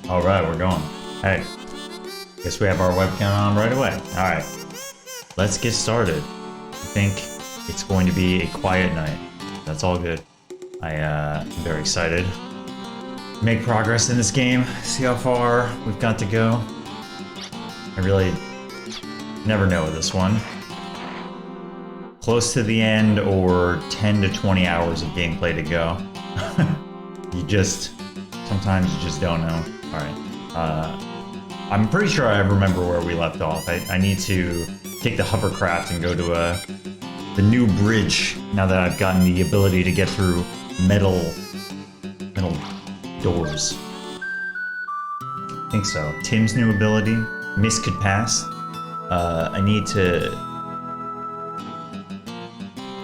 Alright, we're going. Hey, guess we have our webcam on right away. Alright, let's get started. I think it's going to be a quiet night. That's all good. I'm very excited. Make progress in this game, see how far we've got to go. I really never know with this one. Close to the end or 10 to 20 hours of gameplay to go. Sometimes you just don't know. Alright. I'm pretty sure I remember where we left off. I need to take the hovercraft and go to the new bridge now that I've gotten the ability to get through metal doors. I think so. Tim's new ability, Miss Could Pass. I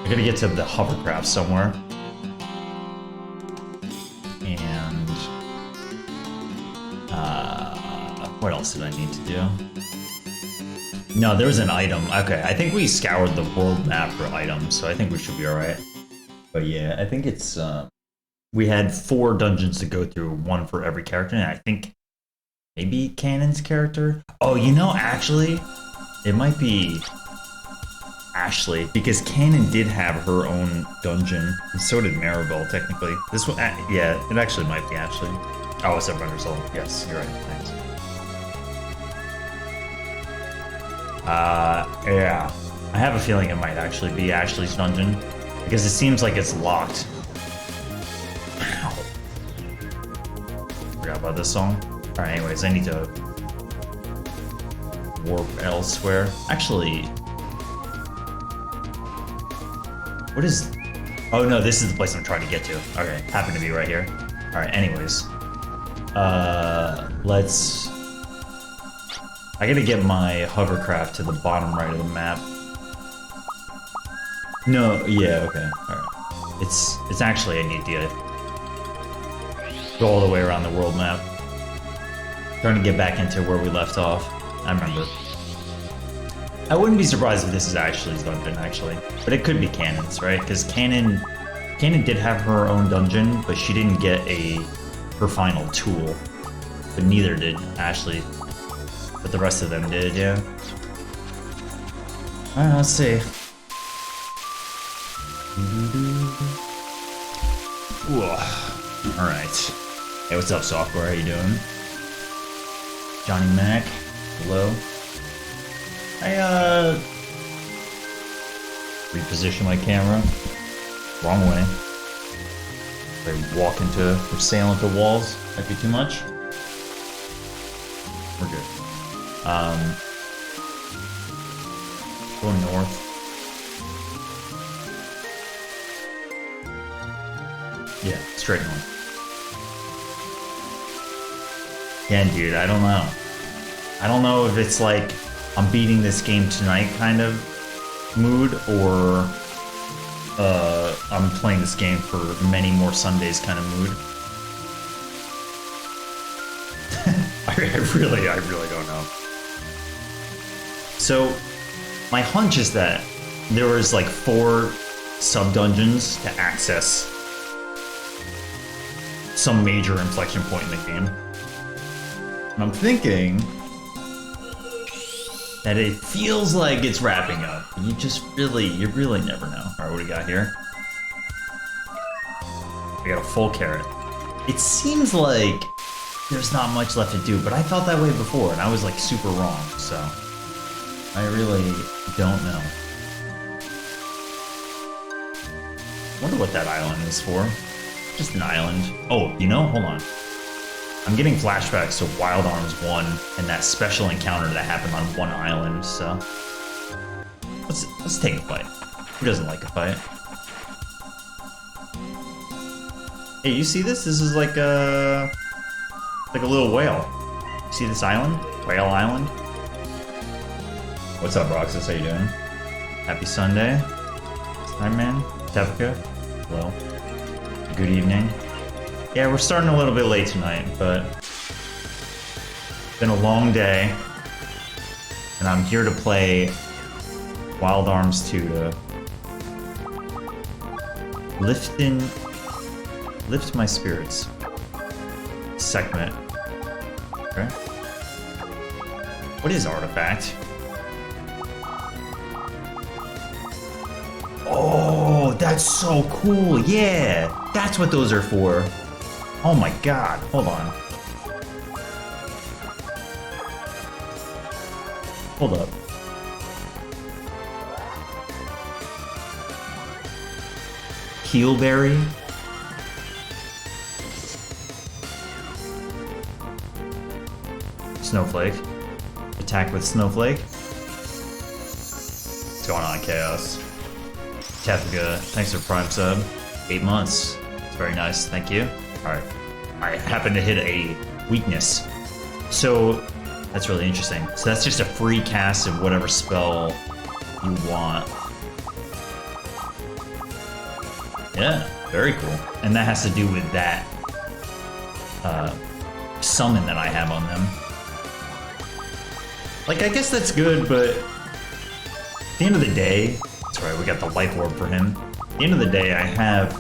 gotta get to the hovercraft somewhere. And what else did I need to do? No, there was an item. Okay, I think we scoured the world map for items, so I think we should be alright. But yeah, I think it's we had 4 dungeons to go through, 1 for every character, and I think maybe Canon's character? Oh, you know, actually, it might be Ashley, because Canon did have her own dungeon, and so did Maribel, technically. This one, yeah, it actually might be Ashley. Oh, it's a Runner's Soul. Yes, you're right, thanks. Yeah. I have a feeling it might actually be Ashley's dungeon, because it seems like it's locked. Ow. Forgot about this song. Alright, anyways, I need to warp elsewhere. Actually, what is... Oh no, this is the place I'm trying to get to. Okay, happened to be right here. Alright, anyways. Let's... I gotta get my hovercraft to the bottom right of the map. No, yeah, okay, alright. It's actually, I need to go all the way around the world map. Trying to get back into where we left off. I remember. I wouldn't be surprised if this is Ashley's dungeon, actually. But it could be Canon's, right? Because Canon did have her own dungeon, but she didn't get her final tool. But neither did Ashley. But the rest of them did, yeah. Alright, let's see. Alright. Hey, what's up, software? How you doing? Johnny Mac. Hello. I reposition my camera. Wrong way. If I walk or sail into walls, might be too much. We're good. Go north. Yeah, straight north. Yeah, dude, I don't know. I don't know if it's like I'm beating this game tonight kind of mood, or I'm playing this game for many more Sundays kind of mood. I really don't know. So, my hunch is that there was like 4 sub-dungeons to access some major inflection point in the game. And I'm thinking that it feels like it's wrapping up. You really never know. Alright, what do we got here? We got a full carrot. It seems like there's not much left to do, but I felt that way before, and I was like super wrong, so I really don't know. Wonder what that island is for. Just an island. Oh, you know, hold on. I'm getting flashbacks to Wild Arms 1 and that special encounter that happened on one island, so let's take a fight. Who doesn't like a fight? Hey, you see this? This is like a little whale. See this island? Whale Island? What's up, Roxas? How you doing? Happy Sunday. Hi, man. Tevka. Hello. Good evening. Yeah, we're starting a little bit late tonight, but it's been a long day, and I'm here to play Wild Arms 2 to lift my spirits. Sekhmet. Okay. What is artifact? Oh, that's so cool. Yeah, that's what those are for. Oh my god. Hold on. Hold up. Heelberry. Snowflake. Attack with Snowflake. What's going on, Chaos? Tefga, thanks for Prime Sub. 8 months. It's very nice, thank you. Alright. I happen to hit a weakness. So, that's really interesting. So that's just a free cast of whatever spell you want. Yeah, very cool. And that has to do with that summon that I have on them. Like, I guess that's good, but at the end of the day, that's right, we got the Life Orb for him. At the end of the day, I have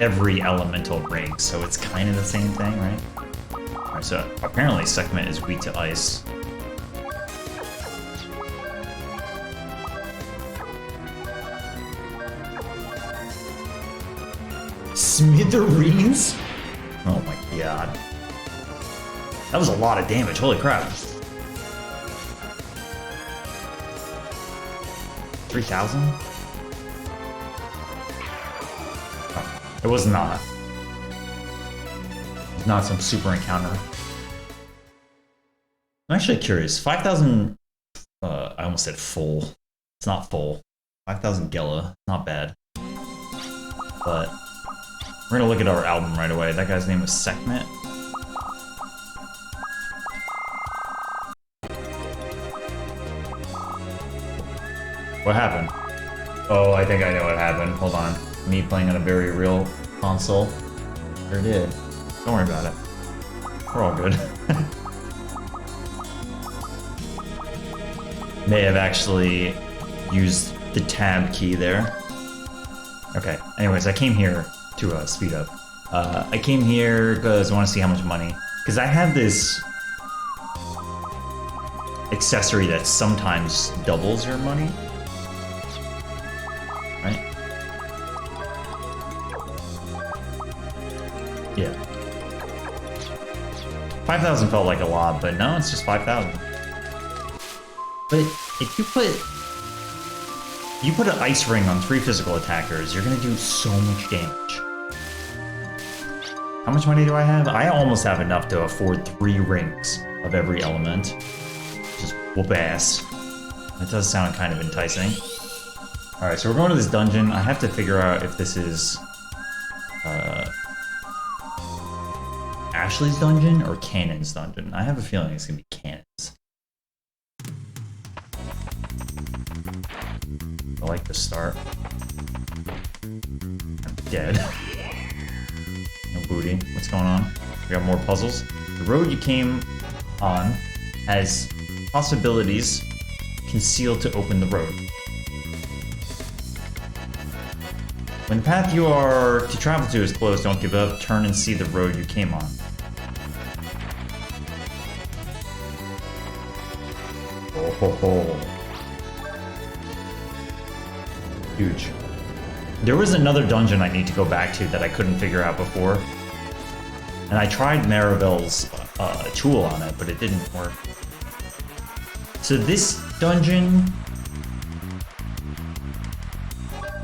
every elemental ring, so it's kind of the same thing, right? Alright, so apparently Sekhmet is weak to ice. Smithereens? Oh my god. That was a lot of damage, holy crap. 3,000? Oh, it was not. It was not some super encounter. I'm actually curious. 5,000... I almost said full. It's not full. 5,000 Gela. Not bad. But... we're gonna look at our album right away. That guy's name was Sekhmet. What happened? Oh, I think I know what happened. Hold on. Me playing on a very real console. Sure did. Don't worry about it. We're all good. May have actually used the tab key there. Okay, anyways, I came here to speed up. I came here because I want to see how much money. Because I have this accessory that sometimes doubles your money. Right? Yeah. 5,000 felt like a lot, but no, it's just 5,000. But if you put an ice ring on 3 physical attackers, you're gonna do so much damage. How much money do I have? I almost have enough to afford 3 rings of every element. Just whoop ass. That does sound kind of enticing. Alright, so we're going to this dungeon. I have to figure out if this is Ashley's dungeon or Canon's dungeon. I have a feeling it's gonna be Canon's. I like the start. I'm dead. No booty. What's going on? We got more puzzles. The road you came on has possibilities concealed to open the road. When the path you are to travel to is closed, don't give up. Turn and see the road you came on. Oh ho ho. Huge. There was another dungeon I need to go back to that I couldn't figure out before. And I tried Maribel's tool on it, but it didn't work. So this dungeon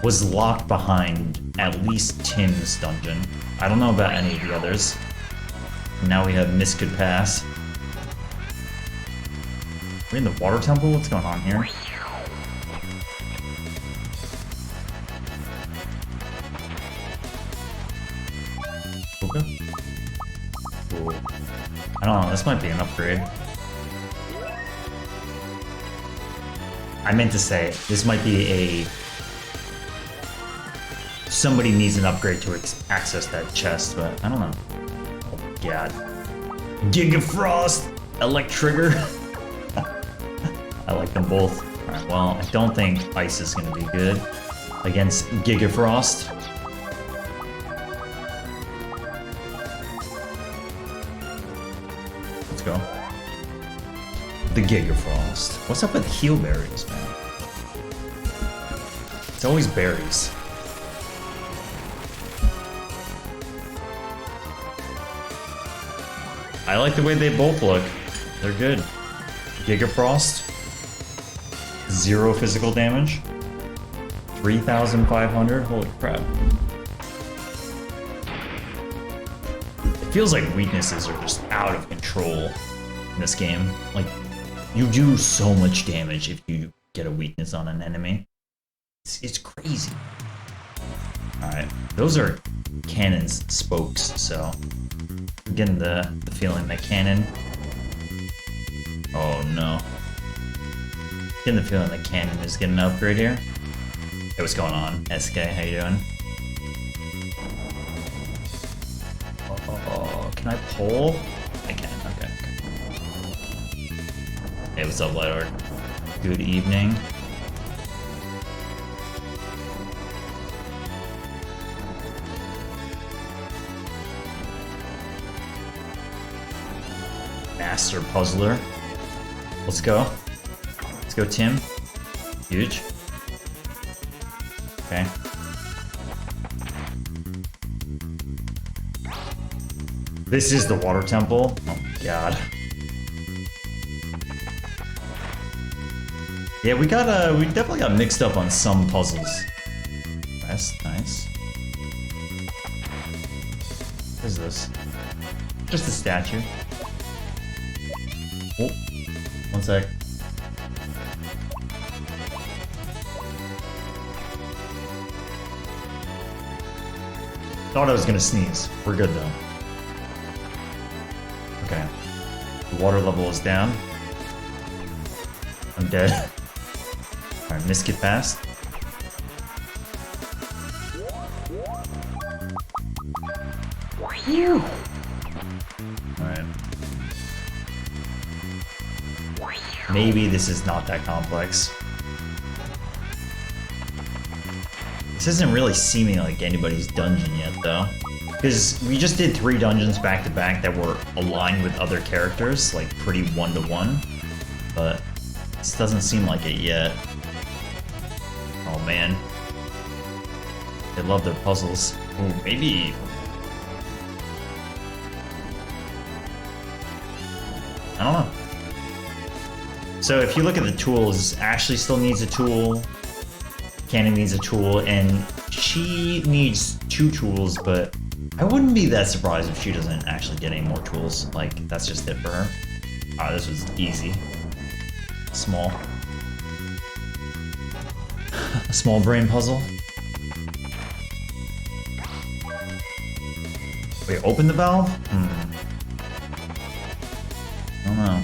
was locked behind at least Tim's dungeon. I don't know about any of the others. Now we have Miskid Pass. We're in the water temple? What's going on here? Okay. Cool. I don't know, this might be an upgrade. I meant to say, this might be a... somebody needs an upgrade to access that chest, but I don't know. Oh god. Gigafrost! Electrigger! I like them both. Alright, well, I don't think Ice is gonna be good against Gigafrost. Let's go. The Giga Frost. What's up with heal berries, man? It's always berries. I like the way they both look. They're good. Giga Frost. 0 physical damage. 3,500. Holy crap. It feels like weaknesses are just out of control in this game. Like, you do so much damage if you get a weakness on an enemy. It's crazy. Alright, those are cannon's spokes, so I'm getting the feeling that cannon... Oh no. Getting the feeling that cannon is getting an upgrade here. Hey, what's going on? SK, how you doing? Oh, can I pull? I can, okay. Hey, what's up, Lightheart? Good evening. Master Puzzler. Let's go. Let's go, Tim. Huge. Okay. This is the water temple. Oh my god. Yeah, we definitely got mixed up on some puzzles. That's nice. What is this? Just a statue. Oh, one sec. Thought I was gonna sneeze. We're good though. Okay. The water level is down. I'm dead. Alright, miss get past. Alright. Maybe this is not that complex. This isn't really seeming like anybody's dungeon yet, though. Because we just did 3 dungeons back to back that were aligned with other characters, like pretty one-to-one. But this doesn't seem like it yet. Oh man. They love their puzzles. Ooh, maybe... I don't know. So if you look at the tools, Ashley still needs a tool, Cannon needs a tool, and she needs 2 tools, but I wouldn't be that surprised if she doesn't actually get any more tools. Like, that's just it for her. Ah, this was easy. Small. A small brain puzzle. Wait, open the valve? I don't know.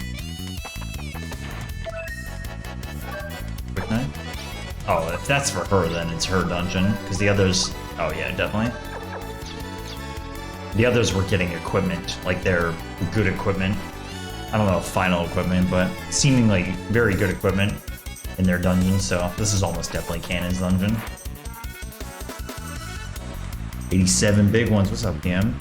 Quick night? Oh, if that's for her, then it's her dungeon. Because the others... Oh yeah, definitely. The others were getting equipment. Like, they're good equipment. I don't know, final equipment, but seemingly very good equipment in their dungeon, so this is almost definitely Cannon's dungeon. 87 big ones. What's up, PM?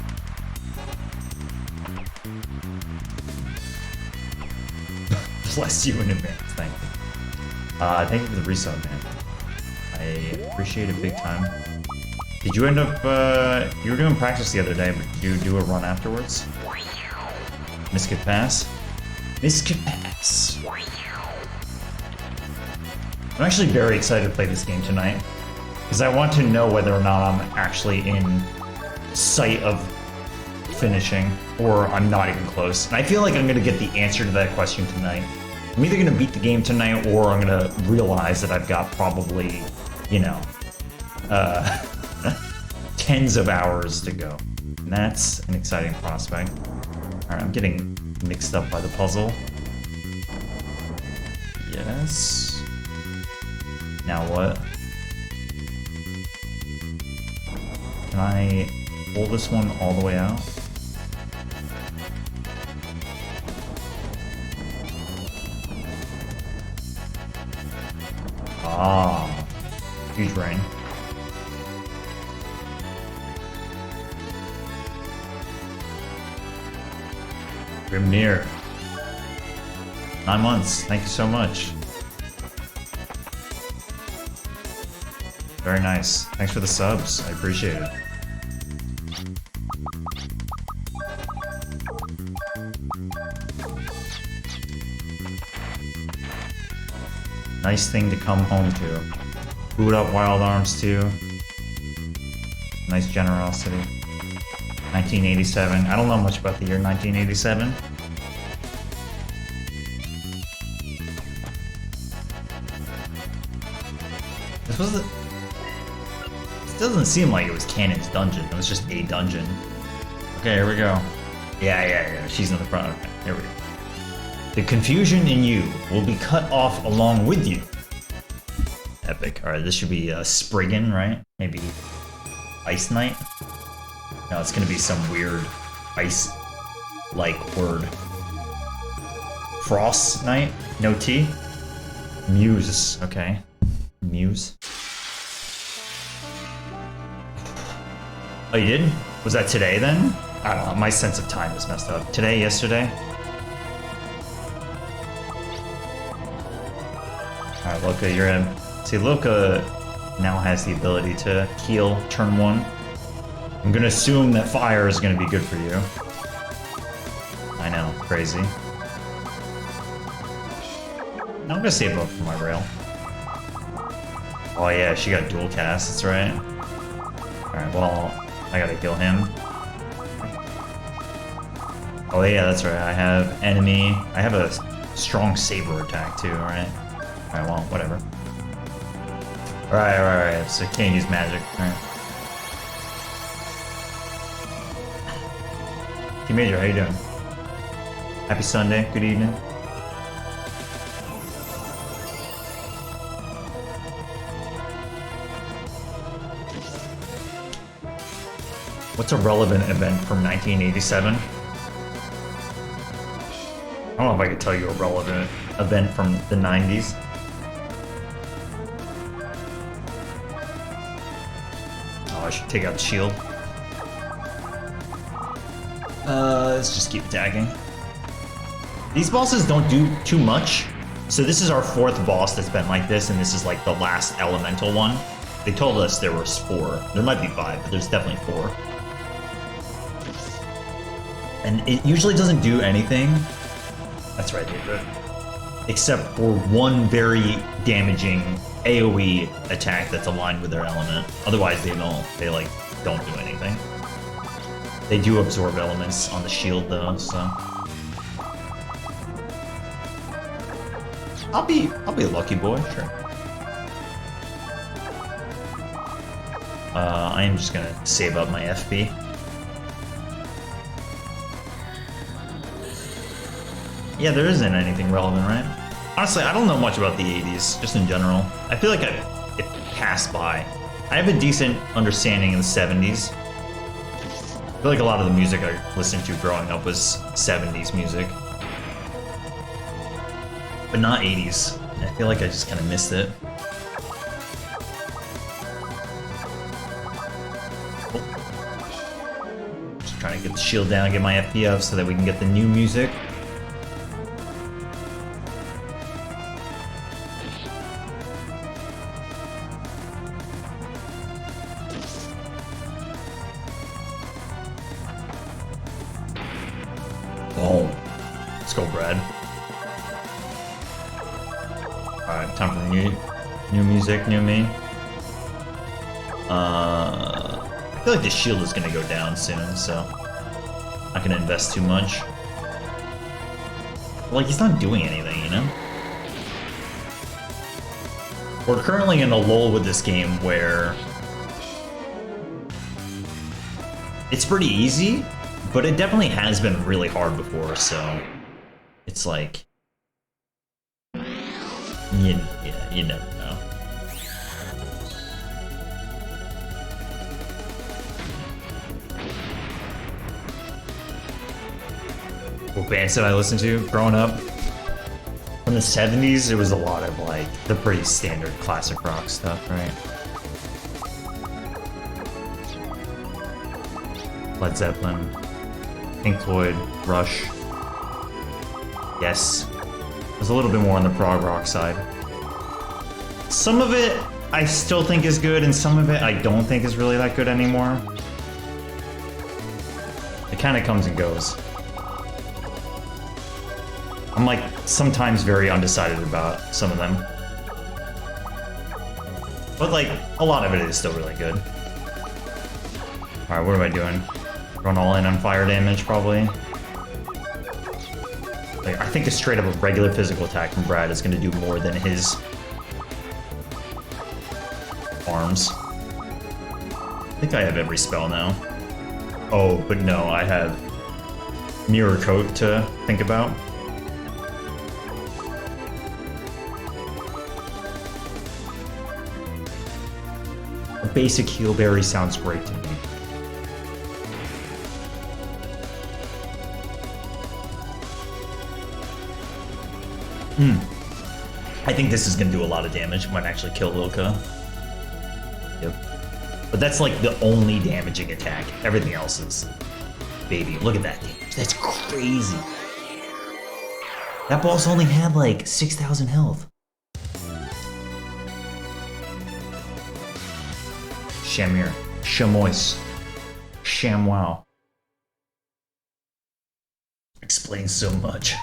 Bless you in advance, thank you. Thank you for the resub, man. I appreciate it big time. Did you end up, you were doing practice the other day, but did you do a run afterwards? Miskit pass? Miskit pass. I'm actually very excited to play this game tonight, because I want to know whether or not I'm actually in sight of finishing, or I'm not even close. And I feel like I'm going to get the answer to that question tonight. I'm either going to beat the game tonight, or I'm going to realize that I've got probably, you know, tens of hours to go. And that's an exciting prospect. Alright, I'm getting mixed up by the puzzle. Yes. Now what? Can I pull this one all the way out? Ah, huge brain. Grimnir. 9 months. Thank you so much. Very nice. Thanks for the subs. I appreciate it. Nice thing to come home to. Boot up Wild Arms 2. Nice generosity. 1987. I don't know much about the year 1987. This was the... It doesn't seem like it was Canon's dungeon. It was just a dungeon. Okay, here we go. Yeah. She's in the front. Okay, here we go. The confusion in you will be cut off along with you. Epic. Alright, this should be Spriggan, right? Maybe Ice Knight? No, it's gonna be some weird ice-like word. Frost Knight? No T? Muse. Okay. Muse. Oh, you did? Was that today then? I don't know, my sense of time is messed up. Today, yesterday? Alright, Loka, you're in. See, Loka now has the ability to heal turn 1. I'm gonna assume that fire is gonna be good for you. I know, crazy. I'm gonna save up for my rail. Oh yeah, she got dual cast, that's right. Alright, well, I gotta kill him. Oh yeah, that's right, I have enemy. I have a strong saber attack too, right? Alright, well, whatever. Alright, so can't use magic. Alright. Team Major, how you doing? Happy Sunday, good evening. What's a relevant event from 1987? I don't know if I could tell you a relevant event from the 90s. Oh, I should take out the shield. Let's just keep attacking. These bosses don't do too much. So this is our 4th boss that's been like this, and this is like the last elemental one. They told us there was 4. There might be 5, but there's definitely 4. And it usually doesn't do anything. That's right, they do. Except for one very damaging AoE attack that's aligned with their element. Otherwise, they like don't do anything. They do absorb elements on the shield though, so I'll be a lucky boy, sure. I am just gonna save up my FP. Yeah, there isn't anything relevant, right? Honestly, I don't know much about the 80s, just in general. I feel like it passed by. I have a decent understanding of the 70s. I feel like a lot of the music I listened to growing up was 70s music. But not 80s. I feel like I just kind of missed it. Just trying to get the shield down, get my FP up so that we can get the new music. Boom. Let's go, Brad. Alright, time for new music, new me. I feel like the shield is gonna go down soon, so not gonna invest too much. Like, he's not doing anything, you know? We're currently in a lull with this game where it's pretty easy, but it definitely has been really hard before, so it's like, you never know. What bands did I listen to growing up? From the 70s, it was a lot of like the pretty standard classic rock stuff, right? Led Zeppelin, Pink Floyd, Rush, Yes, There's a little bit more on the prog rock side. Some of it I still think is good, and some of it I don't think is really that good anymore. It kind of comes and goes. I'm like sometimes very undecided about some of them. But like, a lot of it is still really good. Alright, what am I doing? Run all in on fire damage, probably. Like, I think a straight up a regular physical attack from Brad is going to do more than his arms. I think I have every spell now. Oh, but no, I have Mirror Coat to think about. A basic heal berry sounds great to me. I think this is going to do a lot of damage. Might actually kill Lilka. Yep. But that's like the only damaging attack. Everything else is baby. Look at that damage. That's crazy. That boss only had like 6,000 health. Shamir. Chamois. ShamWow. Explains so much.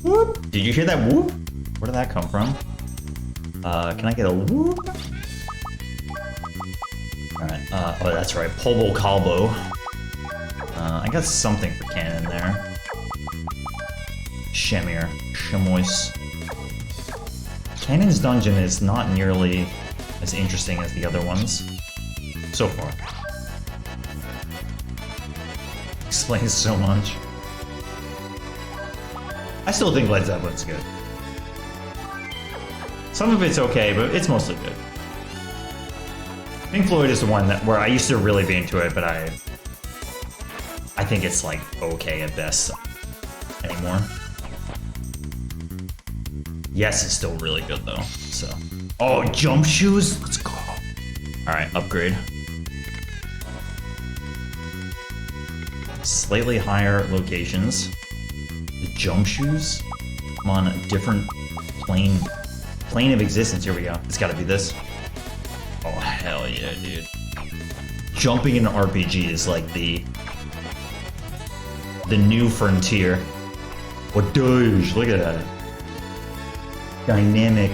Whoop! Did you hear that whoop? Where did that come from? Can I get a whoop? Alright, oh that's right, Polbo Calbo. I got something for cannon there. Shamir. Chamois. Cannon's dungeon is not nearly as interesting as the other ones. So far. Explains so much. I still think Led Zeppelin's good. Some of it's okay, but it's mostly good. Pink Floyd is the one that where I used to really be into it, but I think it's like okay at best anymore. Yes, it's still really good though. So, oh, jump shoes, let's go. All right, upgrade. Slightly higher locations. The jump shoes? I'm on a different plane of existence. Here we go. It's gotta be this. Oh, hell yeah, dude. Jumping in an RPG is like the new frontier. What does? Look at that. Dynamic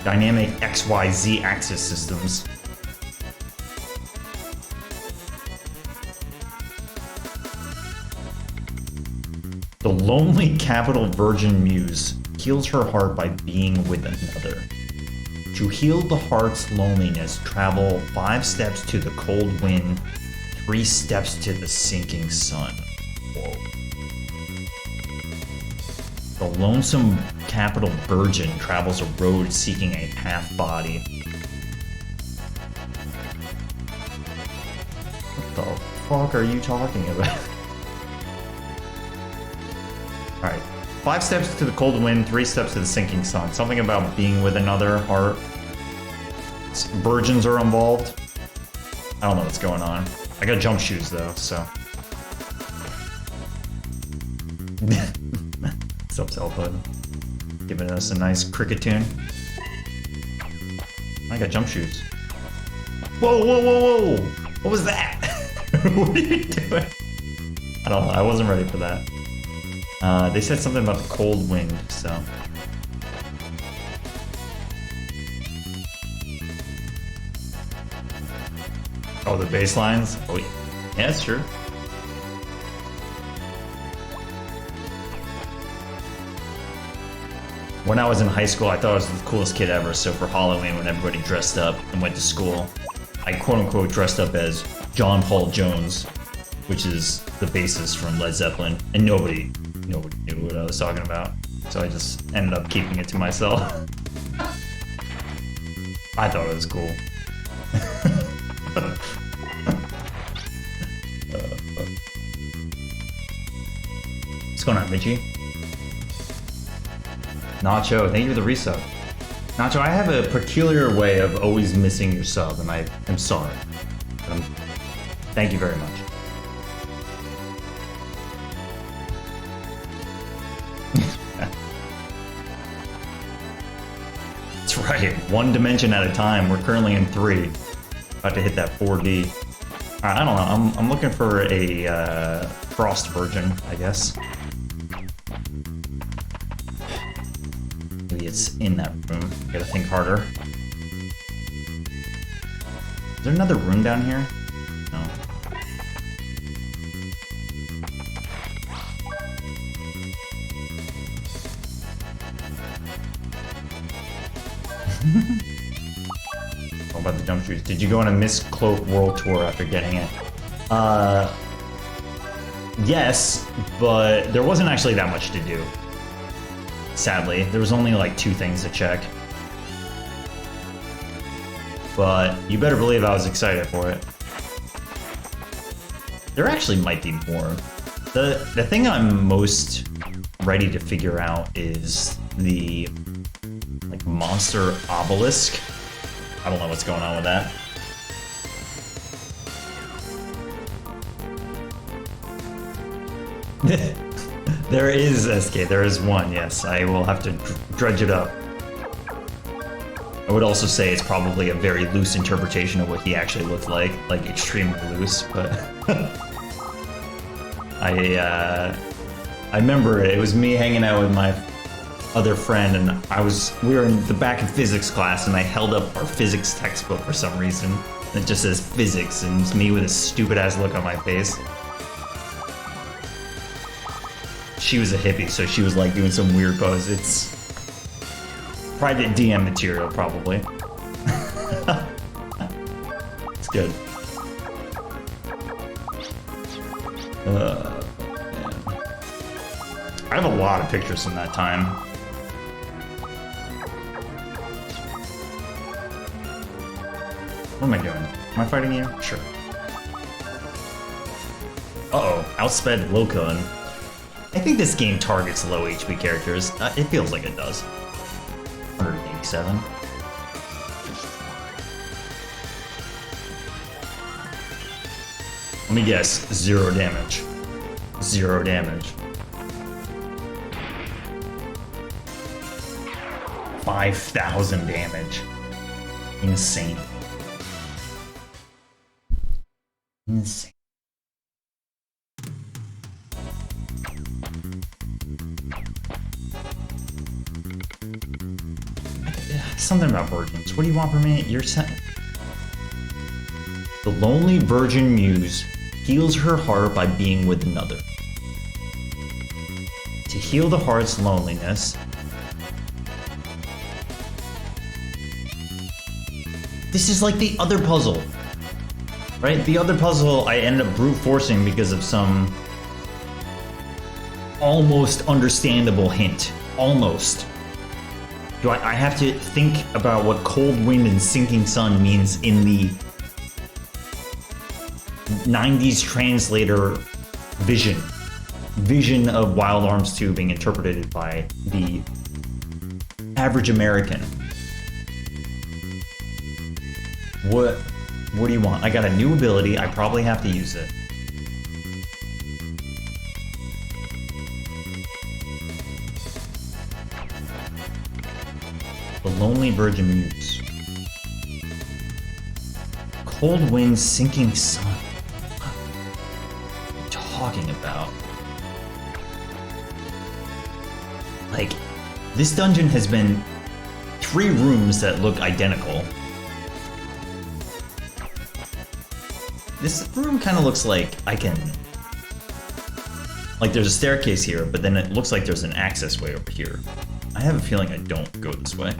XYZ axis systems. The lonely capital virgin muse heals her heart by being with another. To heal the heart's loneliness, travel 5 steps to the cold wind, 3 steps to the sinking sun. Whoa. The lonesome capital virgin travels a road seeking a half body. What the fuck are you talking about? Alright, 5 steps to the cold wind, 3 steps to the sinking sun. Something about being with another heart. Virgins are involved. I don't know what's going on. I got jump shoes though, so. What's up, Selfhood? Giving us a nice cricket tune. I got jump shoes. Whoa, whoa, whoa, whoa! What was that? What are you doing? I don't know, I wasn't ready for that. They said something about the cold wind, so. Oh, the bass lines? Oh, yeah, that's true. When I was in high school, I thought I was the coolest kid ever, so for Halloween, when everybody dressed up and went to school, I quote-unquote dressed up as John Paul Jones, which is the bassist from Led Zeppelin, and nobody knew what I was talking about, so I just ended up keeping it to myself. I thought it was cool. What's going on, Mitchie? Nacho, thank you for the resub. Nacho, I have a peculiar way of always missing your sub, and I am sorry. Thank you very much. Hey, one dimension at a time. We're currently in 3. About to hit that 4D. Alright, I don't know. I'm looking for a frost virgin, I guess. Maybe it's in that room. Gotta think harder. Is there another room down here? No. What about the jump shoes? Did you go on a Miss Cloak World Tour after getting it? Yes, but there wasn't actually that much to do. Sadly, there was only like 2 things to check. But you better believe I was excited for it. There actually might be more. The thing I'm most ready to figure out is the like monster obelisk. I don't know what's going on with that. There is SK, there is one, yes. I will have to dredge it up. I would also say it's probably a very loose interpretation of what he actually looked like extremely loose, but I remember it was me hanging out with my other friend, and we were in the back of physics class, and I held up our physics textbook for some reason. It just says physics, and it's me with a stupid ass look on my face. She was a hippie, so she was like doing some weird pose. It's private DM material, probably. It's good. Man. I have a lot of pictures from that time. What am I doing? Am I fighting you? Sure. Uh-oh, outsped Lokan. I think this game targets low HP characters. It feels like it does. 187. Let me guess, 0 damage. 0 damage. 5,000 damage. Insane. Insane. Something about virgins. What do you want from me? You're saying the lonely virgin muse heals her heart by being with another. To heal the heart's loneliness, this is like the other puzzle, right? The other puzzle I ended up brute forcing because of some almost understandable hint. Almost. Do I have to think about what cold wind and sinking sun means in the 90s translator vision of Wild Arms 2 being interpreted by the average American? What do you want? I got a new ability, I probably have to use it. The Lonely Virgin Muse. Cold wind, sinking sun. What are you talking about? Like, this dungeon has been 3 rooms that look identical. This room kind of looks like like there's a staircase here, but then it looks like there's an access way over here. I have a feeling I don't go this way.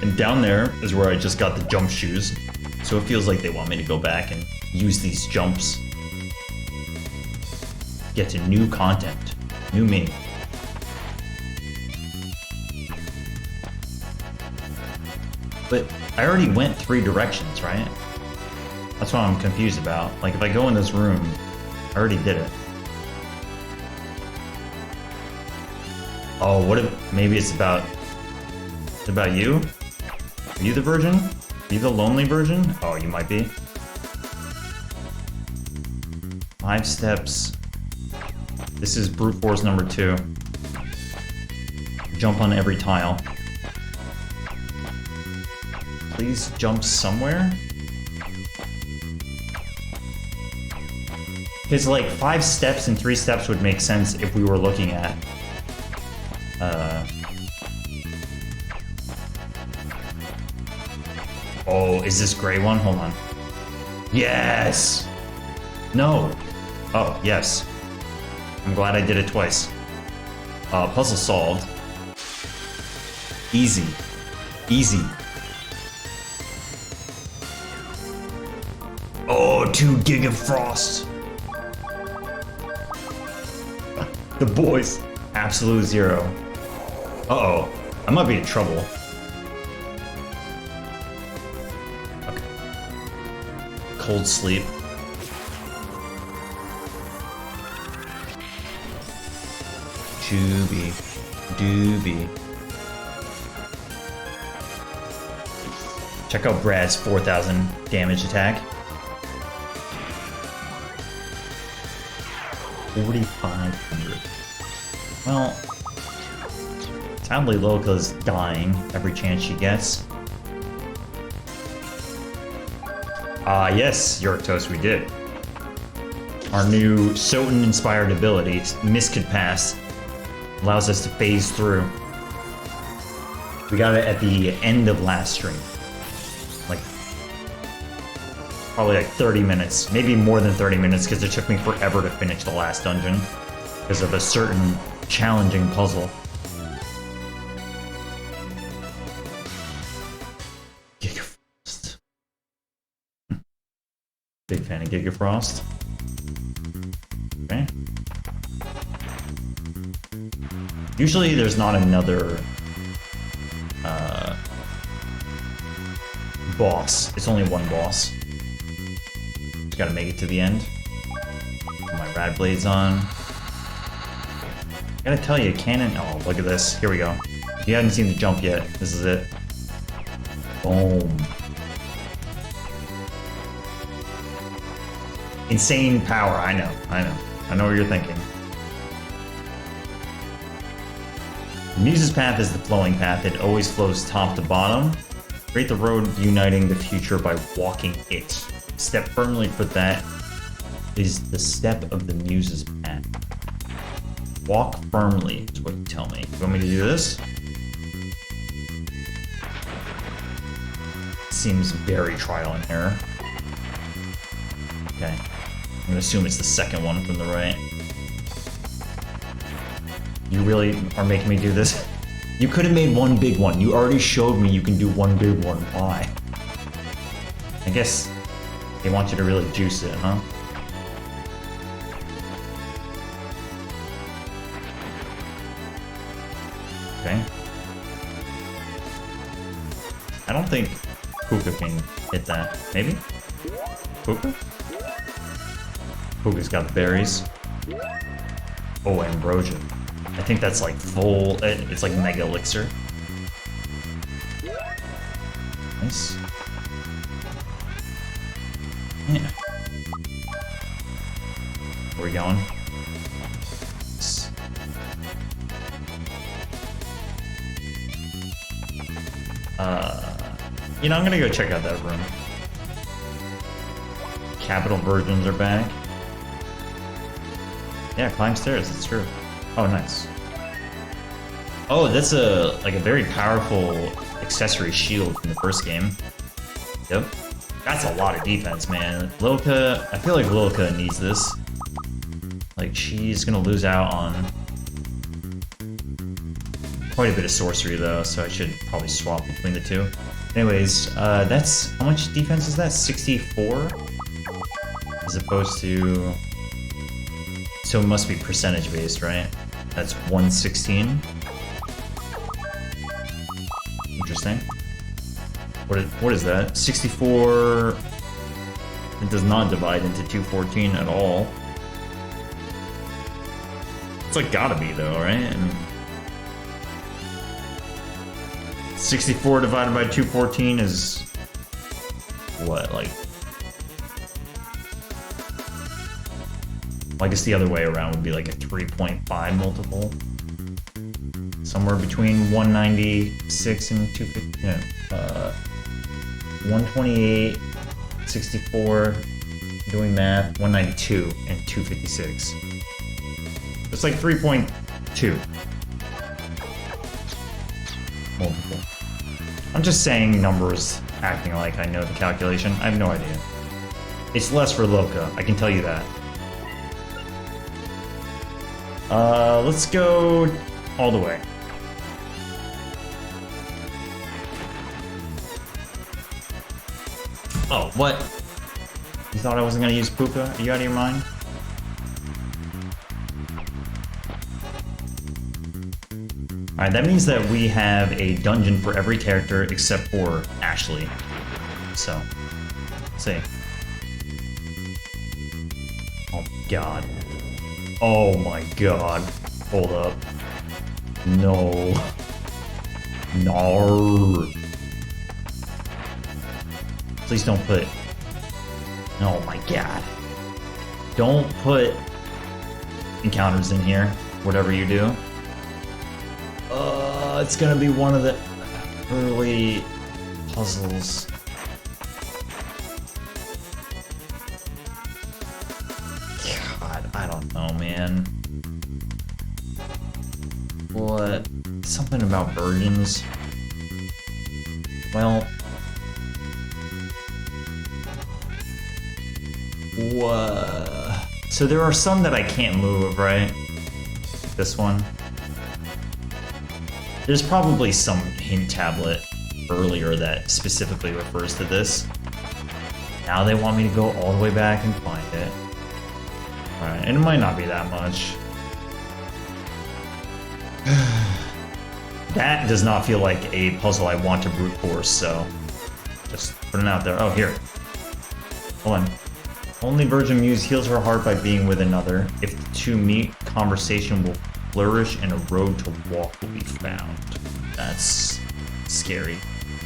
And down there is where I just got the jump shoes, so it feels like they want me to go back and use these jumps. Get to new content, new me. But I already went 3 directions, right? That's what I'm confused about. Like, if I go in this room, I already did it. Oh, what if maybe it's about you? Are you the virgin? Are you the lonely virgin? Oh, you might be. 5 steps. This is brute force number 2. Jump on every tile. Please jump somewhere? Because like 5 steps and 3 steps would make sense if we were looking at oh, is this gray one? Hold on. Yes! No! Oh, yes. I'm glad I did it twice. Puzzle solved. Easy. Easy. Oh, 2 Giga Frost! The boys. Absolute zero. Uh-oh. I might be in trouble. Okay. Cold sleep. Doobie. Doobie. Check out Brad's 4,000 damage attack. 4,500. Well, sadly Loka's dying every chance she gets. Ah, yes, Yorktos, we did. Our new Soten-inspired ability, Mist Could Pass, allows us to phase through. We got it at the end of last stream. Like, probably like 30 minutes, maybe more than 30 minutes, because it took me forever to finish the last dungeon because of a certain challenging puzzle. Gigafrost. Big fan of Gigafrost. Okay. Usually there's not another boss. It's only one boss. Just gotta make it to the end. Put my rad blades on. Gotta tell you, cannon. Oh, look at this. Here we go. If you haven't seen the jump yet, this is it. Boom. Insane power. I know. I know. I know what you're thinking. The Muse's path is the flowing path. It always flows top to bottom. Create the road uniting the future by walking it. Step firmly for that is the step of the Muse's path. Walk firmly is what you tell me. You want me to do this? Seems very trial and error. Okay. I'm gonna assume it's the second one from the right. You really are making me do this? You could have made one big one. You already showed me you can do one big one. Why? I guess they want you to really juice it, huh? Okay. I don't think Puka can hit that. Maybe? Puka? Puka's got the berries. Oh, Ambrosia. I think that's like full, it's like Mega Elixir. Nice. Yeah. Where are we going? You know, I'm gonna go check out that room. Capital Virgins are back. Yeah, climb stairs, it's true. Oh, nice. Oh, that's a very powerful accessory shield from the first game. Yep. That's a lot of defense, man. Lilka, I feel like Lilka needs this. Like, she's gonna lose out on quite a bit of sorcery, though, so I should probably swap between the two. Anyways, that's... How much defense is that? 64? As opposed to... So it must be percentage-based, right? That's 116. Interesting. What is that? 64... It does not divide into 214 at all. It's like gotta be though, right? I mean, 64 divided by 214 is... what, like... Well, I guess the other way around would be like a 3.5 multiple. somewhere between 196 and 250. No, 128, 64. Doing math, 192 and 256. It's like 3.2 multiple. I'm just saying numbers, acting like I know the calculation. I have no idea. It's less for Loka, I can tell you that. Let's go all the way. Oh, what? You thought I wasn't gonna use Puka? Are you out of your mind? Alright, that means that we have a dungeon for every character except for Ashley. So, let's see. Oh my god. Oh my god. Hold up. No. No. Please don't put... Oh my god. Don't put encounters in here, whatever you do. It's gonna be one of the early puzzles. God, I don't know, man. What? Something about virgins? Well... What? So there are some that I can't move, right? This one. There's probably some hint tablet earlier that specifically refers to this. Now they want me to go all the way back and find it. Alright, and it might not be that much. That does not feel like a puzzle I want to brute force, so just putting it out there. Oh, here. Hold on. Only Virgin Muse heals her heart by being with another. If the two meet, conversation will flourish and a road to walk will be found. That's scary.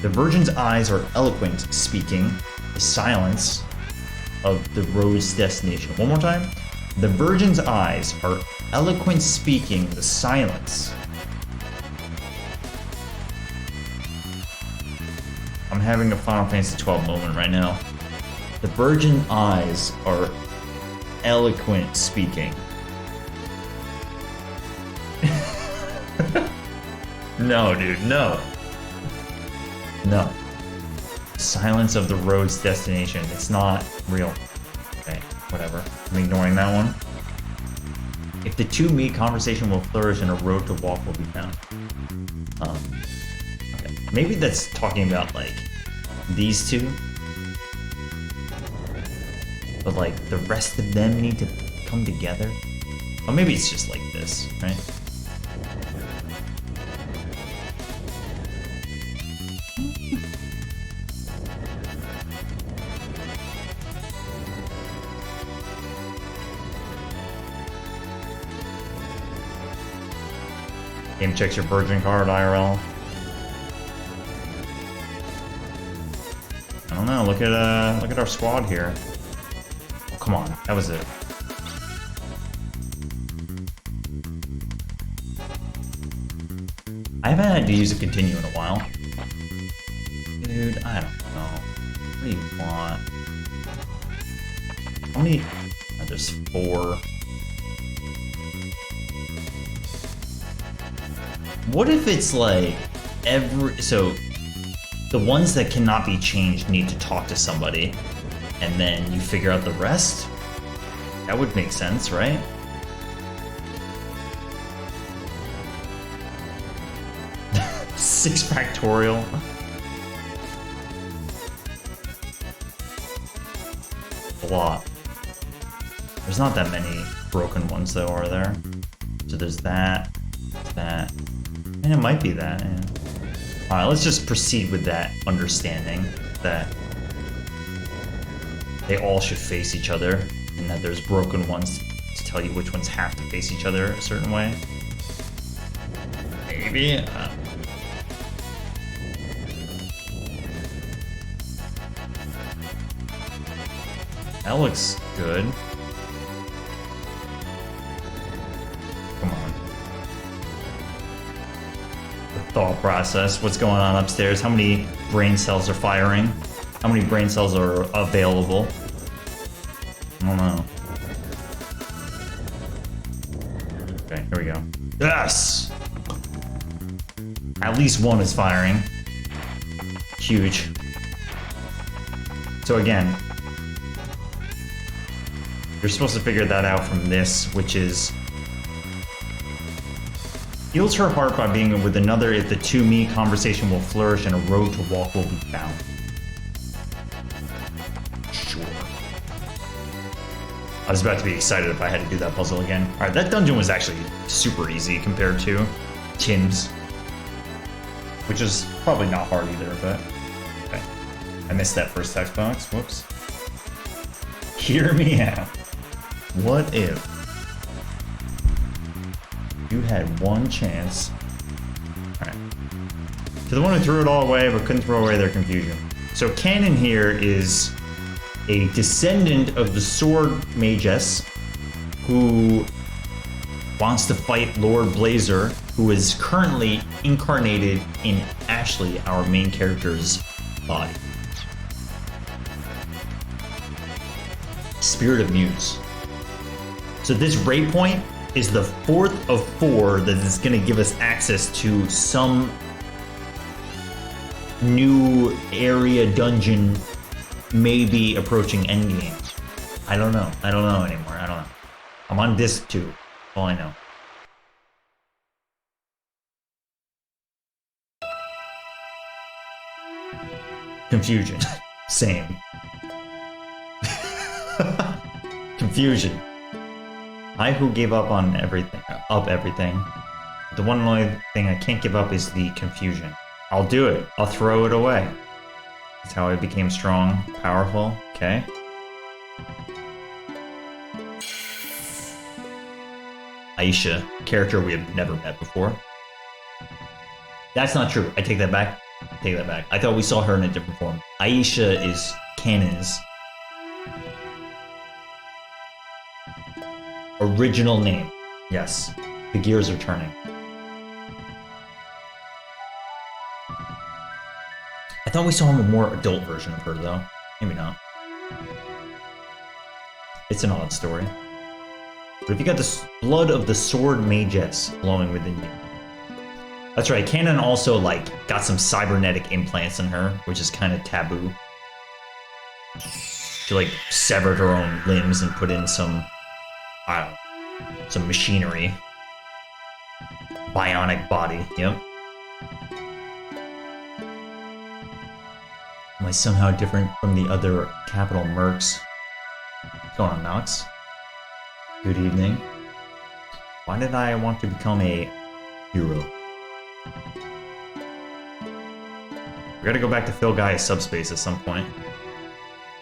The Virgin's eyes are eloquent, speaking. The silence of the road's destination. One more time. The Virgin's eyes are eloquent, speaking. The silence. I'm having a Final Fantasy XII moment right now. The Virgin eyes are eloquent speaking. No, dude, no. No. Silence of the road's destination. It's not real. Okay, whatever. I'm ignoring that one. If the two meet, conversation will flourish and a road to walk will be found. Okay. Maybe that's talking about, like, these two. But, like, the rest of them need to come together? Or maybe it's just like this, right? Game checks your Virgin card, IRL. I don't know, look at our squad here. Oh, come on, that was it. I haven't had to use a continue in a while. Dude, I don't know. What do you want? How many? Oh, there's 4. What if it's like so the ones that cannot be changed need to talk to somebody and then you figure out the rest? That would make sense, right? Six factorial. A lot. There's not that many broken ones though, are there? So there's that, and it might be that, yeah. Alright, let's just proceed with that understanding that they all should face each other, and that there's broken ones to tell you which ones have to face each other a certain way. Maybe? That looks good. Come on. thought process. What's going on upstairs? How many brain cells are firing? How many brain cells are available? I don't know. Okay, here we go. Yes! At least one is firing. Huge. So again, you're supposed to figure that out from this, which is heals her heart by being with another if the to-me conversation will flourish and a road to walk will be found. Sure. I was about to be excited if I had to do that puzzle again. Alright, that dungeon was actually super easy compared to Tim's. Which is probably not hard either, but... Okay. I missed that first text box. Whoops. Hear me out. What if you had one chance... Alright. To the one who threw it all away but couldn't throw away their confusion. So Canon here is a descendant of the Sword Magus who wants to fight Lord Blazer, who is currently incarnated in Ashley, our main character's body. Spirit of Muse. So this raid point is the 4th of 4 that is going to give us access to some new area dungeon, maybe approaching endgame. I don't know. I don't know anymore. I don't know. I'm on disc 2. All I know. Confusion. Same. Confusion. I who gave up on everything. The one and only thing I can't give up is the confusion. I'll do it. I'll throw it away. That's how I became strong, powerful. Okay. Aisha, character we have never met before. That's not true. I take that back. Take that back. I thought we saw her in a different form. Aisha is Canon's original name. Yes. The gears are turning. I thought we saw a more adult version of her, though. Maybe not. It's an odd story. But if you got the blood of the Sword Magus flowing within you. That's right, Canon also, like, got some cybernetic implants in her, which is kind of taboo. She, like, severed her own limbs and put in some, I don't know, some machinery. Bionic body, yep. Am I somehow different from the other capital mercs? What's going on, Nox? Good evening. Why did I want to become a hero? We gotta go back to Phil Gaia's subspace at some point.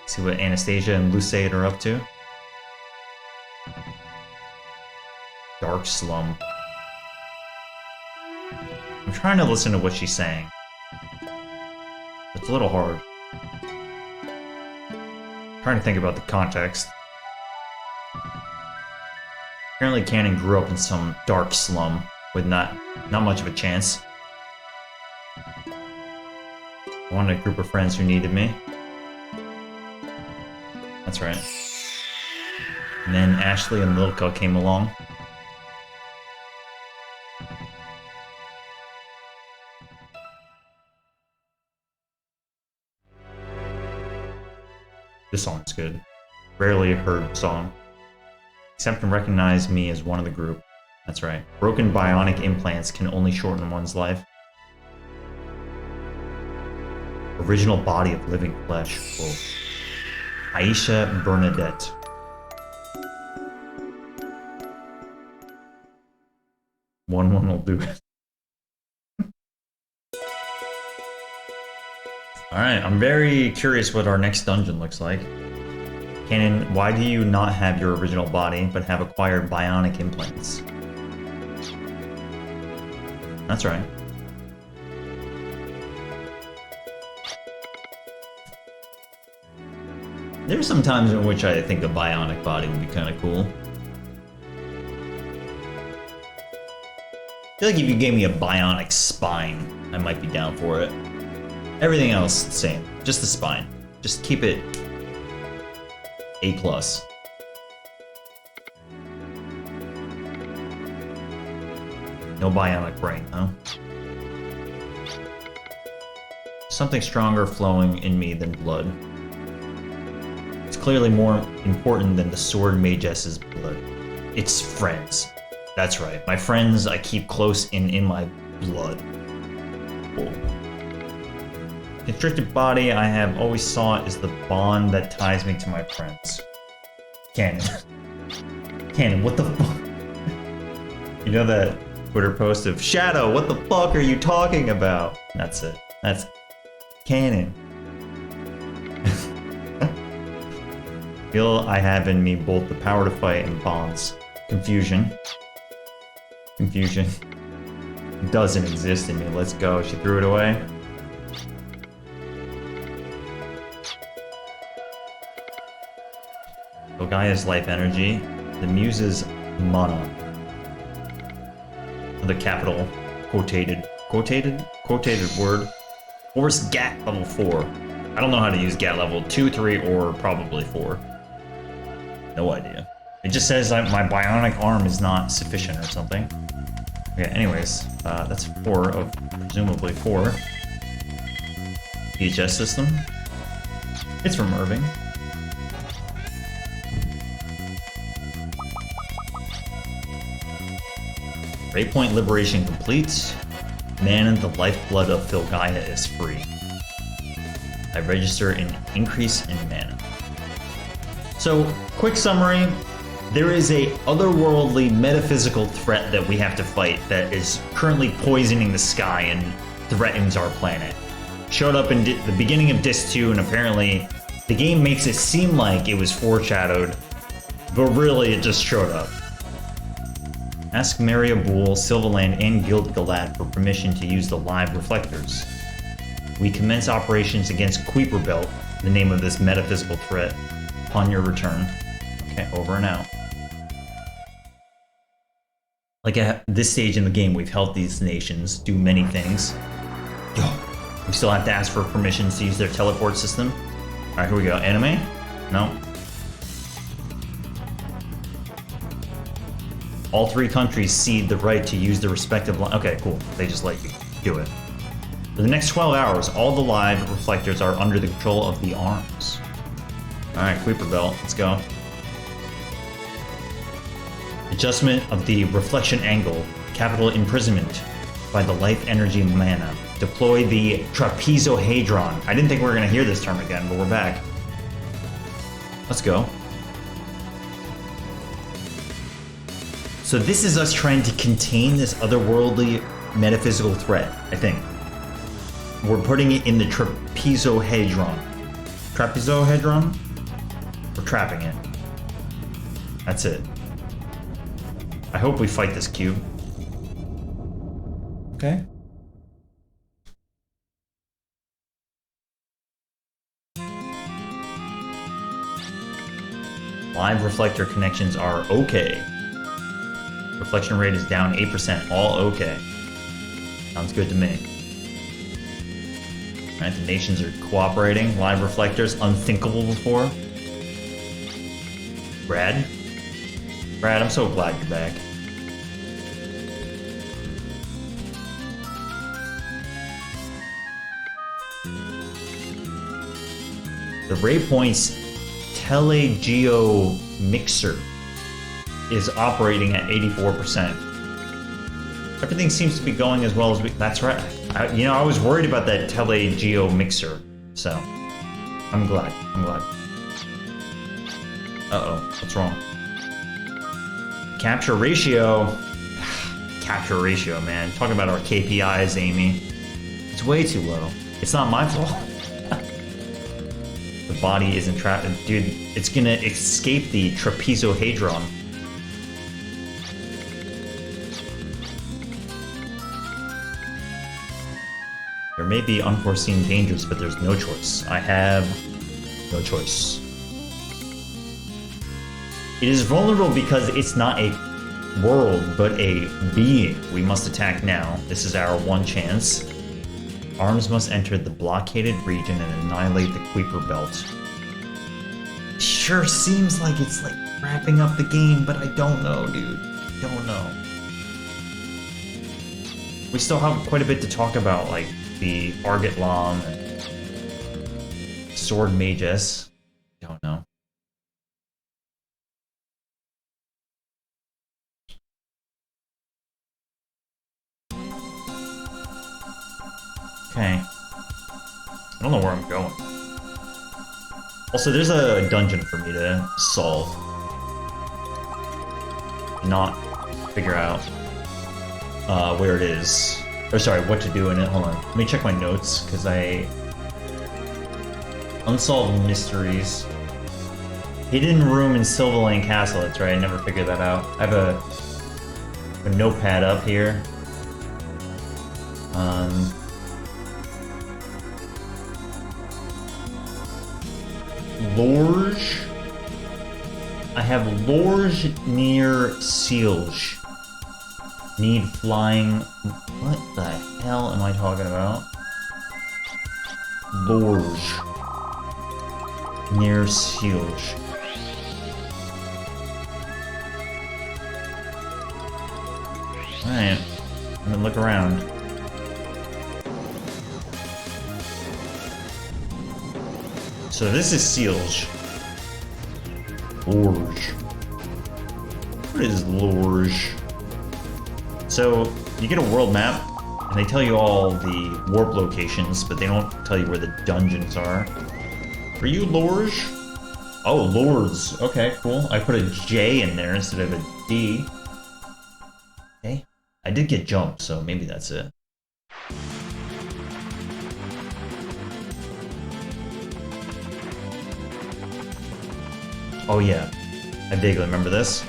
See what Anastasia and Lucade are up to. Dark Slum. I'm trying to listen to what she's saying. It's a little hard. I'm trying to think about the context. Apparently Canon grew up in some dark slum with not much of a chance. I wanted a group of friends who needed me. That's right. And then Ashley and Lilka came along. This song's good. Rarely heard song. Accept and recognize me as one of the group. That's right. Broken bionic implants can only shorten one's life. Original body of living flesh. Whoa. Aisha Bernadette. One will do it. Alright, I'm very curious what our next dungeon looks like. Canon, why do you not have your original body, but have acquired bionic implants? That's right. There's some times in which I think a bionic body would be kind of cool. feel like if you gave me a bionic spine, I might be down for it. Everything else, the same. Just the spine. Just keep it A+. No bionic brain, though. Something stronger flowing in me than blood. It's clearly more important than the sword Magess's blood. It's friends. That's right. My friends I keep close in my blood. Cool. Constricted body I have always sought is the bond that ties me to my friends. Canon. Canon, what the fuck? You know that Twitter post of Shadow, what the fuck are you talking about? That's it. That's canon. Feel I have in me both the power to fight and bonds. Confusion. Confusion. Doesn't exist in me. Let's go. She threw it away. So Gaia's life energy. The Muse's mana. The capital quotated word. Force GAT level 4. I don't know how to use GAT level 2, 3, or probably 4. No idea. It just says that my bionic arm is not sufficient or something. Okay, anyways, that's 4 of presumably 4. VHS system. It's from Irving. Waypoint liberation complete. Mana, the lifeblood of Filgaia, is free. I register an increase in mana. So, quick summary. There is a otherworldly metaphysical threat that we have to fight that is currently poisoning the sky and threatens our planet. Showed up in the beginning of Disc 2, and apparently the game makes it seem like it was foreshadowed, but really it just showed up. Ask Maria Boole, Sylvaland, and Guild-Galad for permission to use the live reflectors. We commence operations against Kuiper Belt, the name of this metaphysical threat, upon your return. Okay, over and out. Like at this stage in the game, we've helped these nations do many things. We still have to ask for permissions to use their teleport system. Alright, here we go. Anime? No. All 3 countries cede the right to use the respective okay, cool. They just let you do it. For the next 12 hours, all the live reflectors are under the control of the arms. Alright, Kuiper Belt, let's go. Adjustment of the reflection angle. Capital imprisonment by the life energy mana. Deploy the trapezohedron. I didn't think we were going to hear this term again, but we're back. Let's go. So this is us trying to contain this otherworldly metaphysical threat, I think. We're putting it in the trapezohedron. Trapezohedron? We're trapping it. That's it. I hope we fight this cube. Okay. Live reflector connections are okay. Reflection rate is down 8%, all okay. Sounds good to me. Alright, the nations are cooperating. Live reflectors, unthinkable before. Brad? Brad, I'm so glad you're back. The Waypoint's telegeo mixer is operating at 84%. Everything seems to be going as well as we... That's right. I was worried about that telegeo mixer, so I'm glad. Uh-oh, what's wrong? Capture ratio. Capture ratio, man. Talking about our KPIs, Amy. It's way too low. It's not my fault. The body isn't trapped. Dude, it's gonna escape the trapezohedron. There may be unforeseen dangers, but there's no choice. I have no choice. It is vulnerable because it's not a world, but a being. We must attack now. This is our one chance. Arms must enter the blockaded region and annihilate the Kuiper Belt. Sure seems like it's like wrapping up the game, but I don't know, dude. Don't know. We still have quite a bit to talk about, like the Argot Lom and Sword Magus. Don't know. Okay. I don't know where I'm going. Also, there's a dungeon for me to solve. Not figure out where it is. Or sorry, what to do in it. Hold on. Let me check my notes, because Unsolved mysteries. Hidden room in Sylvalane Castle. That's right, I never figured that out. I have a notepad up here. Lorge. I have Lorge near Sealge. Need flying. What the hell am I talking about? Lorge near Sealge. Alright. I'm gonna look around. So this is Sealge. Lorge. What is Lorge? So you get a world map, and they tell you all the warp locations, but they don't tell you where the dungeons are. Are you Lorge? Oh, Lords. Okay, cool. I put a J in there instead of a D. Okay. I did get jumped, so maybe that's it. Oh yeah, I vaguely remember this.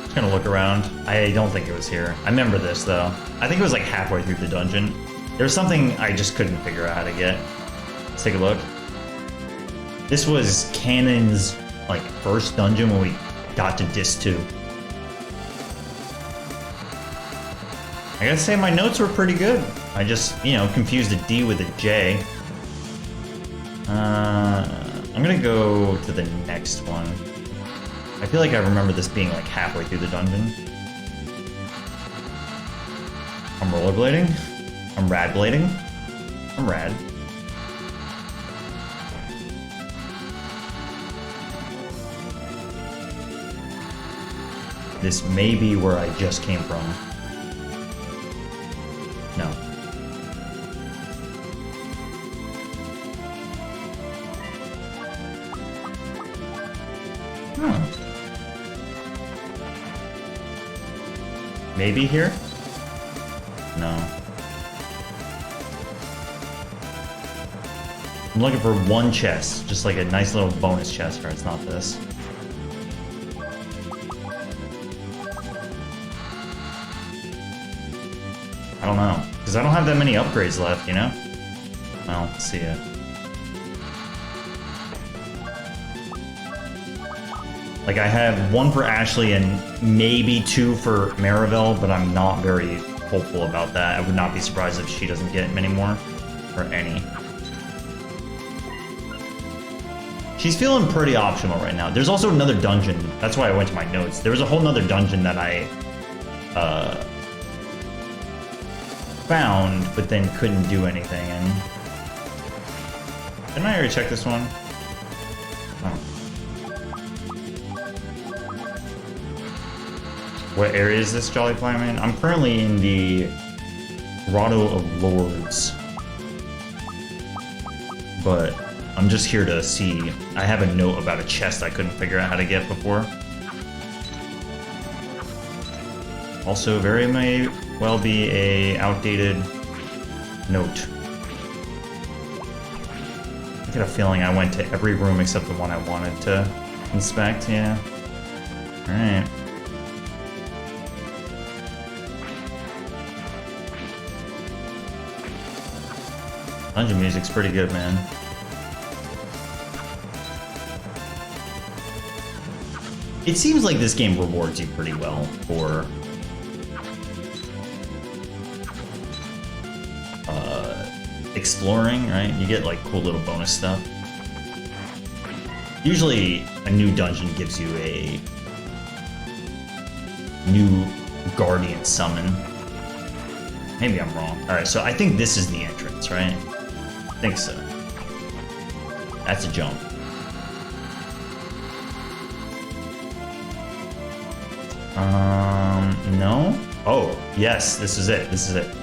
Just gonna look around. I don't think it was here. I remember this though. I think it was like halfway through the dungeon. There was something I just couldn't figure out how to get. Let's take a look. This was Canon's like first dungeon when we got to Disc 2. I gotta say my notes were pretty good. I just, you know, confused a D with a J. I'm gonna go to the next one. I feel like I remember this being like halfway through the dungeon. I'm rollerblading. I'm radblading. I'm rad. This may be where I just came from. No. Oh. Maybe here? No. I'm looking for one chest, just like a nice little bonus chest, or it's not this. I don't know, because I don't have that many upgrades left, you know? Well, see ya. Like, I have one for Ashley and maybe two for Marivel, but I'm not very hopeful about that. I would not be surprised if she doesn't get many more, or any. She's feeling pretty optional right now. There's also another dungeon. That's why I went to my notes. There was a whole nother dungeon that I found, but then couldn't do anything in. Didn't I already check this one? Oh. What area is this, Jolly Flyman? I'm currently in the Grotto of Lords. But I'm just here to see. I have a note about a chest I couldn't figure out how to get before. Also, very may well be a outdated note. I get a feeling I went to every room except the one I wanted to inspect, yeah. Alright. Dungeon music's pretty good, man. It seems like this game rewards you pretty well for exploring, right? You get like cool little bonus stuff. Usually a new dungeon gives you a new guardian summon. Maybe I'm wrong. Alright, so I think this is the entrance, right? I think so. That's a jump. No? Oh, yes, this is it. This is it.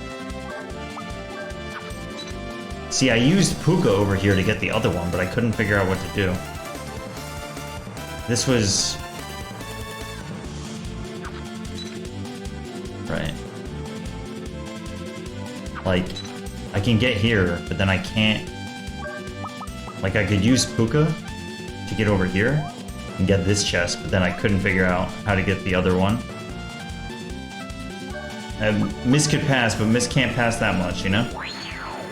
See, I used Puka over here to get the other one, but I couldn't figure out what to do. This was... Right. Like, I can get here, but then I can't... Like, I could use Puka to get over here and get this chest, but then I couldn't figure out how to get the other one. Miss could pass, but Miss can't pass that much, you know? You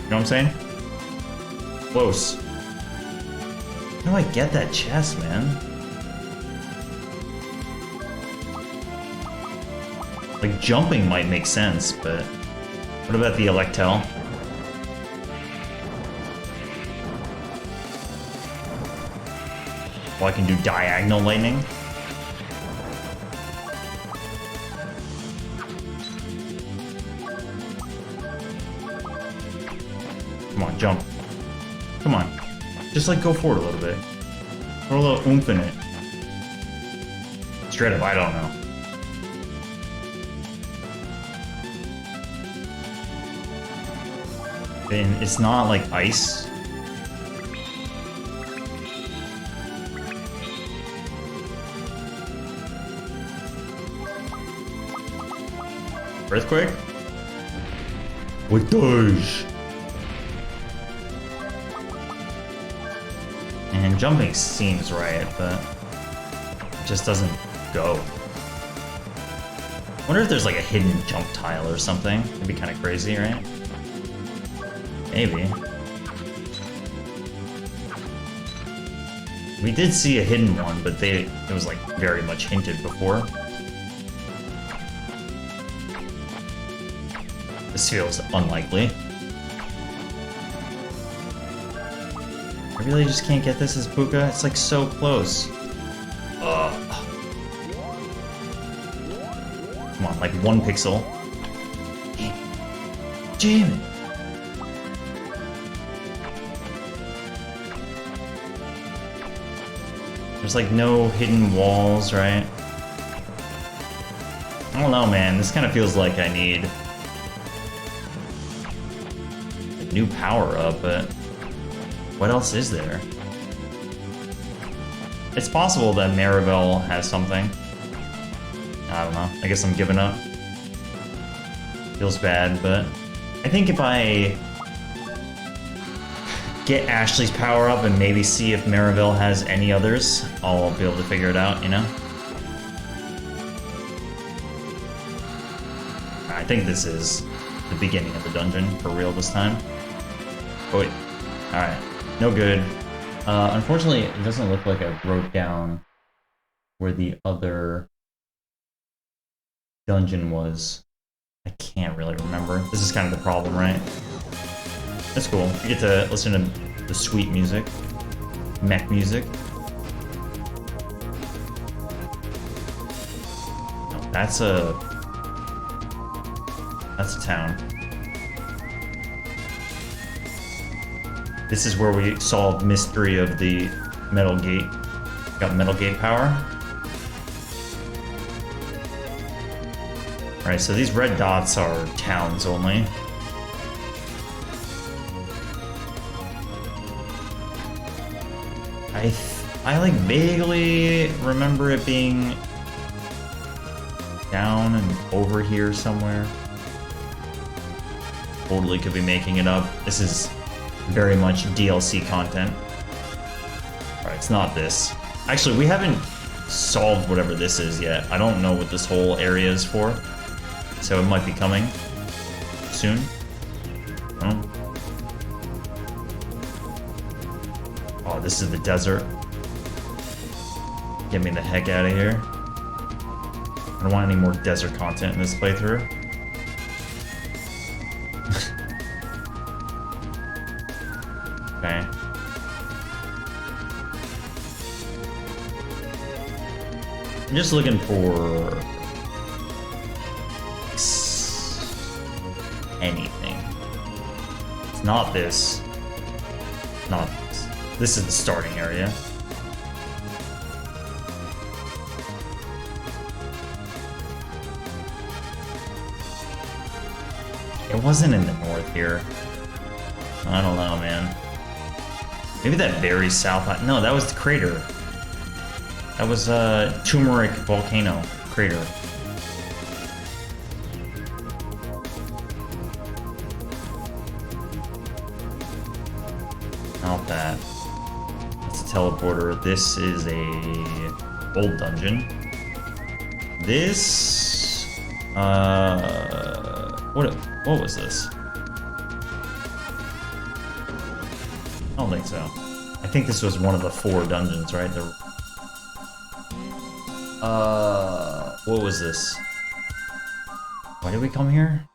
know what I'm saying? Close. How do I get that chest, man? Like, jumping might make sense, but... What about the Electel? Oh, I can do diagonal lightning? Come on, jump. Come on. Just like go forward a little bit. Throw a little oomph in it. Straight up, I don't know. And it's not like ice. Earthquake? With Doge. And jumping seems right, but it just doesn't go. I wonder if there's like a hidden jump tile or something. It'd be kind of crazy, right? Maybe. We did see a hidden one, but it was like very much hinted before. This feels unlikely. I really just can't get this as Puka. It's like so close. Ugh. Come on, like 1 pixel. Damn it. There's like no hidden walls, right? I don't know, man. This kind of feels like I need a new power-up, but what else is there? It's possible that Marivel has something. I don't know. I guess I'm giving up. Feels bad, but I think if I get Ashley's power up and maybe see if Marivel has any others, I'll be able to figure it out, you know? I think this is the beginning of the dungeon for real this time. Oh wait. Alright. No good. Unfortunately, it doesn't look like I wrote down where the other dungeon was. I can't really remember. This is kind of the problem, right? That's cool. You get to listen to the sweet music. Mech music. No, that's a town. This is where we solved mystery of the metal gate. Got metal gate power. Alright, so these red dots are towns only. I like vaguely remember it being down and over here somewhere. Totally could be making it up. This is very much DLC content. Alright, it's not this. Actually, we haven't solved whatever this is yet. I don't know what this whole area is for. So it might be coming soon. Oh. this is the desert. Get me the heck out of here. I don't want any more desert content in this playthrough. Okay. I'm just looking for anything. It's not this. Not this. This is the starting area. It wasn't in the north here. I don't know, man. Maybe that very south. No, that was the crater. That was Turmeric volcano crater. Not that. That's a teleporter. This is a old dungeon. This what was this? I don't think so. I think this was one of the 4 dungeons, right? What was this? Why did we come here?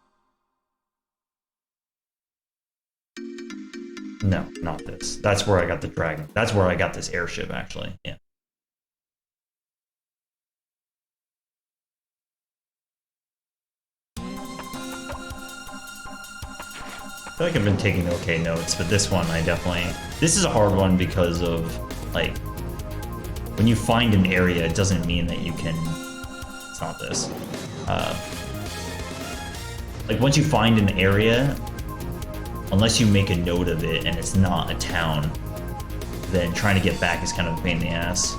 No, not this. That's where I got the dragon. That's where I got this airship, actually. Yeah. I feel like I've been taking okay notes, but this one I definitely... This is a hard one because of, like... When you find an area, it doesn't mean that you can... It's not this. Like, once you find an area, unless you make a note of it and it's not a town, then trying to get back is kind of a pain in the ass.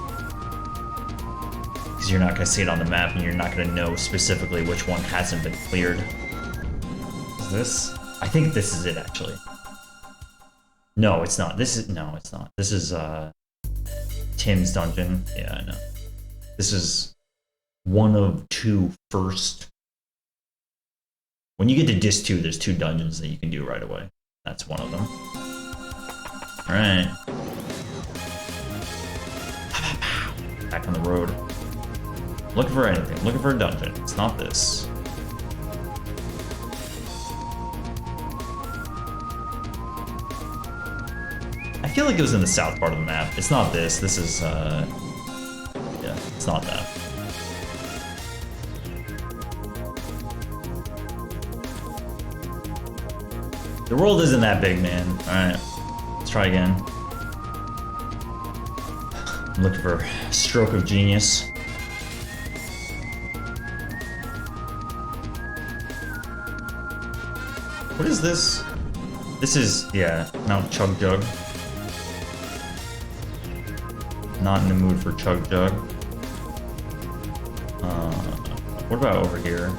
Because you're not going to see it on the map and you're not going to know specifically which one hasn't been cleared. Is this? I think this is it, actually. No, it's not. No, it's not. This is, Tim's dungeon. Yeah, I know. This is one of 2 first. When you get to Disc 2, there's 2 dungeons that you can do right away. That's one of them. Alright. Back on the road. Looking for anything. Looking for a dungeon. It's not this. I feel like it was in the south part of the map. It's not this. This is, yeah, it's not that. The world isn't that big, man. Alright, let's try again. I'm looking for a stroke of genius. What is this? This is, yeah, Mount Chug Jug. Not in the mood for Chug Jug. What about over here?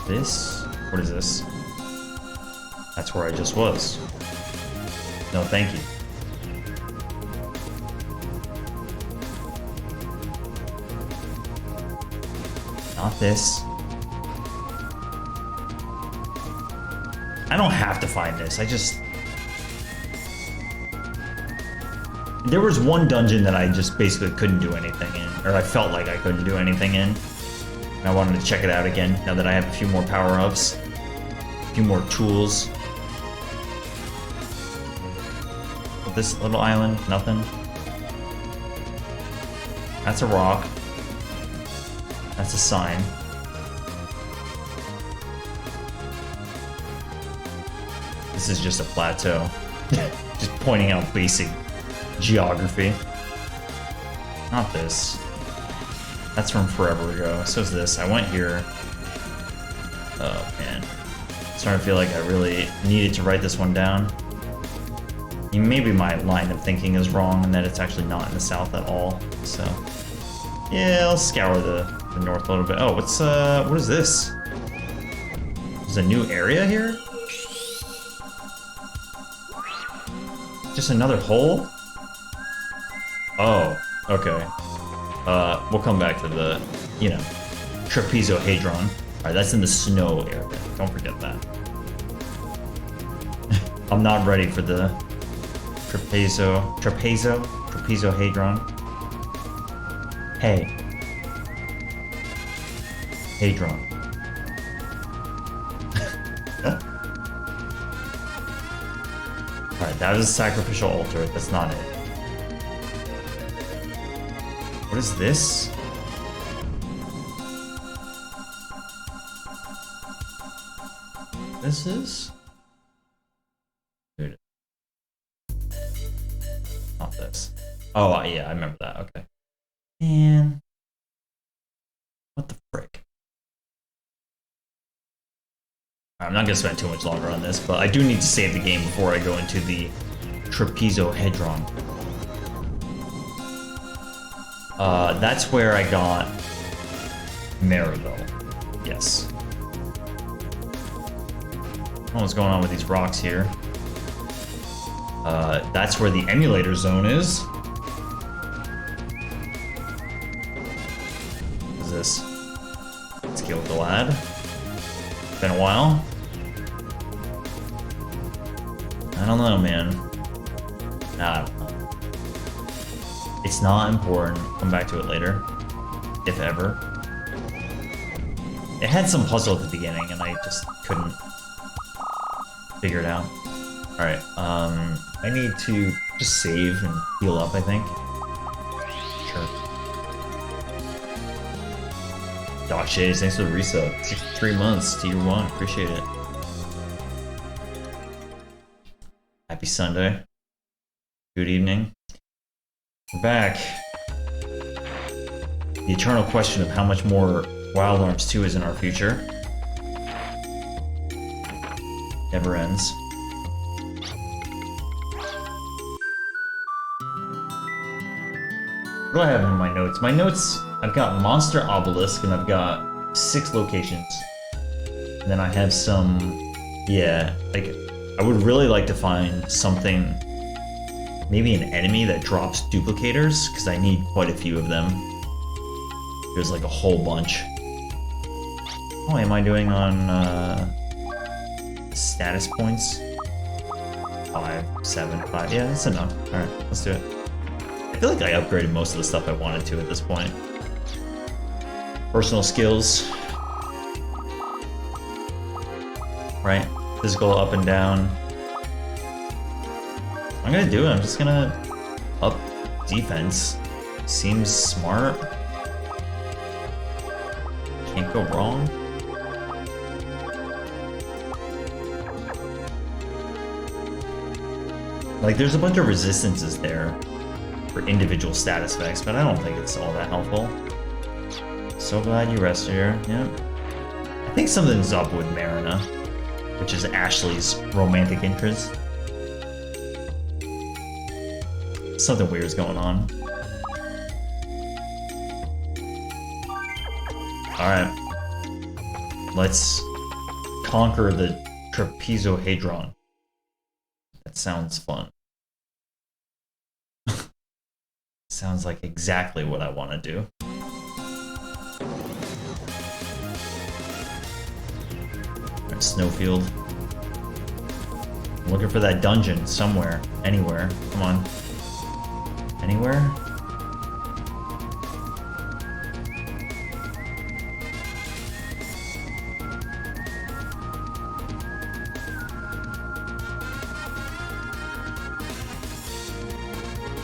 This? What is this? That's where I just was. No, thank you. Not this. I don't have to find this. I just... There was one dungeon that I just basically couldn't do anything in, or I felt like I couldn't do anything in. And I wanted to check it out again, now that I have a few more power-ups, a few more tools. This little island, nothing. That's a rock. That's a sign. This is just a plateau. Just pointing out basic geography. Not this. That's from forever ago. So is this. I went here. Oh man. Starting to feel like I really needed to write this one down. Maybe my line of thinking is wrong and that it's actually not in the south at all. So yeah, I'll scour the north a little bit. Oh, what is this? There's a new area here? Just another hole? Oh, okay. We'll come back to the, you know, trapezohedron. Alright, that's in the snow area. Don't forget that. I'm not ready for the trapezohedron. Hey. Hadron. Alright, that was a sacrificial altar. That's not it. What is this? This is? Dude. Not this. Oh, yeah, I remember that. Okay. Man. What the frick? I'm not going to spend too much longer on this, but I do need to save the game before I go into the trapezohedron. That's where I got Maribel. Yes. Oh, what's going on with these rocks here? That's where the emulator zone is. What is this? Let's kill Galad. Been a while. I don't know, man. Nah, I don't know. It's not important. Come back to it later. If ever. It had some puzzle at the beginning and I just couldn't figure it out. Alright, I need to just save and heal up, I think. Sure. Doc Shades, thanks for the resub. 3 months, tier 1, appreciate it. Happy Sunday. Good evening. We're back. The eternal question of how much more Wild Arms 2 is in our future. Never ends. What do I have in my notes? My notes, I've got Monster Obelisk and I've got 6 locations. And then I have some, yeah, like, I would really like to find something, maybe an enemy that drops duplicators, because I need quite a few of them. There's like a whole bunch. How am I doing on status points? 5, 7, 5. Yeah, that's enough. Alright, let's do it. I feel like I upgraded most of the stuff I wanted to at this point. Personal skills. Right? Physical up and down. I'm gonna do it. I'm just gonna up defense. Seems smart. Can't go wrong. Like, there's a bunch of resistances there for individual status effects, but I don't think it's all that helpful. So glad you rested here. Yep. I think something's up with Marina, which is Ashley's romantic interest. Something weird's going on. Alright. Let's conquer the trapezohedron. That sounds fun. Sounds like exactly what I want to do. Alright, Snowfield. I'm looking for that dungeon somewhere, anywhere. Come on. Anywhere?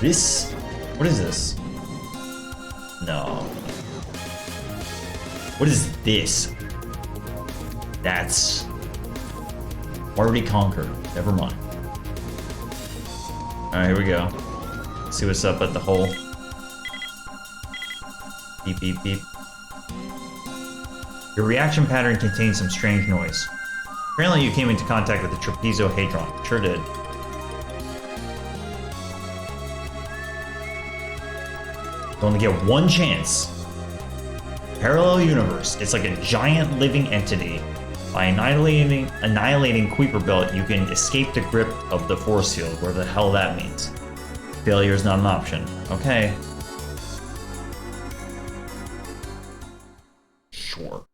This? What is this? No. What is this? That's already conquered. Never mind. Alright, here we go. See what's up at the hole. Beep, beep, beep. Your reaction pattern contains some strange noise. Apparently you came into contact with the trapezohedron. Sure did. You only get one chance. Parallel universe. It's like a giant living entity. By annihilating Kuiper Belt, you can escape the grip of the force field, where the hell that means. Failure is not an option. Okay. Sure.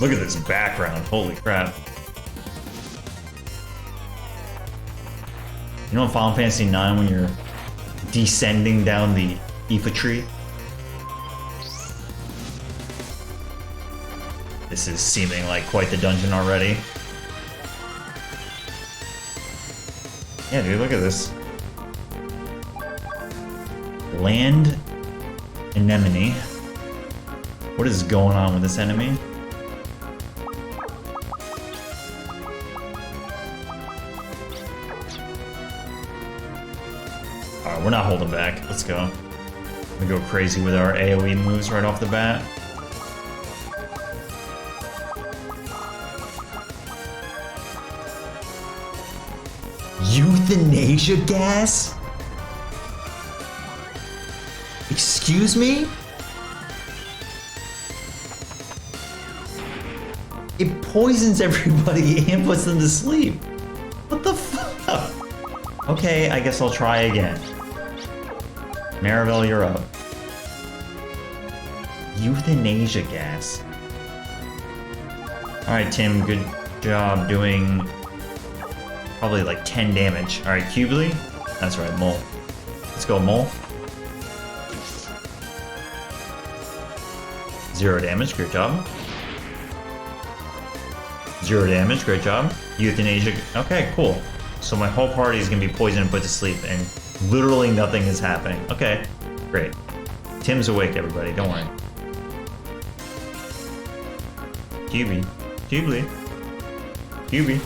Look at this background. Holy crap. You know in Final Fantasy IX when you're descending down the Ifa tree? This is seeming like quite the dungeon already. Yeah, dude, look at this. Land anemone. What is going on with this enemy? Alright, we're not holding back. Let's go. We go crazy with our AoE moves right off the bat. Euthanasia gas? Excuse me? It poisons everybody and puts them to sleep. What the fuck? Okay, I guess I'll try again. Maribel, you're up. Euthanasia gas. Alright, Tim, good job doing probably like 10 damage. Alright, Cubely. That's right, Mole. Let's go, Mole. 0 damage, great job. 0 damage, great job. Euthanasia, okay, cool. So my whole party is gonna be poisoned and put to sleep, and literally nothing is happening. Okay, great. Tim's awake, everybody, don't worry. QB, Cubely, QB.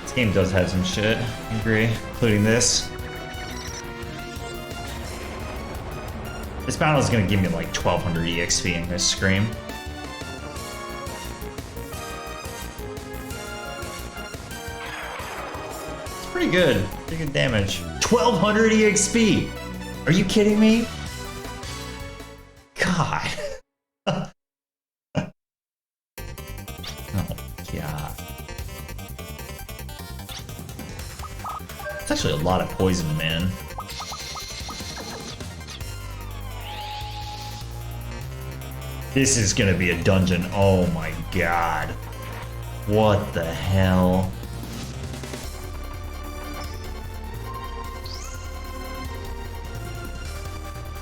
This game does have some shit, I agree, including this. This battle is gonna give me like 1200 EXP in this scream. It's pretty good damage. 1200 EXP! Are you kidding me? God. Oh, God. It's actually a lot of poison, man. This is gonna be a dungeon. Oh my god. What the hell?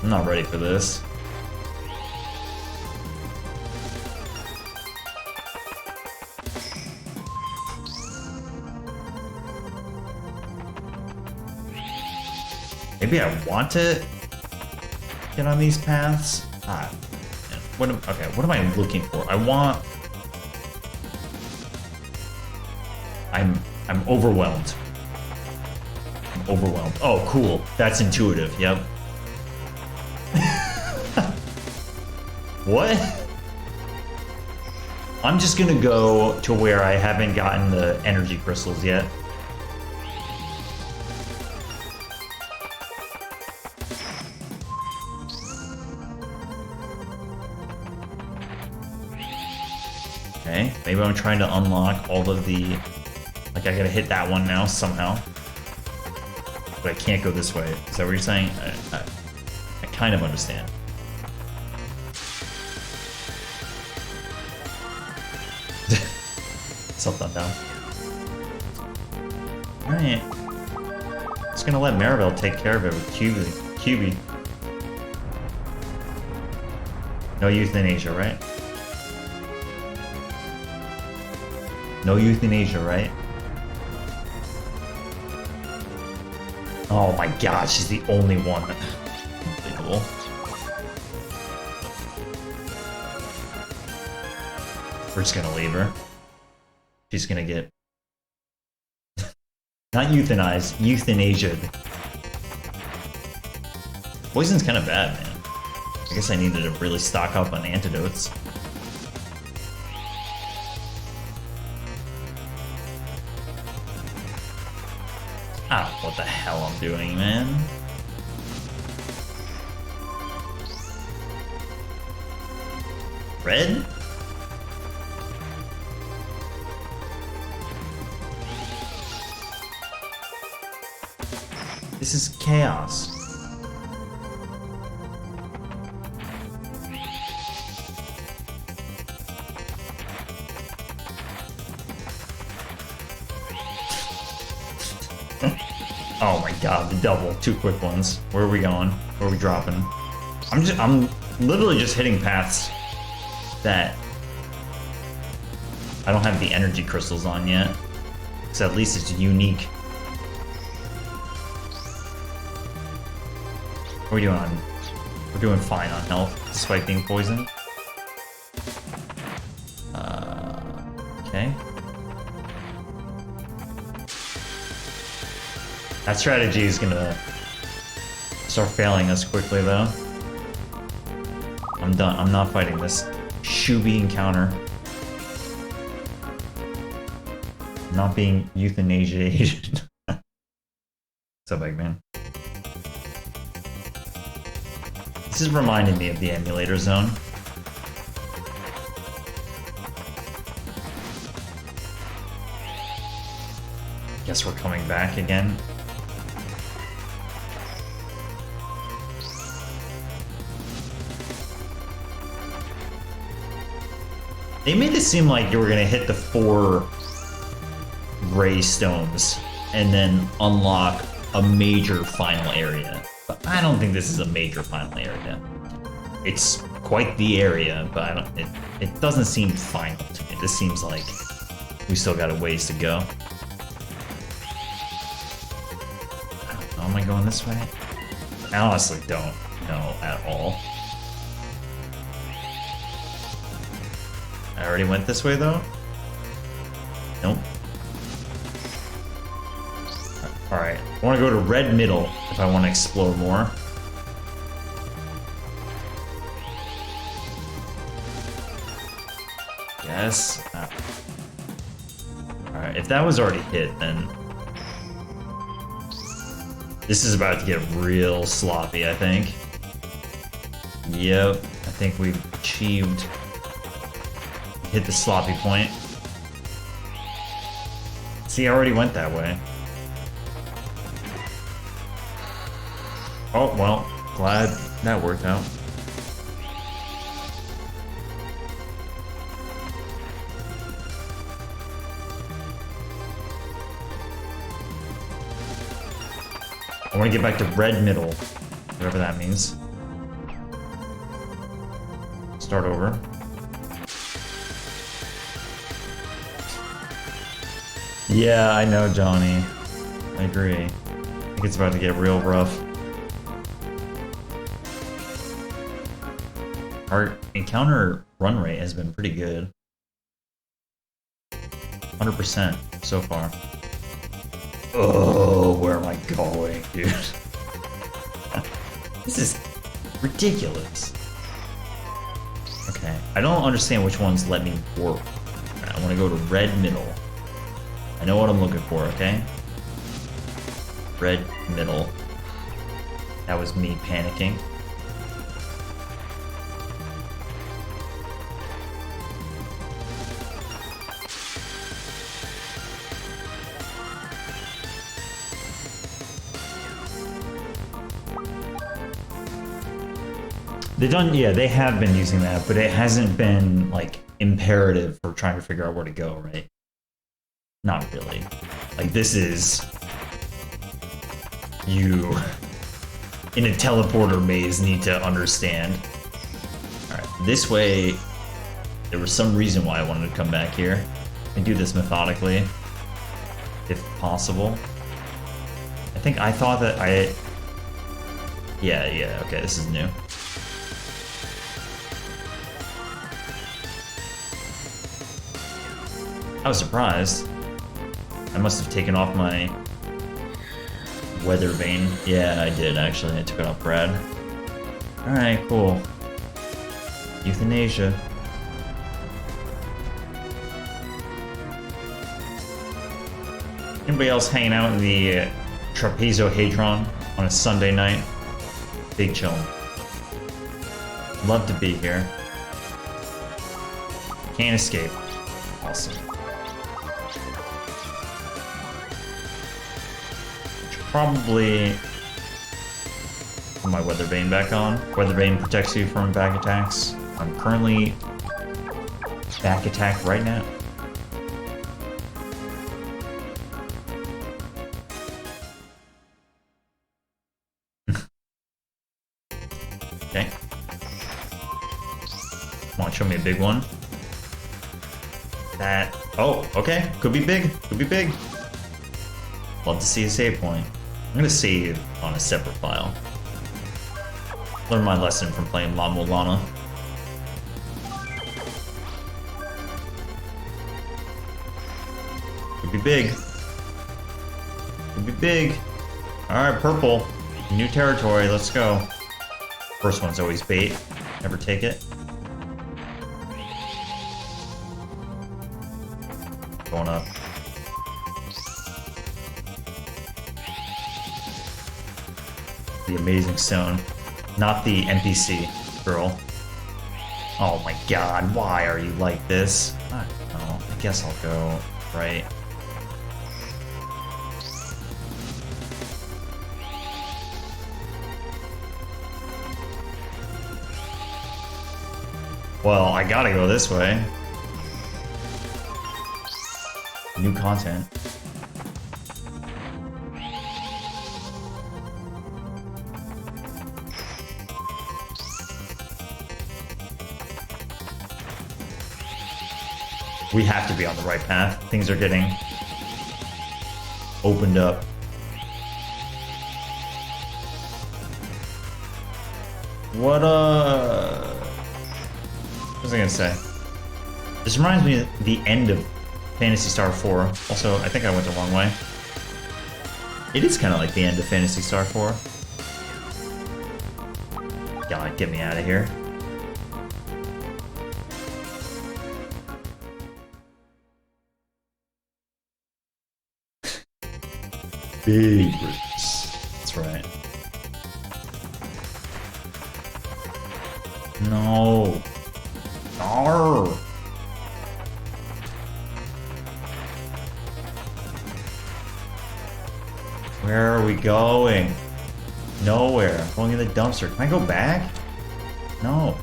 I'm not ready for this. Maybe I want to get on these paths. What am I looking for? I'm overwhelmed. I'm overwhelmed. Oh, cool. That's intuitive. Yep. What? I'm just gonna go to where I haven't gotten the energy crystals yet. Okay, maybe I'm trying to unlock all of the... Like, I gotta hit that one now, somehow. But I can't go this way. Is that what you're saying? I kind of understand. Self-thought down. Alright. Just gonna let Maribel take care of it with QB. No euthanasia, right? No euthanasia, right? Oh my god, she's the only one. Unbelievable. We're just gonna leave her. She's gonna get... Not euthanized, euthanasia'd. Poison's kind of bad, man. I guess I needed to really stock up on antidotes. I don't know what the hell I'm doing, man. Red? This is chaos. Oh my god, the double. 2 quick ones. Where are we going? Where are we dropping? I'm literally just hitting paths that I don't have the energy crystals on yet. So at least it's unique. What are we doing on? We're doing fine on health, despite being poisoned. Okay. That strategy is gonna start failing us quickly, though. I'm done. I'm not fighting this Shubi encounter. I'm not being euthanasiated. What's up, Eggman? This is reminding me of the emulator zone. Guess we're coming back again. They made it seem like you were gonna hit the 4 gray stones and then unlock a major final area. But I don't think this is a major final area. It's quite the area, but I don't, it doesn't seem final to me. This seems like we still got a ways to go. I don't know, am I going this way? I honestly don't know at all. I already went this way though? Nope. Alright, I want to go to Red Middle if I want to explore more. Yes. Alright, if that was already hit, then this is about to get real sloppy, I think. Yep, I think we've achieved... hit the sloppy point. See, I already went that way. Oh, well, glad that worked out. I want to get back to Red Middle, whatever that means. Start over. Yeah, I know, Johnny. I agree. I think it's about to get real rough. Our encounter run rate has been pretty good. 100% so far. Oh, where am I going, dude? This is ridiculous. Okay, I don't understand which ones let me warp. I want to go to Red Middle. I know what I'm looking for, okay? Red Middle. That was me panicking. They have been using that, but it hasn't been, like, imperative for trying to figure out where to go, right? Not really. Like, this is... you, in a teleporter maze, need to understand. Alright, this way, there was some reason why I wanted to come back here and do this methodically, if possible. I thought that I... Yeah, okay, this is new. I was surprised. I must have taken off my weather vane. Yeah, I did actually. I took it off Brad. Alright, cool. Euthanasia. Anybody else hanging out in the Trapezohedron on a Sunday night? Big chill. Love to be here. Can't escape. Awesome. Probably put my Weather Vane back on. Weather Vane protects you from back attacks. I'm currently back attack right now. big one. That... Oh, okay. Could be big. Could be big. Love to see a save point. I'm gonna save on a separate file. Learn my lesson from playing La Mulana. Could be big. Could be big. Alright, purple. New territory, let's go. First one's always bait. Never take it. Going up. The amazing stone. Not the NPC girl. Oh my god, why are you like this? I don't know. I guess I'll go right. Well, I gotta go this way. New content. We have to be on the right path. Things are getting opened up. What was I gonna say? This reminds me of the end of Phantasy Star 4. Also, I think I went the wrong way. It is kind of like the end of Phantasy Star 4. God, get me out of here. Big roots. That's right. No. Arr. Where are we going? Nowhere. I'm going in the dumpster. Can I go back? No.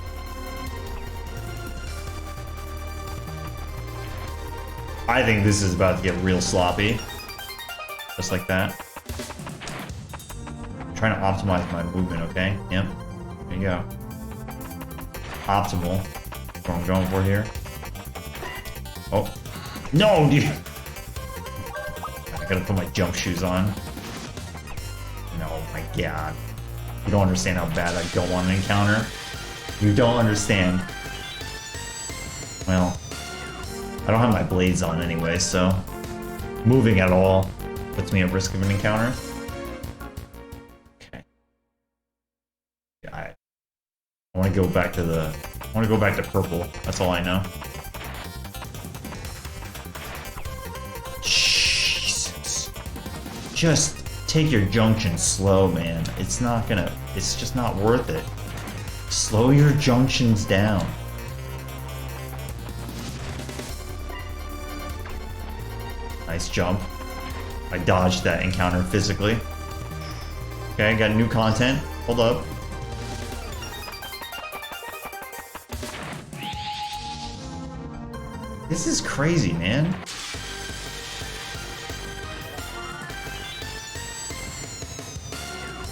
I think this is about to get real sloppy. Just like that. I'm trying to optimize my movement, okay? Yep. There you go. Optimal. That's what I'm going for here. Oh. No, dude! I gotta put my jump shoes on. No, my god. You don't understand how bad I don't want an encounter. You don't understand. Well, I don't have my blades on anyway, so moving at all puts me at risk of an encounter. Okay. I want to go back to the... I want to go back to purple. That's all I know. Jesus. Just take your junction slow, man. It's not gonna... It's just not worth it. Slow your junctions down. Nice jump. I dodged that encounter physically. Okay, got new content. Hold up. This is crazy, man.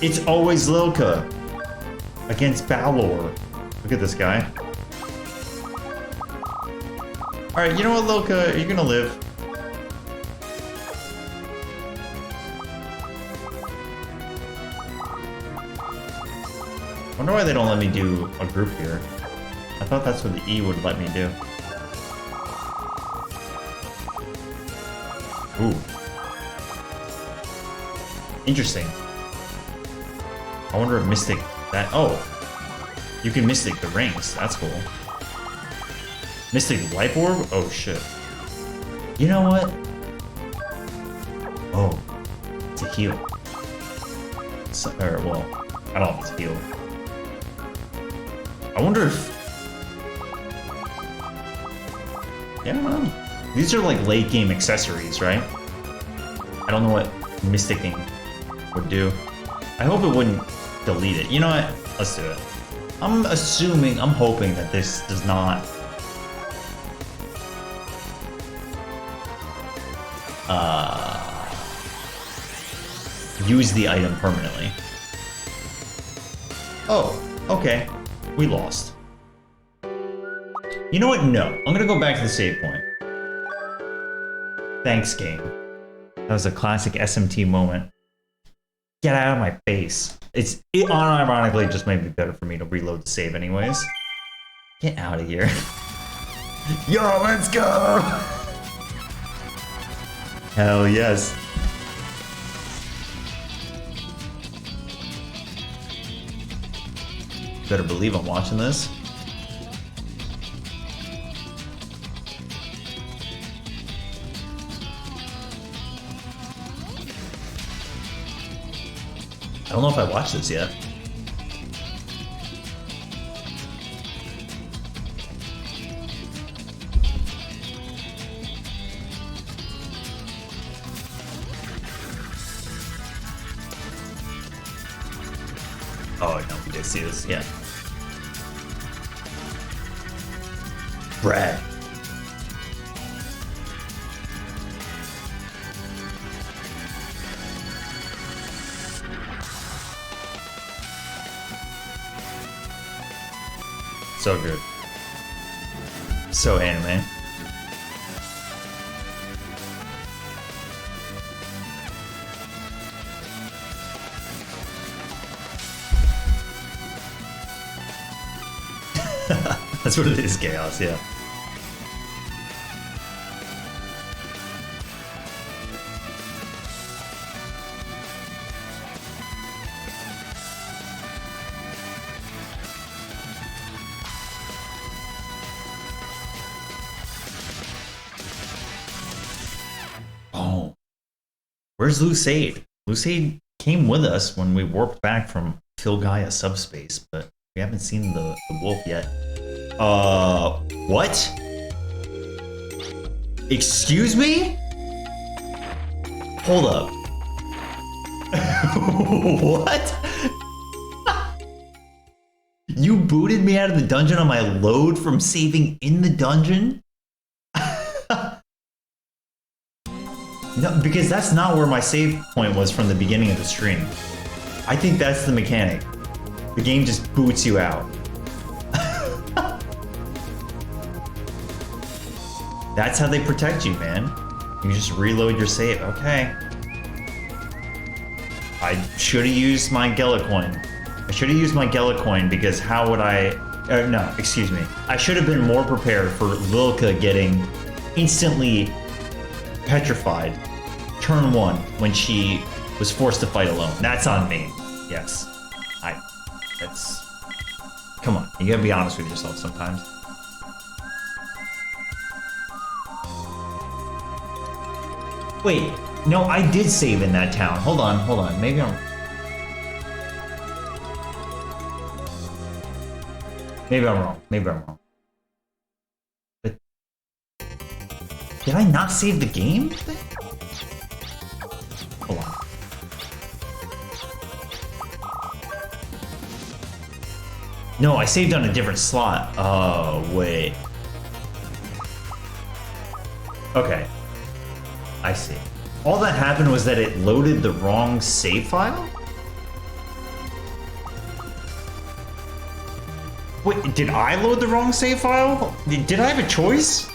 It's always Lilka against Balor. Look at this guy. Alright, you know what, Lilka? You're gonna live. I wonder why they don't let me do a group here. I thought that's what the E would let me do. Ooh. Interesting. I wonder if Mystic... that... Oh! You can Mystic the rings. That's cool. Mystic Life Orb? Oh, shit. You know what? Oh. It's a heal. So, or, well, I don't know if it's a heal. I wonder if... Yeah, I don't know. These are like late game accessories, right? I don't know what Mysticing would do. I hope it wouldn't delete it. You know what? Let's do it. I'm assuming, I'm hoping that this does not... use the item permanently. Oh, okay. We lost. You know what? No. I'm gonna go back to the save point. Thanks, game. That was a classic SMT moment. Get out of my face. It unironically just might be better for me to reload the save anyways. Get out of here. Yo, let's go! Hell yes. Better believe I'm watching this. I don't know if I watched this yet. Oh, no, we did see this, yeah. Brad. So good. So anime. That's what it is, chaos, yeah. Oh. Where's Lucade? Lucade came with us when we warped back from Filgaia subspace, but we haven't seen the wolf yet. What? Excuse me? Hold up. What? You booted me out of the dungeon on my load from saving in the dungeon? No, because that's not where my save point was from the beginning of the stream. I think that's the mechanic. The game just boots you out. That's how they protect you, man. You just reload your save. Okay. I should have used my Gelacoin. I should have used my Gelacoin because how would I... no, excuse me. I should have been more prepared for Lilka getting instantly petrified turn 1 when she was forced to fight alone. That's on me. Yes. That's... Come on. You gotta be honest with yourself sometimes. Wait, no, I did save in that town. Hold on. Maybe I'm wrong. But did I not save the game? Hold on. No, I saved on a different slot. Oh, wait. Okay. I see. All that happened was that it loaded the wrong save file? Wait, did I load the wrong save file? Did I have a choice?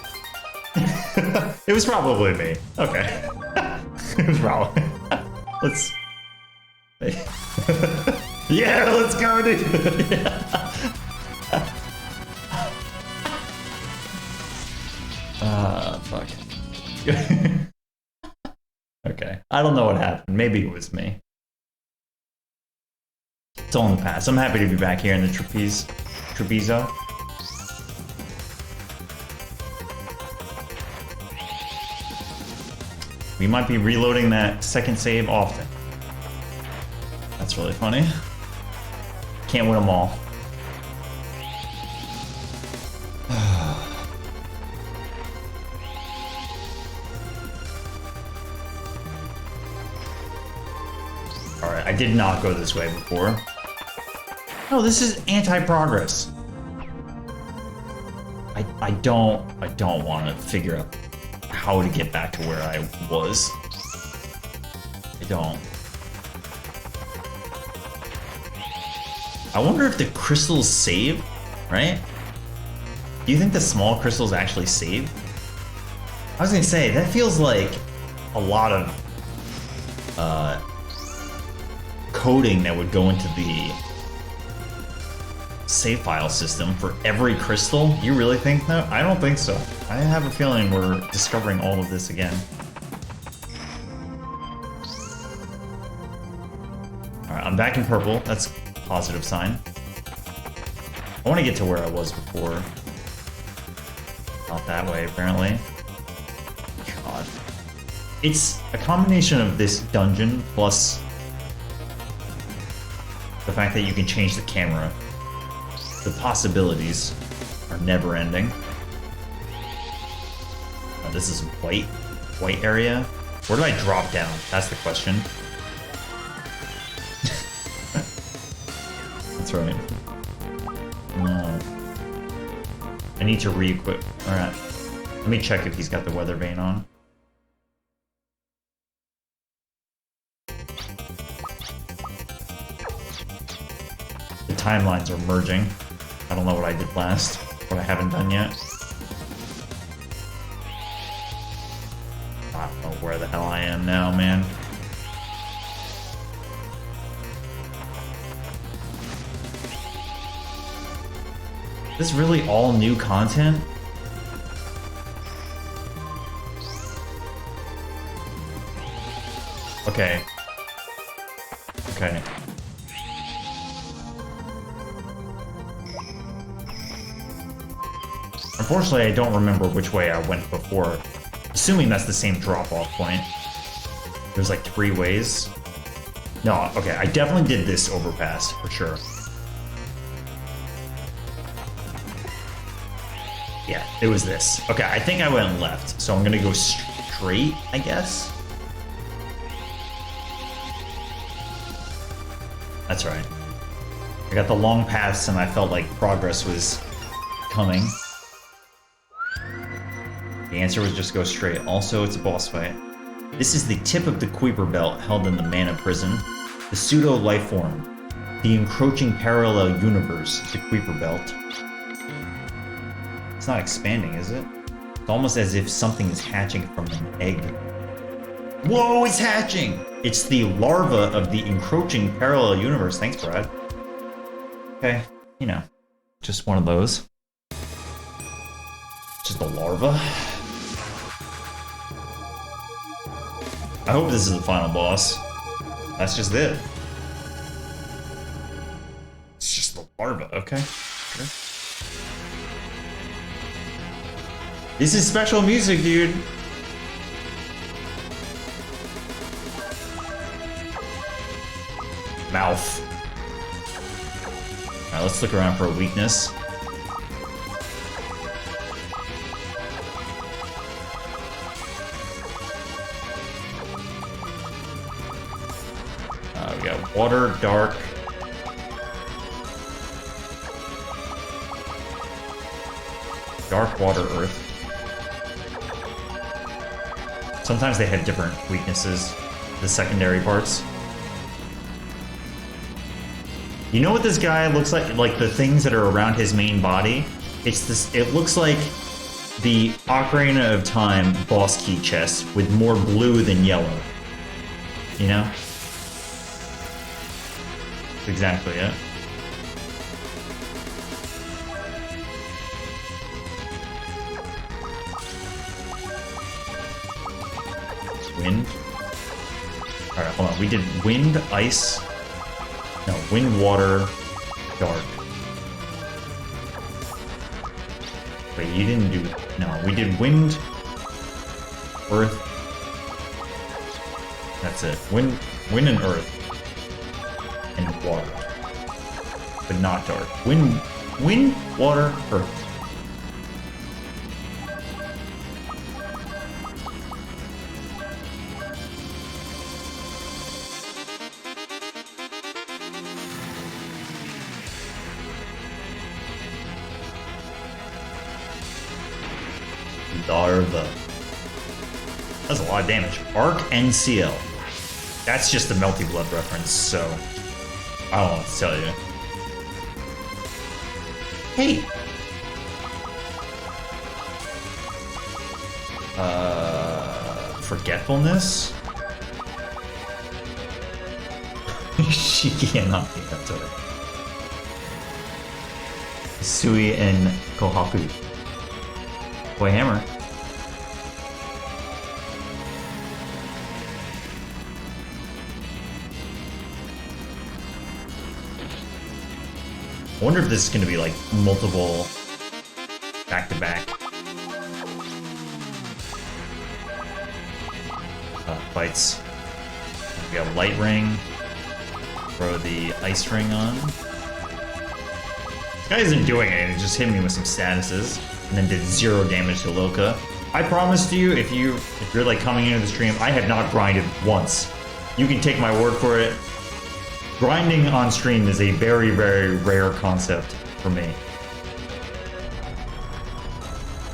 It was probably me. Okay. It was probably... Let's... Yeah, let's go, dude! Yeah. Fuck. Okay. I don't know what happened. Maybe it was me. It's all in the past. I'm happy to be back here in the Trepizo. We might be reloading that second save often. That's really funny. Can't win them all. Alright, I did not go this way before. No, this is anti-progress. I don't want to figure out how to get back to where I was. I don't. I wonder if the crystals save, right? Do you think the small crystals actually save? I was gonna say, that feels like a lot of coding that would go into the save file system for every crystal. You really think that? I don't think so. I have a feeling we're discovering all of this again. Alright, I'm back in purple. That's a positive sign. I want to get to where I was before. Not that way, apparently. God. It's a combination of this dungeon plus the fact that you can change the camera. The possibilities are never ending. Oh, this is white area. Where do I drop down? That's the question. That's right. No. I need to re-equip. Alright. Let me check if he's got the weather vane on. The timelines are merging. I don't know what I did last, what I haven't done yet. I don't know where the hell I am now, man. Is this really all new content? Okay. Okay. Unfortunately, I don't remember which way I went before. Assuming that's the same drop-off point. There's like 3 ways. No, okay, I definitely did this overpass, for sure. Yeah, it was this. Okay, I think I went left, so I'm gonna go straight, I guess? That's right. I got the long paths and I felt like progress was coming. The answer was just go straight. Also, it's a boss fight. This is the tip of the Kuiper Belt held in the Mana Prison. The pseudo-life form. The encroaching parallel universe, the Kuiper Belt. It's not expanding, is it? It's almost as if something is hatching from an egg. Whoa, it's hatching! It's the larva of the encroaching parallel universe. Thanks, Brad. Okay, you know, just one of those. Just a larva. I hope this is the final boss. That's just it. It's just the larva, okay. Sure. This is special music, dude. Mouth. Alright, let's look around for a weakness. We got water, dark. Dark, water, earth. Sometimes they had different weaknesses, the secondary parts. You know what this guy looks like? Like the things that are around his main body? It's this. It looks like the Ocarina of Time boss key chest with more blue than yellow. You know? That's exactly it. Wind. Alright, hold on. We did wind, ice. No, wind, water, dark. Wait, you didn't do... No, we did wind, earth. That's it. Wind and earth. And water. But not dark. Wind, water, earth. Larva. That's a lot of damage. Arc and CL. That's just a Melty Blood reference, so I don't know what to tell you. Hey! Forgetfulness? She cannot be, that's right. Sui and Kohaku. Boy Hammer. I wonder if this is going to be like multiple back-to-back fights. We have Light Ring. Throw the Ice Ring on. This guy isn't doing anything, just hit me with some statuses, and then did 0 damage to Loka. I promise to you, if you're like coming into the stream, I have not grinded once. You can take my word for it. Grinding on stream is a very, very rare concept for me.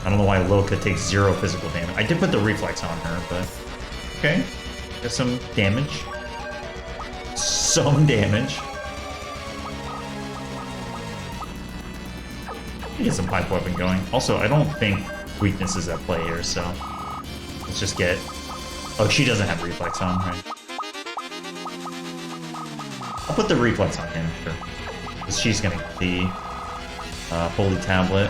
I don't know why Loka takes 0 physical damage. I did put the reflex on her, but okay. Got some damage. Some damage. Get some pipe weapon going. Also, I don't think weakness is at play here, so let's just get. Oh, she doesn't have reflex on, right? I'll put the reflex on him, sure. Because she's gonna get the Holy Tablet.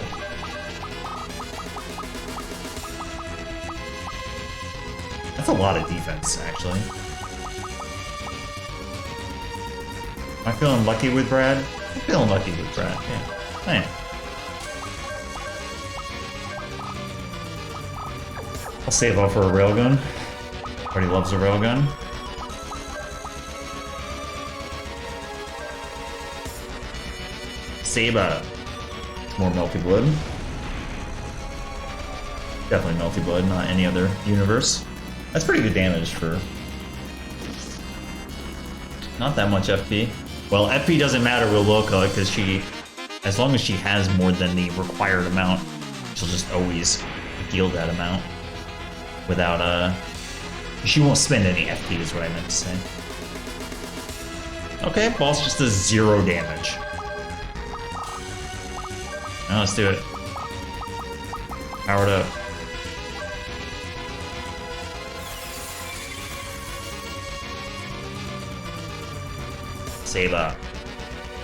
That's a lot of defense, actually. Am I feeling lucky with Brad? I'm feeling lucky with Brad, yeah. I am. I'll save up for a railgun. Everybody loves a railgun. Saba. More Melty Blood. Definitely Melty Blood, not any other universe. That's pretty good damage for not that much FP. Well, FP doesn't matter with Loka because she, as long as she has more than the required amount, she'll just always deal that amount without she won't spend any FP is what I meant to say. Okay, boss just does 0 damage. Now let's do it. Powered up. Saba.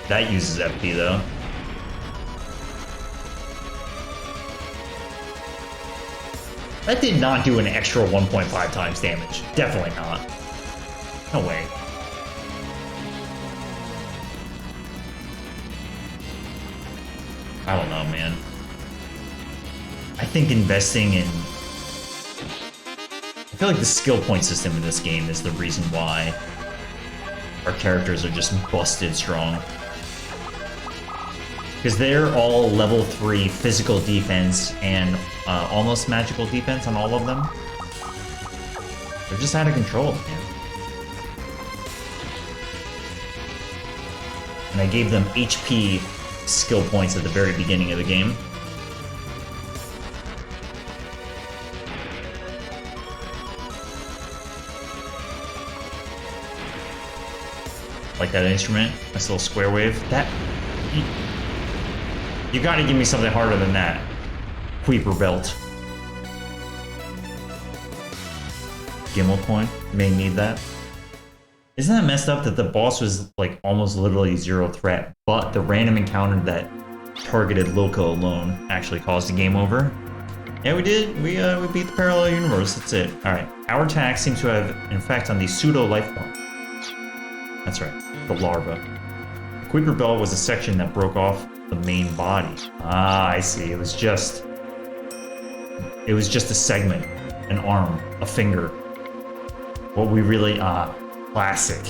That uses FP though. That did not do an extra 1.5 times damage. Definitely not. No way. I don't know, man. I think investing in... I feel like the skill point system in this game is the reason why our characters are just busted strong. Because they're all level 3 physical defense and almost magical defense on all of them. They're just out of control, man. And I gave them HP skill points at the very beginning of the game. Like that instrument, nice little square wave. That you gotta give me something harder than that. Weeper belt. Gimel coin. May need that. Isn't that messed up that the boss was like almost literally 0 threat, but the random encounter that targeted Loka alone actually caused the game over? Yeah, we did. We beat the parallel universe. That's it. All right. Our attack seems to have an effect on the pseudo life form. That's right. The larva. The Weeper belt was a section that broke off the main body. Ah, I see. It was just a segment, an arm, a finger. What we really classic.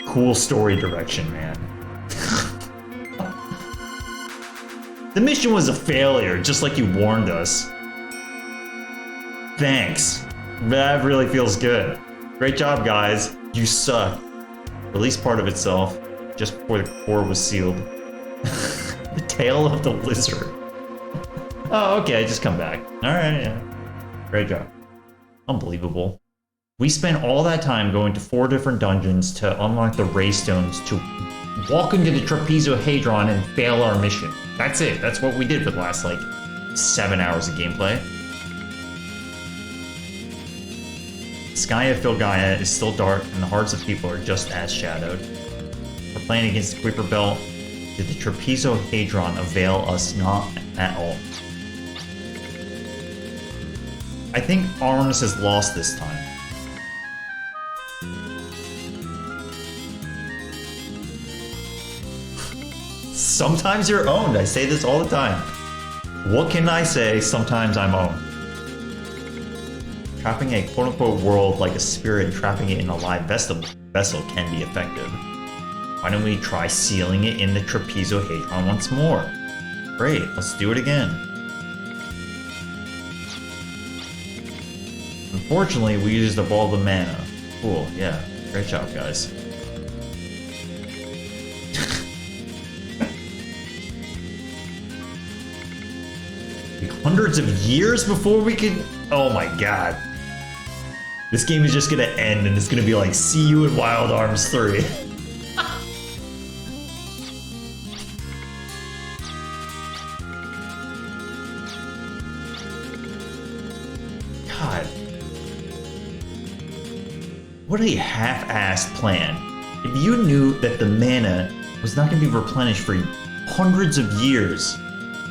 Cool story direction, man. The mission was a failure, just like you warned us. Thanks. That really feels good. Great job, guys. You suck. Released part of itself just before the core was sealed. The tail of the lizard. Oh, okay, just come back. Alright, yeah. Great job. Unbelievable. We spent all that time going to 4 different dungeons to unlock the Ray Stones to walk into the Trapezohedron and fail our mission. That's it. That's what we did for the last, like, 7 hours of gameplay. The sky of Filgaia is still dark, and the hearts of people are just as shadowed. We're playing against the Kuiper Belt. Did the Trapezohedron avail us not at all? I think Arms has lost this time. Sometimes you're owned. I say this all the time. What can I say? Sometimes I'm owned. Trapping a quote-unquote world like a spirit and trapping it in a live vessel can be effective. Why don't we try sealing it in the Trapezohedron once more? Great, let's do it again. Unfortunately, we used up all the mana. Cool, yeah. Great job, guys. Hundreds of years before we could... Oh my god. This game is just gonna end and it's gonna be like, see you in Wild Arms 3. God. What a half-assed plan. If you knew that the mana was not gonna be replenished for hundreds of years,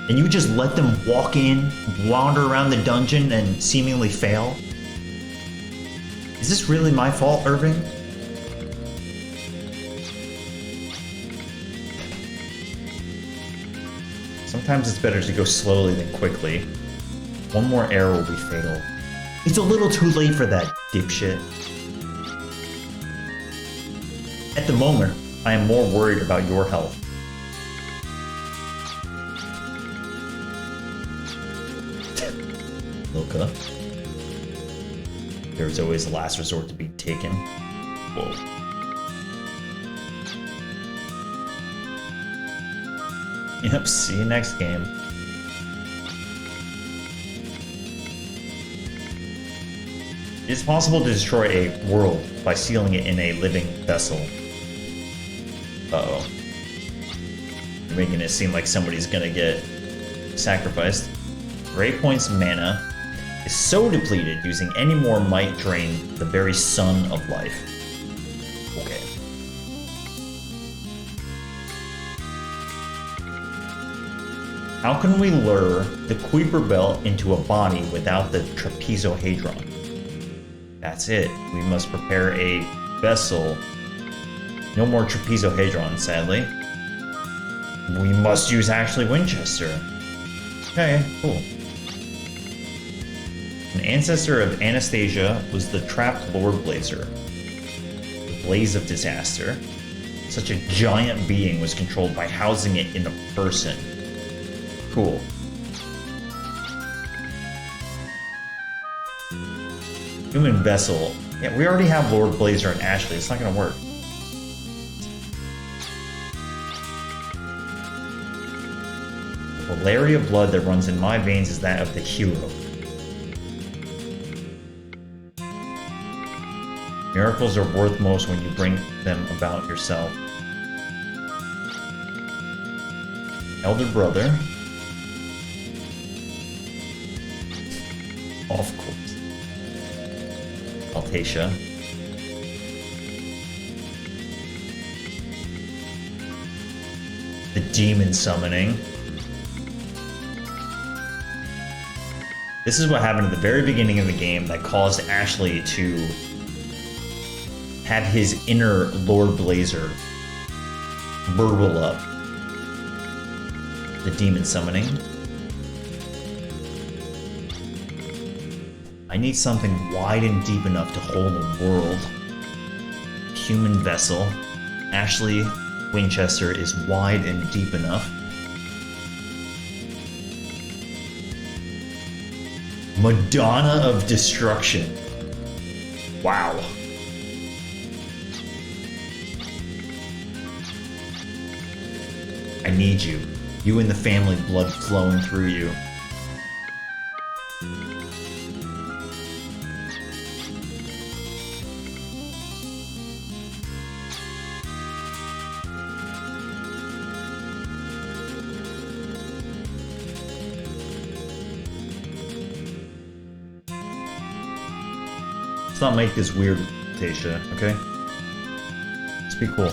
and you just let them walk in, wander around the dungeon, and seemingly fail? Is this really my fault, Irving? Sometimes it's better to go slowly than quickly. One more error will be fatal. It's a little too late for that, dipshit. At the moment, I am more worried about your health. Loka. There's always a last resort to be taken. Whoa. Yep, see you next game. It's possible to destroy a world by sealing it in a living vessel. Uh-oh. You're making it seem like somebody's gonna get sacrificed. Greypoint's mana is so depleted, using any more might drain the very sun of life. Okay. How can we lure the Kuiper Belt into a body without the Trapezohedron? That's it. We must prepare a vessel. No more Trapezohedron, sadly. We must use Ashley Winchester. Okay, cool. An ancestor of Anastasia was the trapped Lord Blazer. The Blaze of Disaster. Such a giant being was controlled by housing it in a person. Cool. Human vessel. Yeah, we already have Lord Blazer and Ashley. It's not gonna work. The polarity of blood that runs in my veins is that of the hero. Miracles are worth most when you bring them about yourself. Elder brother. Of course. Altacia. The demon summoning. This is what happened at the very beginning of the game that caused Ashley to have his inner Lord Blazer burble up. The demon summoning. I need something wide and deep enough to hold a world. Human vessel. Ashley Winchester is wide and deep enough. Madonna of Destruction. Wow. I need you. You and the family blood flowing through you. Let's not make this weird, Tasha, okay? Let's be cool.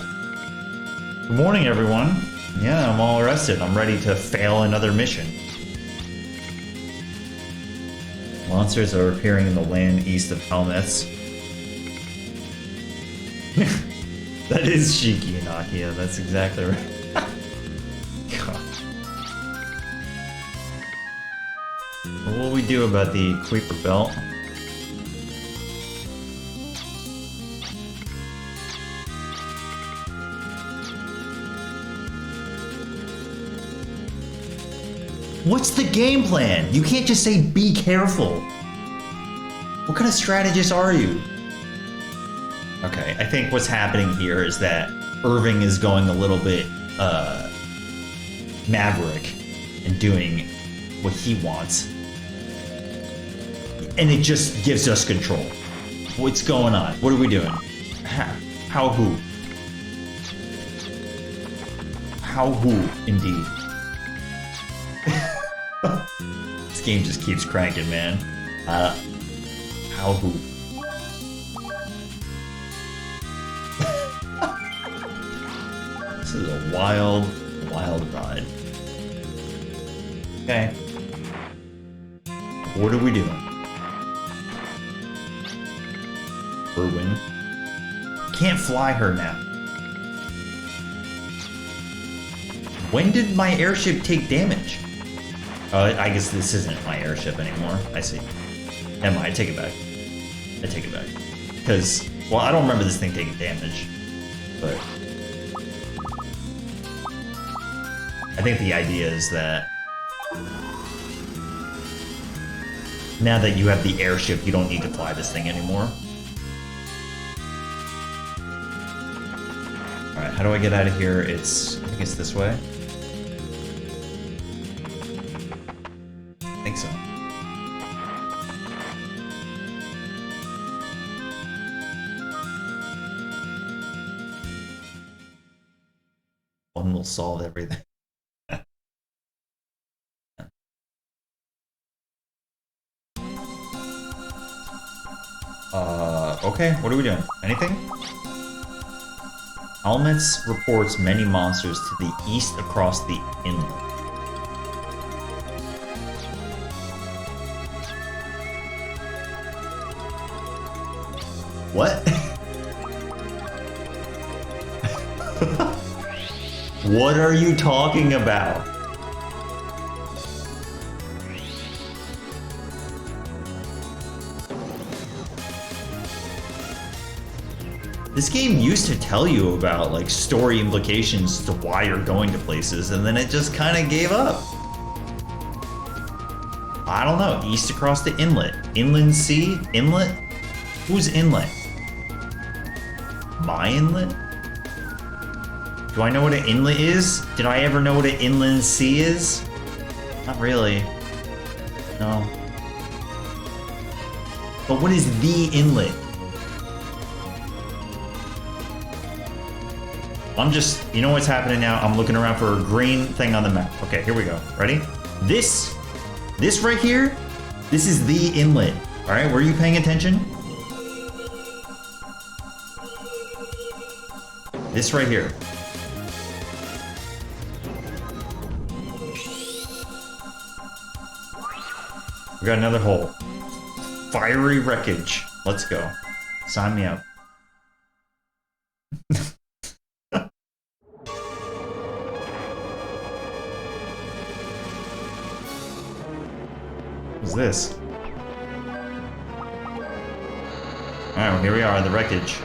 Good morning, everyone. Yeah, I'm all rested. I'm ready to fail another mission. Monsters are appearing in the land east of Helmets. That is Shiki and Akia, that's exactly right. God. What will we do about the Kuiper Belt? What's the game plan? You can't just say be careful. What kind of strategist are you? Okay, I think what's happening here is that Irving is going a little bit maverick and doing what he wants. And it just gives us control. What's going on? What are we doing? How who? How who, indeed. This game just keeps cranking, man. How who? This is a wild, wild ride. Okay. What are we doing? Irwin. Can't fly her now. When did my airship take damage? I guess this isn't my airship anymore. I see. Never mind, I take it back. I take it back. Because, well, I don't remember this thing taking damage. But I think the idea is that now that you have the airship, you don't need to fly this thing anymore. Alright, how do I get out of here? I think it's this way. I think so. One will solve everything. Okay, what are we doing? Anything? Helmets reports many monsters to the east across the inlet. What? What are you talking about? This game used to tell you about like story implications to why you're going to places, and then it just kind of gave up. I don't know. East across the inlet. Inland sea? Inlet? Who's inlet? My inlet? Do I know what an inlet is? Did I ever know what an inland sea is? Not really. No. But what is the inlet? I'm just, you know what's happening now? I'm looking around for a green thing on the map. Okay, here we go. Ready? This right here, this is the inlet. All right, were you paying attention? This right here. We got another hole. Fiery wreckage. Let's go. Sign me up. What's this? Alright, well, here we are, the wreckage.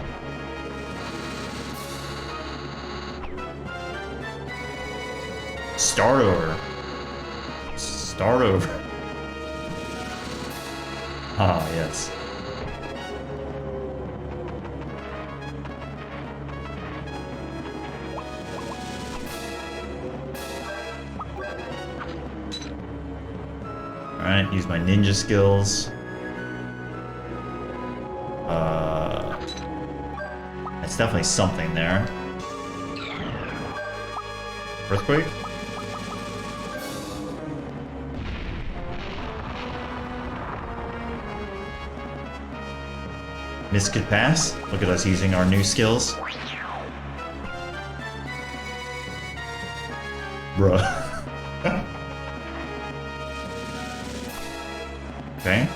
Start over. Start over. Ah, yes. Alright, use my ninja skills. That's definitely something there. Earthquake? This could pass. Look at us using our new skills. Bruh. Okay.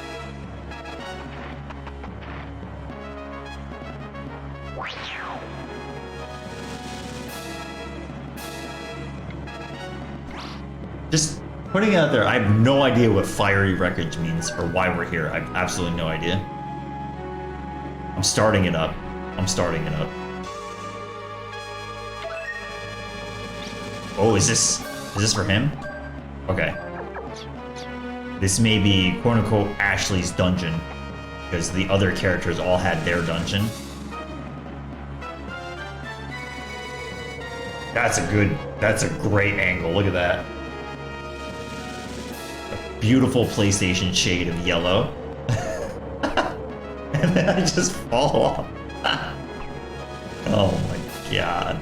Just putting it out there, I have no idea what fiery wreckage means or why we're here. I have absolutely no idea. I'm starting it up. Oh, is this for him? Okay. This may be quote-unquote Ashley's dungeon, because the other characters all had their dungeon. That's a great angle. Look at that. A beautiful PlayStation shade of yellow. And then I just fall off. Oh my god.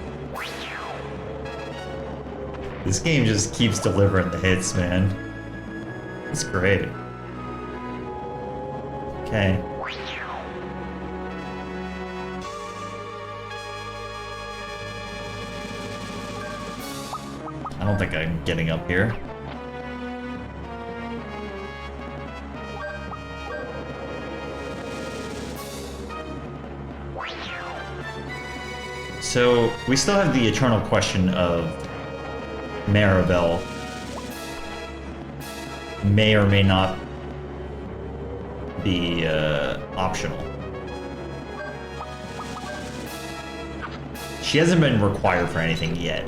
This game just keeps delivering the hits, man. It's great. Okay. I don't think I'm getting up here. So, we still have the eternal question of Maribel may or may not be optional. She hasn't been required for anything yet.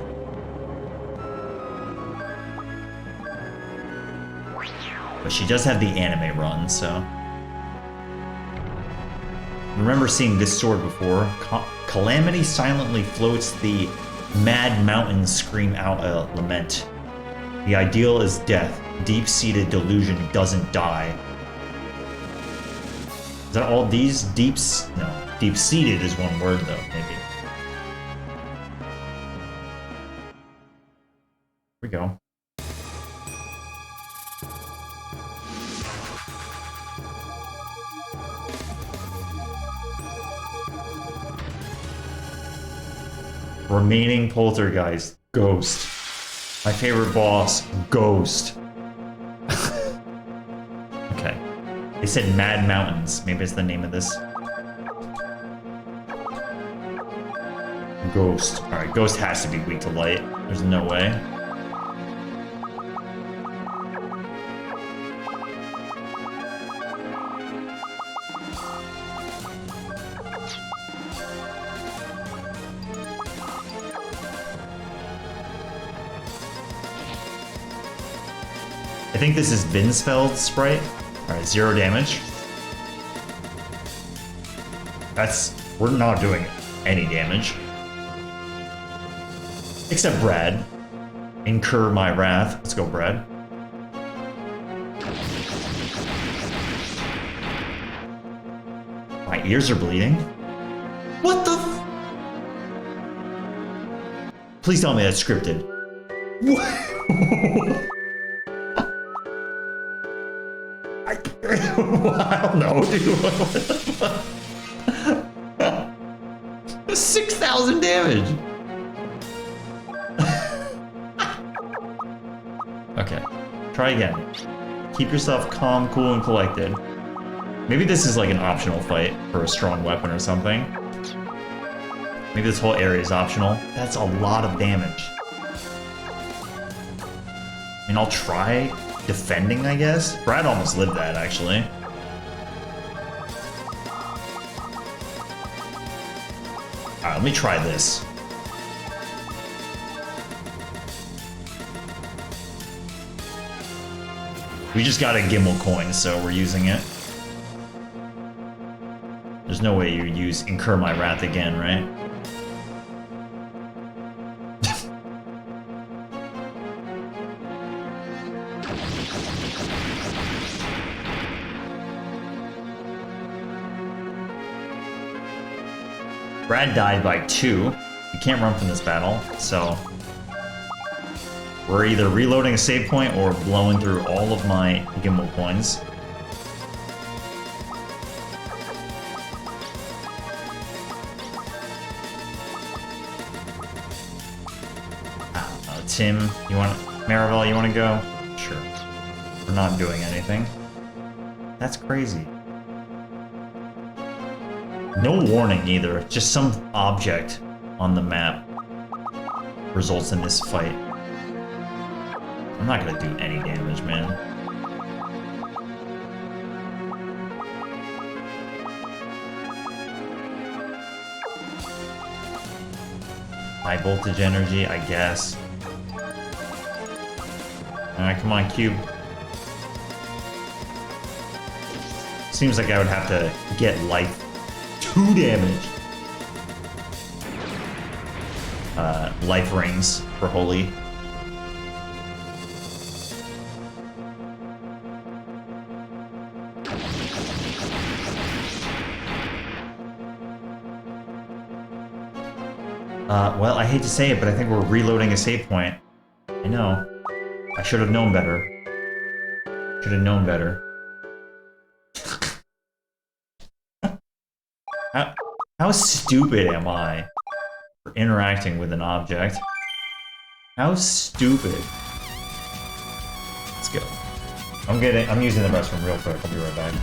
But she does have the anime run, so... Remember seeing this sword before? Calamity silently floats the mad mountains scream out a lament. The ideal is death. Deep-seated delusion doesn't die. Is that all these deeps? No. Deep-seated is one word, though, maybe. Here we go. Remaining poltergeist, Ghost. My favorite boss, Ghost. Okay. They said Mad Mountains. Maybe it's the name of this. Ghost. Alright, Ghost has to be weak to light. There's no way. I think this is Vincefeld's sprite. Alright, 0 damage. We're not doing any damage. Except Brad. Incur my wrath. Let's go, Brad. My ears are bleeding. What the f- Please tell me that's scripted. What? I don't know, dude. 6,000 damage. Okay, try again. Keep yourself calm, cool, and collected. Maybe this is like an optional fight for a strong weapon or something. Maybe this whole area is optional. That's a lot of damage. I mean, I'll try defending, I guess. Brad almost lived that, actually. Alright, let me try this. We just got a Gimbal coin, so we're using it. There's no way you use Incur My Wrath again, right? Brad died by 2. You can't run from this battle, so we're either reloading a save point or blowing through all of my Gimbal coins. Sim, you want Maribel, you want to go? Sure. We're not doing anything. That's crazy. No warning either. Just some object on the map results in this fight. I'm not gonna do any damage, man. High voltage energy, I guess. Alright, come on, Cube. Seems like I would have to get life 2 damage. Life rings for Holy. Well, I hate to say it, but I think we're reloading a save point. I know. I should have known better. Should have known better. How stupid am I for interacting with an object? How stupid. Let's go. I'm using the restroom real quick. I'll be right back.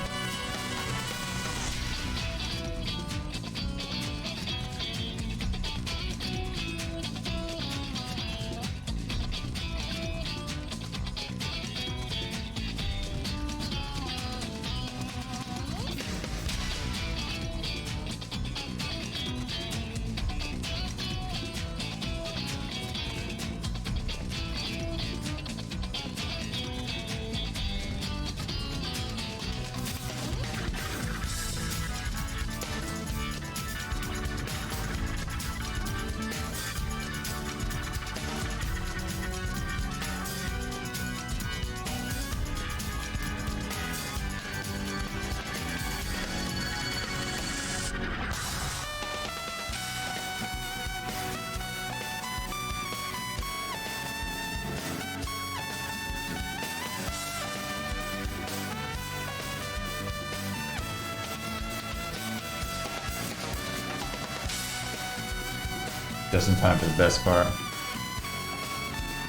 Just in time for the best part.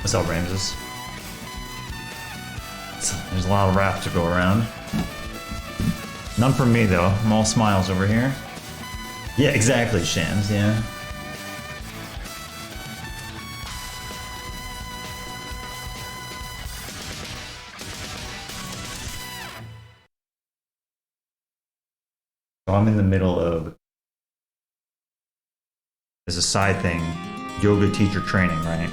What's up, Ramses? There's a lot of rap to go around. None from me, though. I'm all smiles over here. Yeah, exactly, Shams, yeah. So I'm in the middle of... As a side thing, yoga teacher training, right?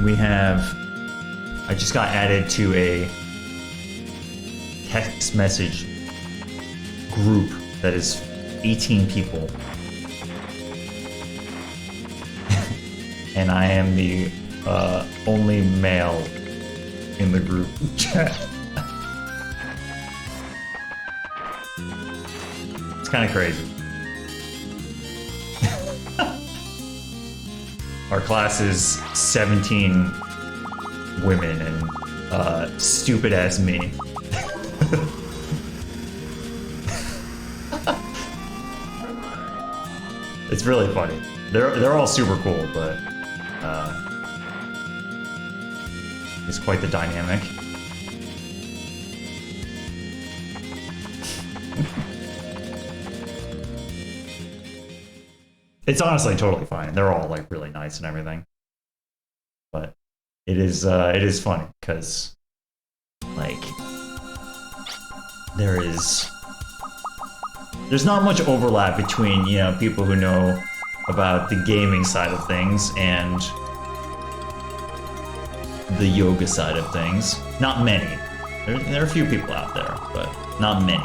We have... I just got added to a text message group that is 18 people. And I am the only male in the group chat. It's kind of crazy. Our class is 17 women and stupid ass me. It's really funny. They're all super cool, but it's quite the dynamic. It's honestly totally fine. They're all like really nice and everything, but it is funny because like there's not much overlap between, you know, people who know about the gaming side of things and the yoga side of things. Not many. There are a few people out there, but not many.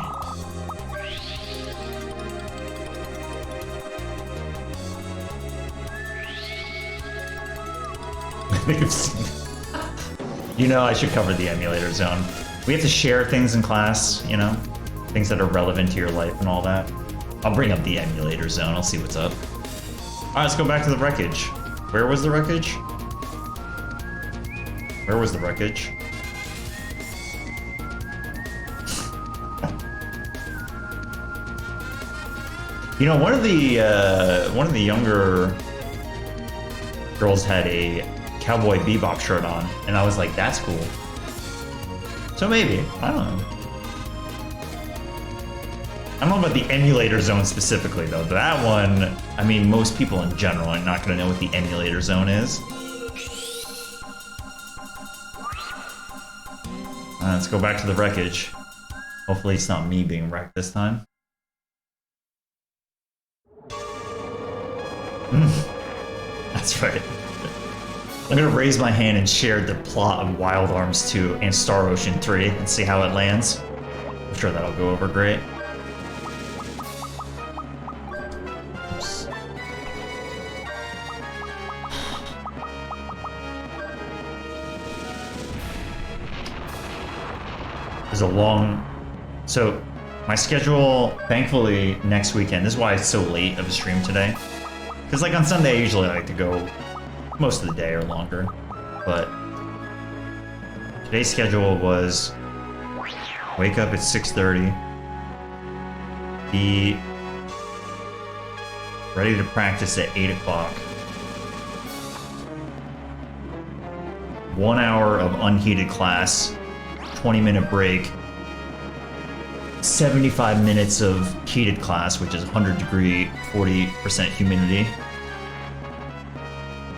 You know, I should cover the emulator zone. We have to share things in class, you know? Things that are relevant to your life and all that. I'll bring up the emulator zone, I'll see what's up. Alright, let's go back to the wreckage. Where was the wreckage? Where was the wreckage? You know, one of the younger girls had a Cowboy Bebop shirt on, and I was like, that's cool. So maybe, I don't know. I don't know about the emulator zone specifically though. That one, I mean, most people in general are not gonna know what the emulator zone is. Let's go back to the wreckage. Hopefully it's not me being wrecked this time. That's right. I'm gonna raise my hand and share the plot of Wild Arms 2 and Star Ocean 3 and see how it lands. I'm sure that'll go over great. Oops. There's a long... So, my schedule, thankfully, next weekend, this is why it's so late of a stream today. Because like on Sunday, I usually like to go most of the day or longer. But today's schedule was wake up at 6:30, be ready to practice at 8 o'clock, 1 hour of unheated class, 20-minute break, 75 minutes of heated class, which is 100-degree, 40% humidity,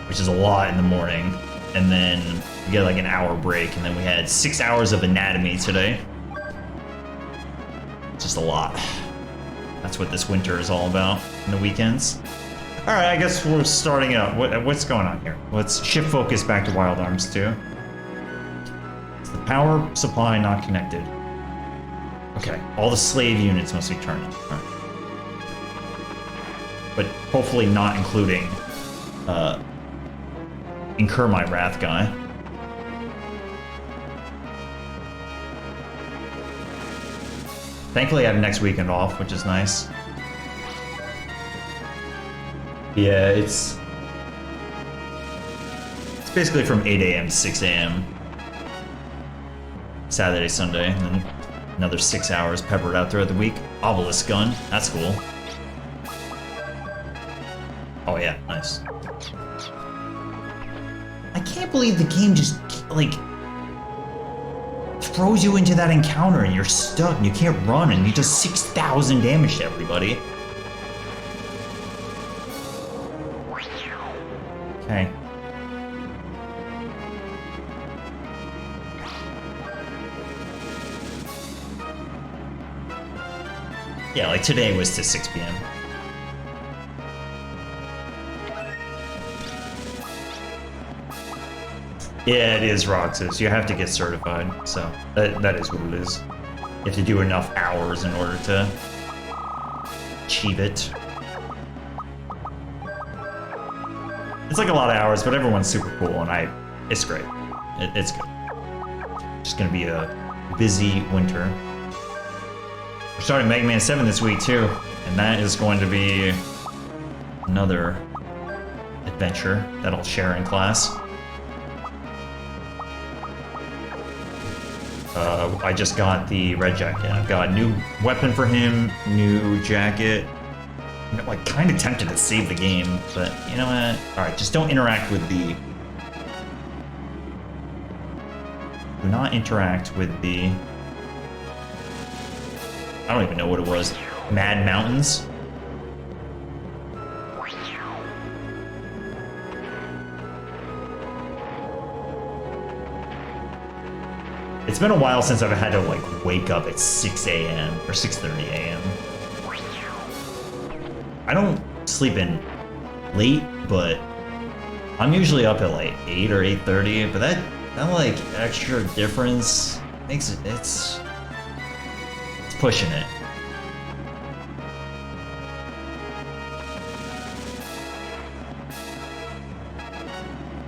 which is a lot in the morning, and then we get like an hour break, and then we had 6 hours of anatomy today. Just a lot. That's what this winter is all about in the weekends. All right, I guess we're starting out. What's going on here? Let's shift focus back to Wild Arms 2. Is the power supply not connected? Okay, all the slave units must be turned on. All right. But hopefully not including Incur My Wrath guy. Thankfully, I have next weekend off, which is nice. Yeah, it's basically from 8 a.m. to 6 a.m. Saturday, Sunday, and then another 6 hours peppered out throughout the week. Obelisk gun, that's cool. Oh yeah, nice. I can't believe the game just, like, throws you into that encounter and you're stuck and you can't run and you just 6,000 damage to everybody. Okay. Yeah, like today was to 6 p.m. Yeah, it is Roxas. You have to get certified, so that is what it is. You have to do enough hours in order to achieve it. It's like a lot of hours, but everyone's super cool, and it's great. It's good. Just gonna be a busy winter. We're starting Mega Man 7 this week too, and that is going to be another adventure that I'll share in class. I just got the red jacket. I've got a new weapon for him, new jacket. I'm like kind of tempted to save the game, but you know what? All right, just don't interact with the. Do not interact with the. I don't even know what it was. Mad Mountains. It's been a while since I've had to like wake up at 6 a.m. or 6:30 a.m. I don't sleep in late, but I'm usually up at like 8 or 8:30. But that like extra difference makes it's pushing it.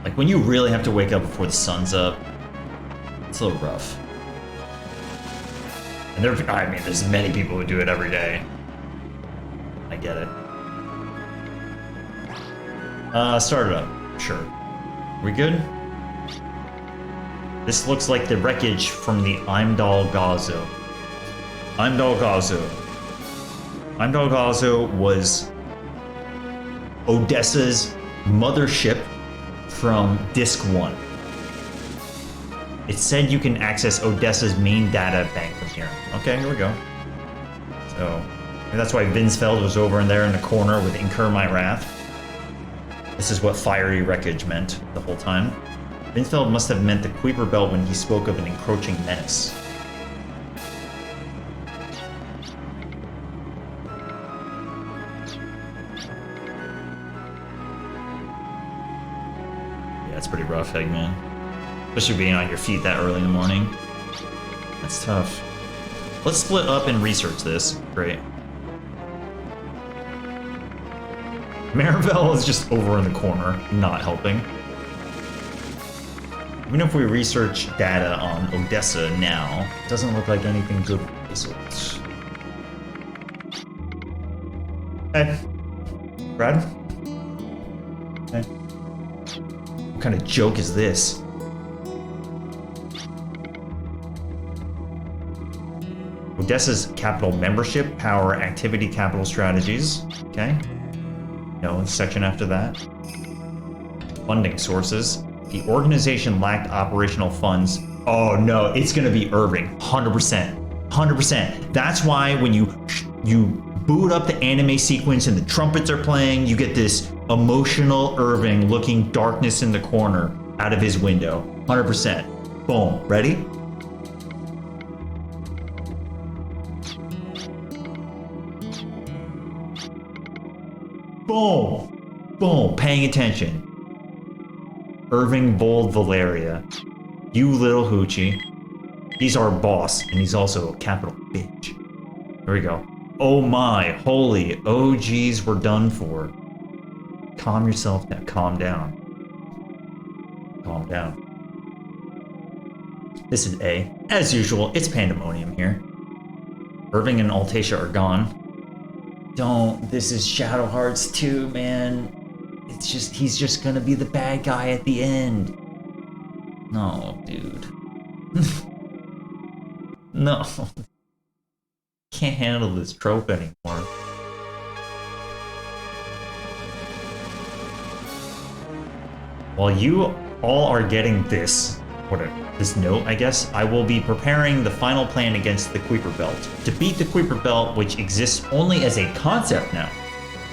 Like when you really have to wake up before the sun's up, it's a little rough. And I mean, there's many people who do it every day. I get it. Start it up. Sure. We good? This looks like the wreckage from the Imdal Gazo. Imdal Gazo. Imdal Gazo was Odessa's mothership from Disk 1. It said you can access Odessa's main data bank from here. Okay, here we go. So, and that's why Vinsfeld was over in there in the corner with Incur My Wrath. This is what fiery wreckage meant the whole time. Vinsfeld must have meant the Kuiper Belt when he spoke of an encroaching menace. Yeah, it's pretty rough, Eggman. Especially being on your feet that early in the morning. That's tough. Let's split up and research this. Great. Maribel is just over in the corner, not helping. Even if we research data on Odessa now, it doesn't look like anything good results. Hey. Brad? Hey. What kind of joke is this? Odessa's capital membership, power, activity, capital strategies. Okay. No, section after that. Funding sources. The organization lacked operational funds. Oh no, it's gonna be Irving, 100%, 100%. That's why when you boot up the anime sequence and the trumpets are playing, you get this emotional Irving looking darkness in the corner out of his window, 100%. Boom, ready? Boom, boom, paying attention. Irving Bold Valeria. You little hoochie. He's our boss, and he's also a capital bitch. Here we go. Oh my, holy, oh geez, we're done for. Calm yourself down, calm down. Calm down. This is A. As usual, it's pandemonium here. Irving and Altacia are gone. Don't, this is Shadow Hearts 2, man. It's just, he's just gonna be the bad guy at the end. No, dude. No. Can't handle this trope anymore. While you all are getting this, this note, I guess, I will be preparing the final plan against the Kuiper Belt. To beat the Kuiper Belt, which exists only as a concept now,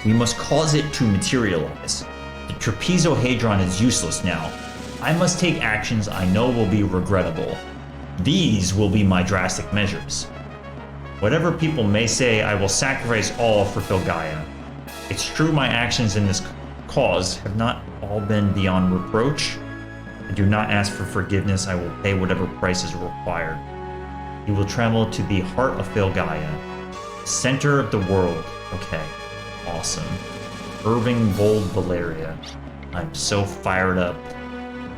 we must cause it to materialize. The trapezohedron is useless now. I must take actions I know will be regrettable. These will be my drastic measures. Whatever people may say, I will sacrifice all for Filgaia. It's true my actions in this cause have not all been beyond reproach. I do not ask for forgiveness, I will pay whatever price is required. You will travel to the heart of Filgaia, center of the world. Okay, awesome. Irving Bold Valeria. I'm so fired up.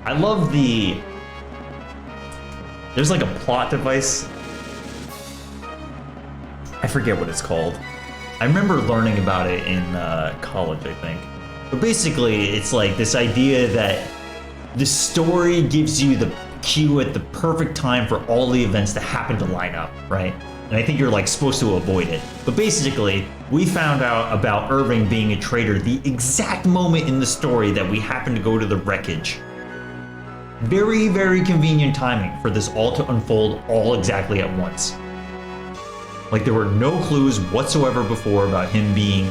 I love the... There's like a plot device. I forget what it's called. I remember learning about it in college, I think. But basically, it's like this idea that the story gives you the cue at the perfect time for all the events to happen to line up, right? And I think you're like supposed to avoid it. But basically, we found out about Irving being a traitor the exact moment in the story that we happened to go to the wreckage. Very, very convenient timing for this all to unfold all exactly at once. Like there were no clues whatsoever before about him being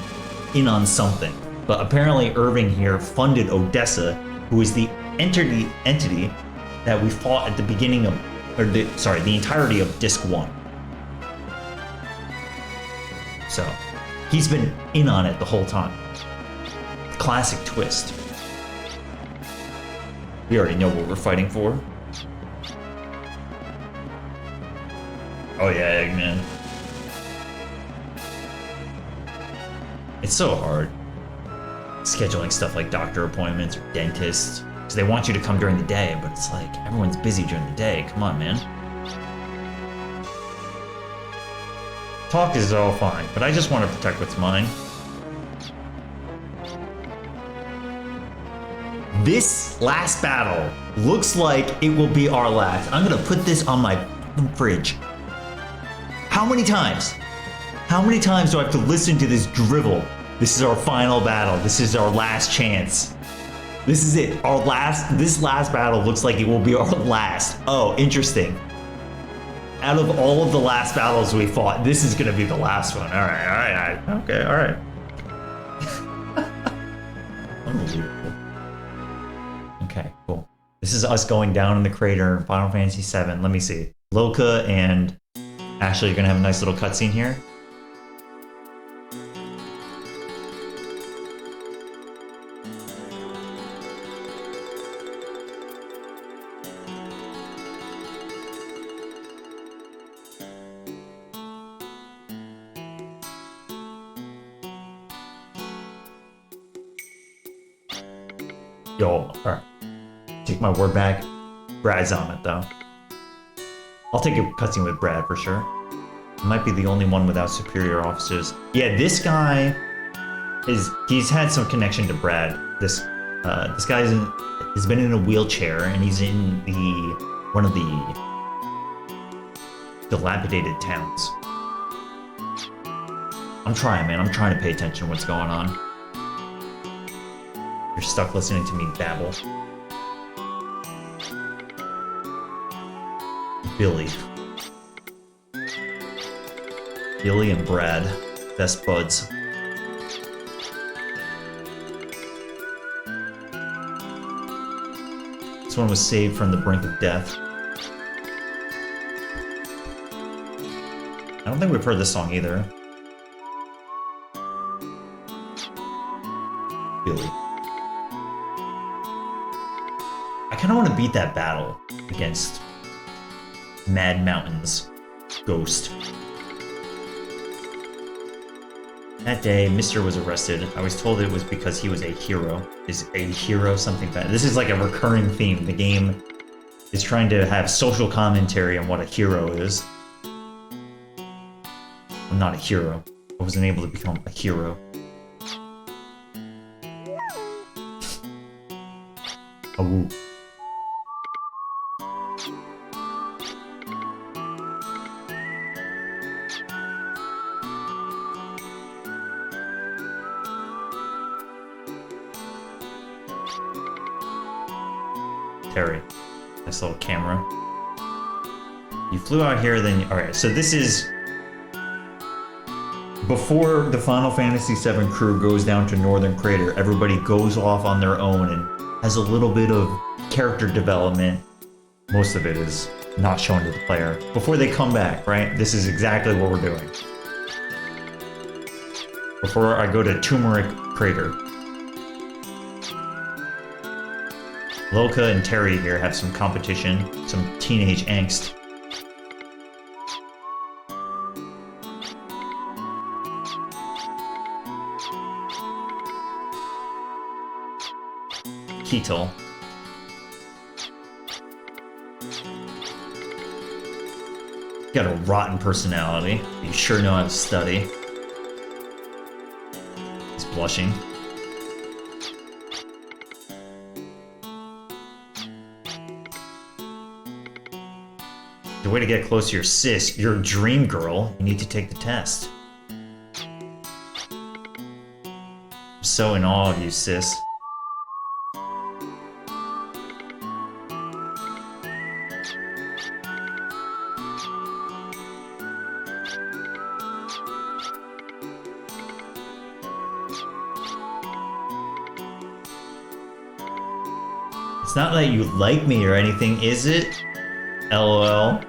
in on something. But apparently Irving here funded Odessa, who is the entity that we fought at the beginning of, the entirety of Disc 1. So, he's been in on it the whole time. Classic twist. We already know what we're fighting for. Oh yeah, Eggman. It's so hard. Scheduling stuff like doctor appointments or dentists. Because they want you to come during the day, but it's like, everyone's busy during the day. Come on, man. Talk is all fine, but I just want to protect what's mine. This last battle looks like it will be our last. I'm gonna put this on my fridge. How many times? How many times do I have to listen to this drivel? This is our final battle. This is our last chance. This is it. This last battle looks like it will be our last. Oh, interesting. Out of all of the last battles we fought, this is gonna be the last one. All right. Okay, all right. Unbelievable. Okay, cool. This is us going down in the crater in Final Fantasy VII. Let me see. Lilka and Ashley are gonna have a nice little cutscene here. Yo, alright. Take my word back. Brad's on it though. I'll take a cutscene with Brad for sure. Might be the only one without superior officers. Yeah, this guy he's had some connection to Brad. This guy has been in a wheelchair and he's in one of the dilapidated towns. I'm trying, man. I'm trying to pay attention to what's going on. You're stuck listening to me babble. Billy and Brad, best buds. This one was saved from the brink of death. I don't think we've heard this song either. Billy. I kind of want to beat that battle against Mad Mountain's ghost. That day, Mister was arrested. I was told it was because he was a hero. Is a hero something bad? This is like a recurring theme. The game is trying to have social commentary on what a hero is. I'm not a hero. I wasn't able to become a hero. Oh. Terry. Nice little camera. You flew out here, then... Alright, so this is... Before the Final Fantasy VII crew goes down to Northern Crater, everybody goes off on their own and has a little bit of character development. Most of it is not shown to the player. Before they come back, right? This is exactly what we're doing. Before I go to Turmeric Crater. Lilka and Terry here have some competition, some teenage angst. Keetle. Got a rotten personality. You sure know how to study. He's blushing. The way to get close to your sis, your dream girl, you need to take the test. I'm so in awe of you, sis. It's not that you like me or anything, is it? LOL.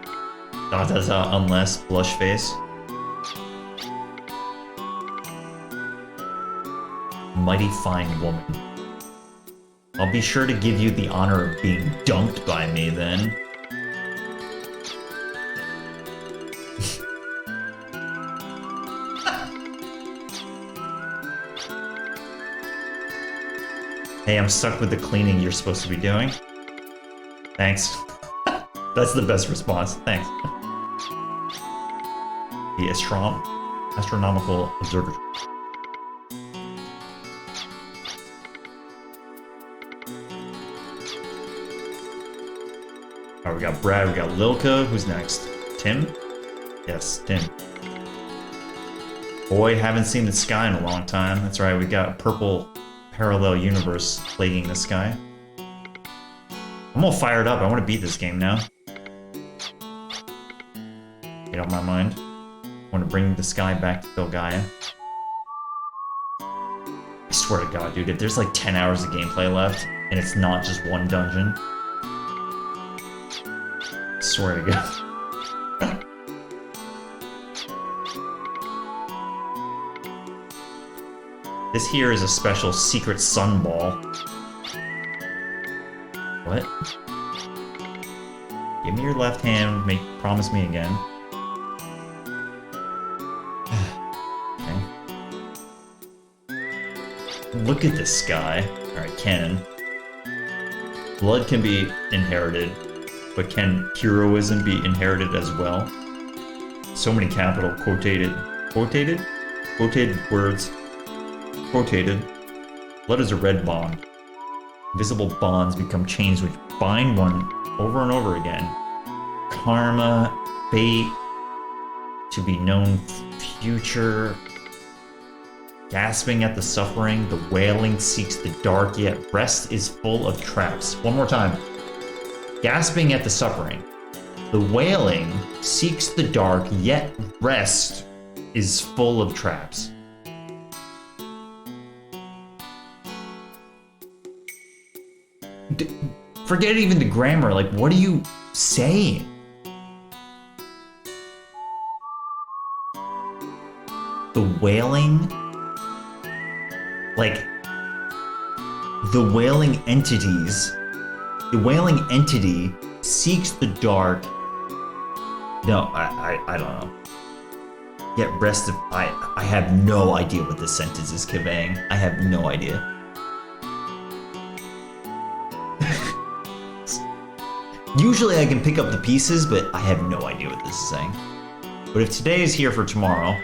Unless blush face. Mighty fine woman. I'll be sure to give you the honor of being dunked by me then. Hey, I'm stuck with the cleaning you're supposed to be doing. Thanks. That's the best response. Thanks. The Astronomical Observatory. Alright, we got Brad, we got Lilka. Who's next? Tim? Yes, Tim. Boy, haven't seen the sky in a long time. That's right, we got purple parallel universe plaguing this guy. I'm all fired up. I want to beat this game now. Get out my mind. I want to bring this guy back to Filgaia. I swear to God, dude, if there's like 10 hours of gameplay left, and it's not just one dungeon, I swear to God. This here is a special secret sun ball. What? Give me your left hand, promise me again. Okay. Look at this guy. Alright, canon. Blood can be inherited, but can heroism be inherited as well? So many capital quoted words. Quotated. Blood is a red bond. Invisible bonds become chains which bind one over and over again. Karma, fate, to be known future. Gasping at the suffering, the wailing seeks the dark, yet rest is full of traps. One more time. Gasping at the suffering. The wailing seeks the dark, yet rest is full of traps. Forget even the grammar, like, what are you saying? The wailing? Like, the wailing entities. The wailing entity seeks the dark. No, I don't know. Yet rest of, I have no idea what this sentence is conveying. I have no idea. Usually I can pick up the pieces, but I have no idea what this is saying. But if today is here for tomorrow,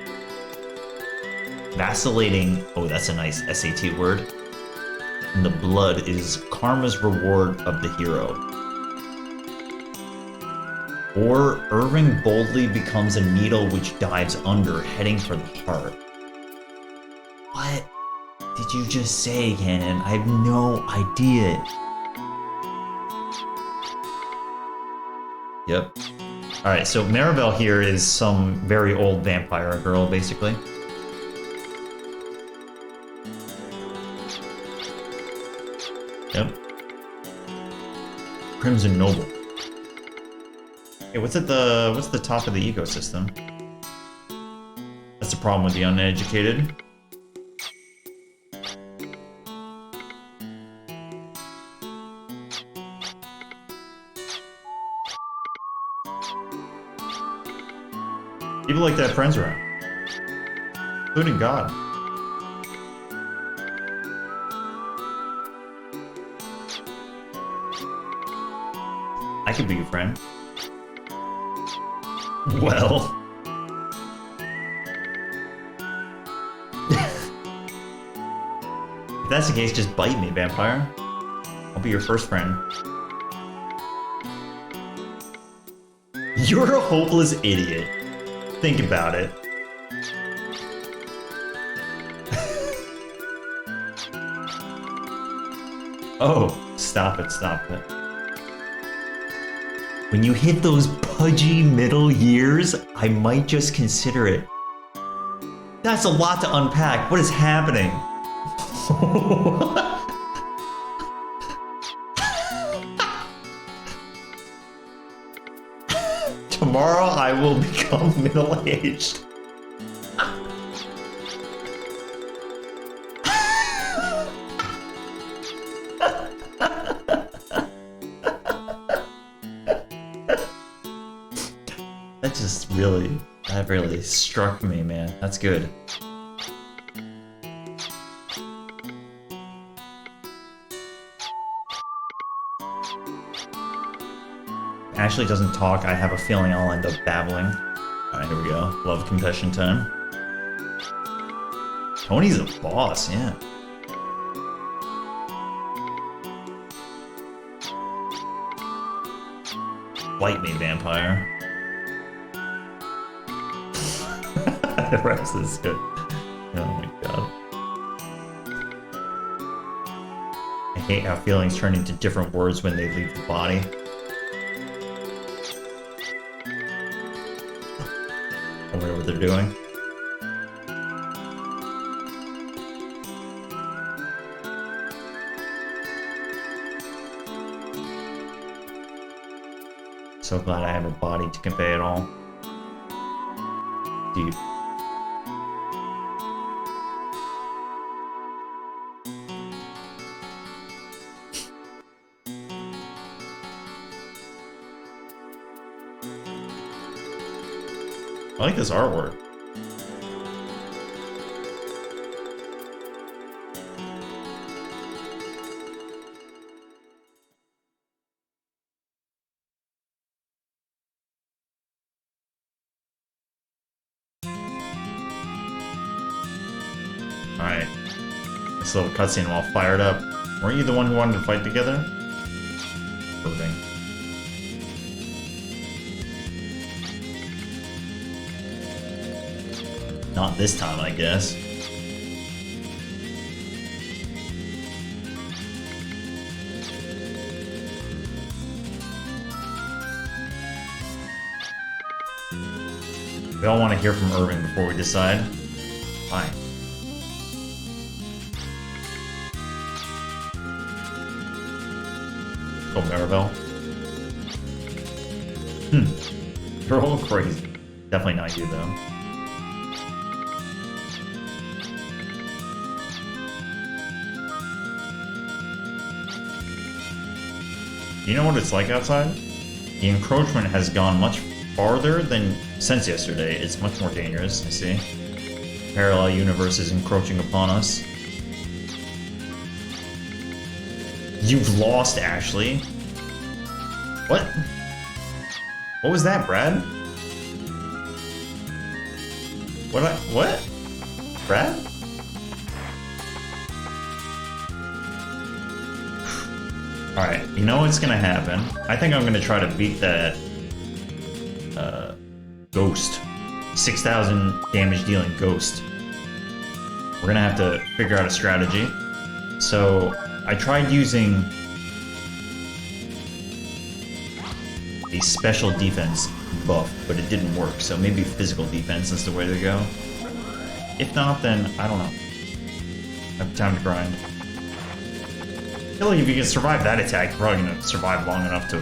vacillating, oh, that's a nice SAT word. And the blood is karma's reward of the hero. Or Irving boldly becomes a needle which dives under, heading for the heart. What did you just say, Canon? I have no idea. Yep. Alright, so Maribel here is some very old vampire girl, basically. Yep. Crimson Noble. Hey, what's at the top of the ecosystem? That's the problem with the uneducated. People like to have friends around. Including God. I could be your friend. Well. If that's the case, just bite me, vampire. I'll be your first friend. You're a hopeless idiot. Think about it. Oh, stop it, stop it. When you hit those pudgy middle years, I might just consider it. That's a lot to unpack. What is happening? Tomorrow I will become middle-aged. That really struck me, man. That's good. Ashley doesn't talk. I have a feeling I'll end up babbling. Alright, here we go. Love confession time. Tony's a boss, yeah. Bite me, vampire. The rest is good. Oh my god. Hate how feelings turn into different words when they leave the body. I wonder what they're doing. So glad I have a body to convey it all. Deep. I like this artwork. Alright. This little cutscene all fired up. Weren't you the one who wanted to fight together? Moving. Not this time, I guess. We all want to hear from Irving before we decide. Fine. Go Maribel. You're all crazy. Definitely not you, though. You know what it's like outside? The encroachment has gone much farther than since yesterday. It's much more dangerous, I see. Parallel universes encroaching upon us. You've lost, Ashley. What? What was that, Brad? What? Brad? Alright, you know what's gonna happen. I think I'm gonna try to beat that ghost. 6,000 damage dealing ghost. We're gonna have to figure out a strategy. So I tried using a special defense buff, but it didn't work, so maybe physical defense is the way to go. If not, then I don't know. I have time to grind. I feel like if you can survive that attack, you're probably gonna survive long enough to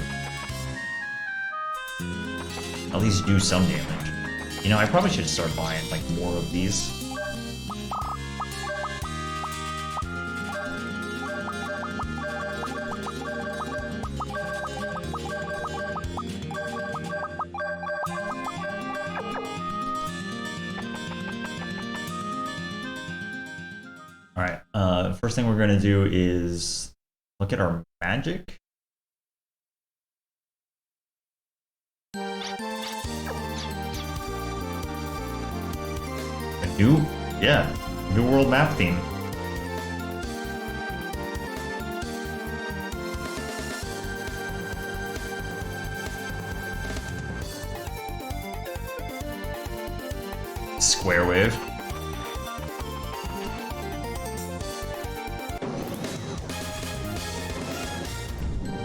at least do some damage. You know, I probably should start buying like more of these. Alright, first thing we're gonna do is look at our magic. New world map theme. Square wave.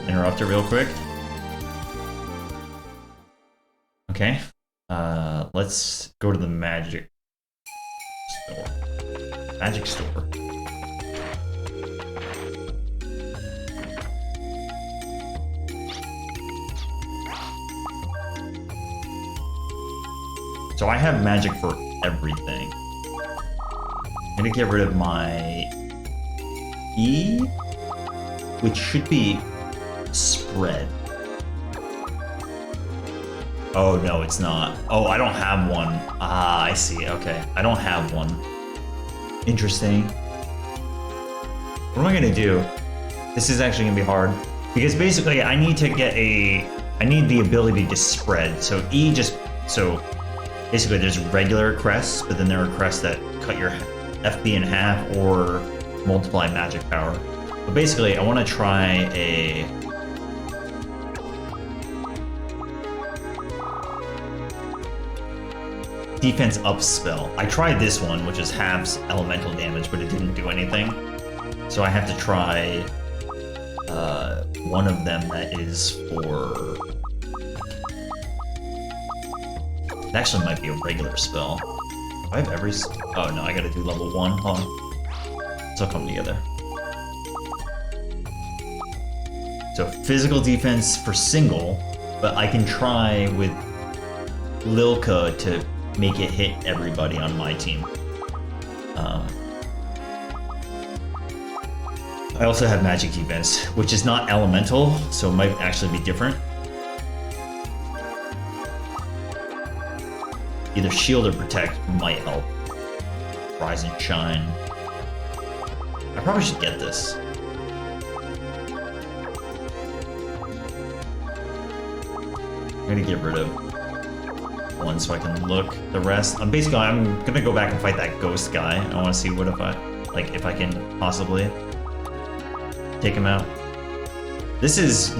Interrupt it real quick. Okay. Let's go to the magic store. Magic store. So I have magic for everything. I'm gonna get rid of my E, which should be spread. Oh, no, it's not. Oh, I don't have one. Ah, I see. Okay. I don't have one. Interesting. What am I gonna do? This is actually gonna be hard. Because basically, I need to get I need the ability to spread. So E just... So, basically, there's regular crests, but then there are crests that cut your FP in half or multiply magic power. But basically, I want to try a... defense up spell. I tried this one, which is halves elemental damage, but it didn't do anything. So I have to try one of them that is for... It actually might be a regular spell. Do I have every... Oh no, I gotta do level 1. Hold on. It's all come together. So physical defense for single, but I can try with Lilka to make it hit everybody on my team. I also have magic defense, which is not elemental, so it might actually be different. Either shield or protect might help. Rise and shine. I probably should get this. I'm gonna get rid of one so I can look. The rest, I'm gonna go back and fight that ghost guy. I want to see what if I can possibly take him out. This is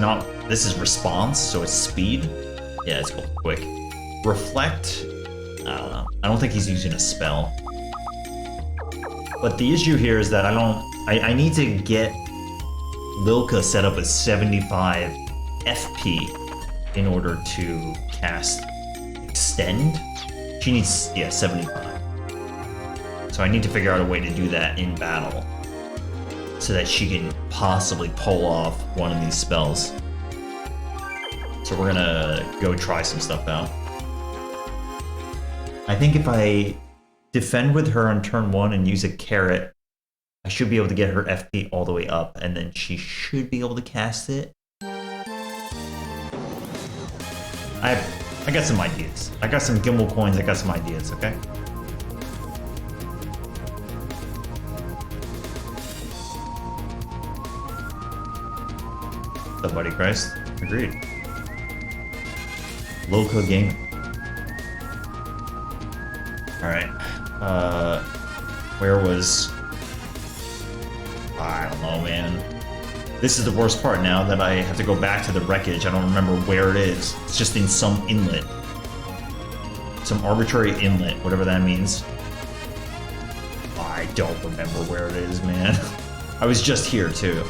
response, so it's speed. Yeah, it's cool. Quick. Reflect. I don't know. I don't think he's using a spell. But the issue here is that I need to get Lilka set up with 75 FP in order to cast Extend. She needs, 75. So I need to figure out a way to do that in battle so that she can possibly pull off one of these spells. So we're gonna go try some stuff out. I think if I defend with her on turn 1 and use a carrot, I should be able to get her FP all the way up, and then she should be able to cast it. I got some ideas. I got some gimbal coins, I got some ideas, okay? What's up, buddy Christ? Agreed. Lilka Gaming. Alright. Where was... I don't know, man. This is the worst part now that I have to go back to the wreckage. I don't remember where it is. It's just in some inlet. Some arbitrary inlet, whatever that means. I don't remember where it is, man. I was just here, too.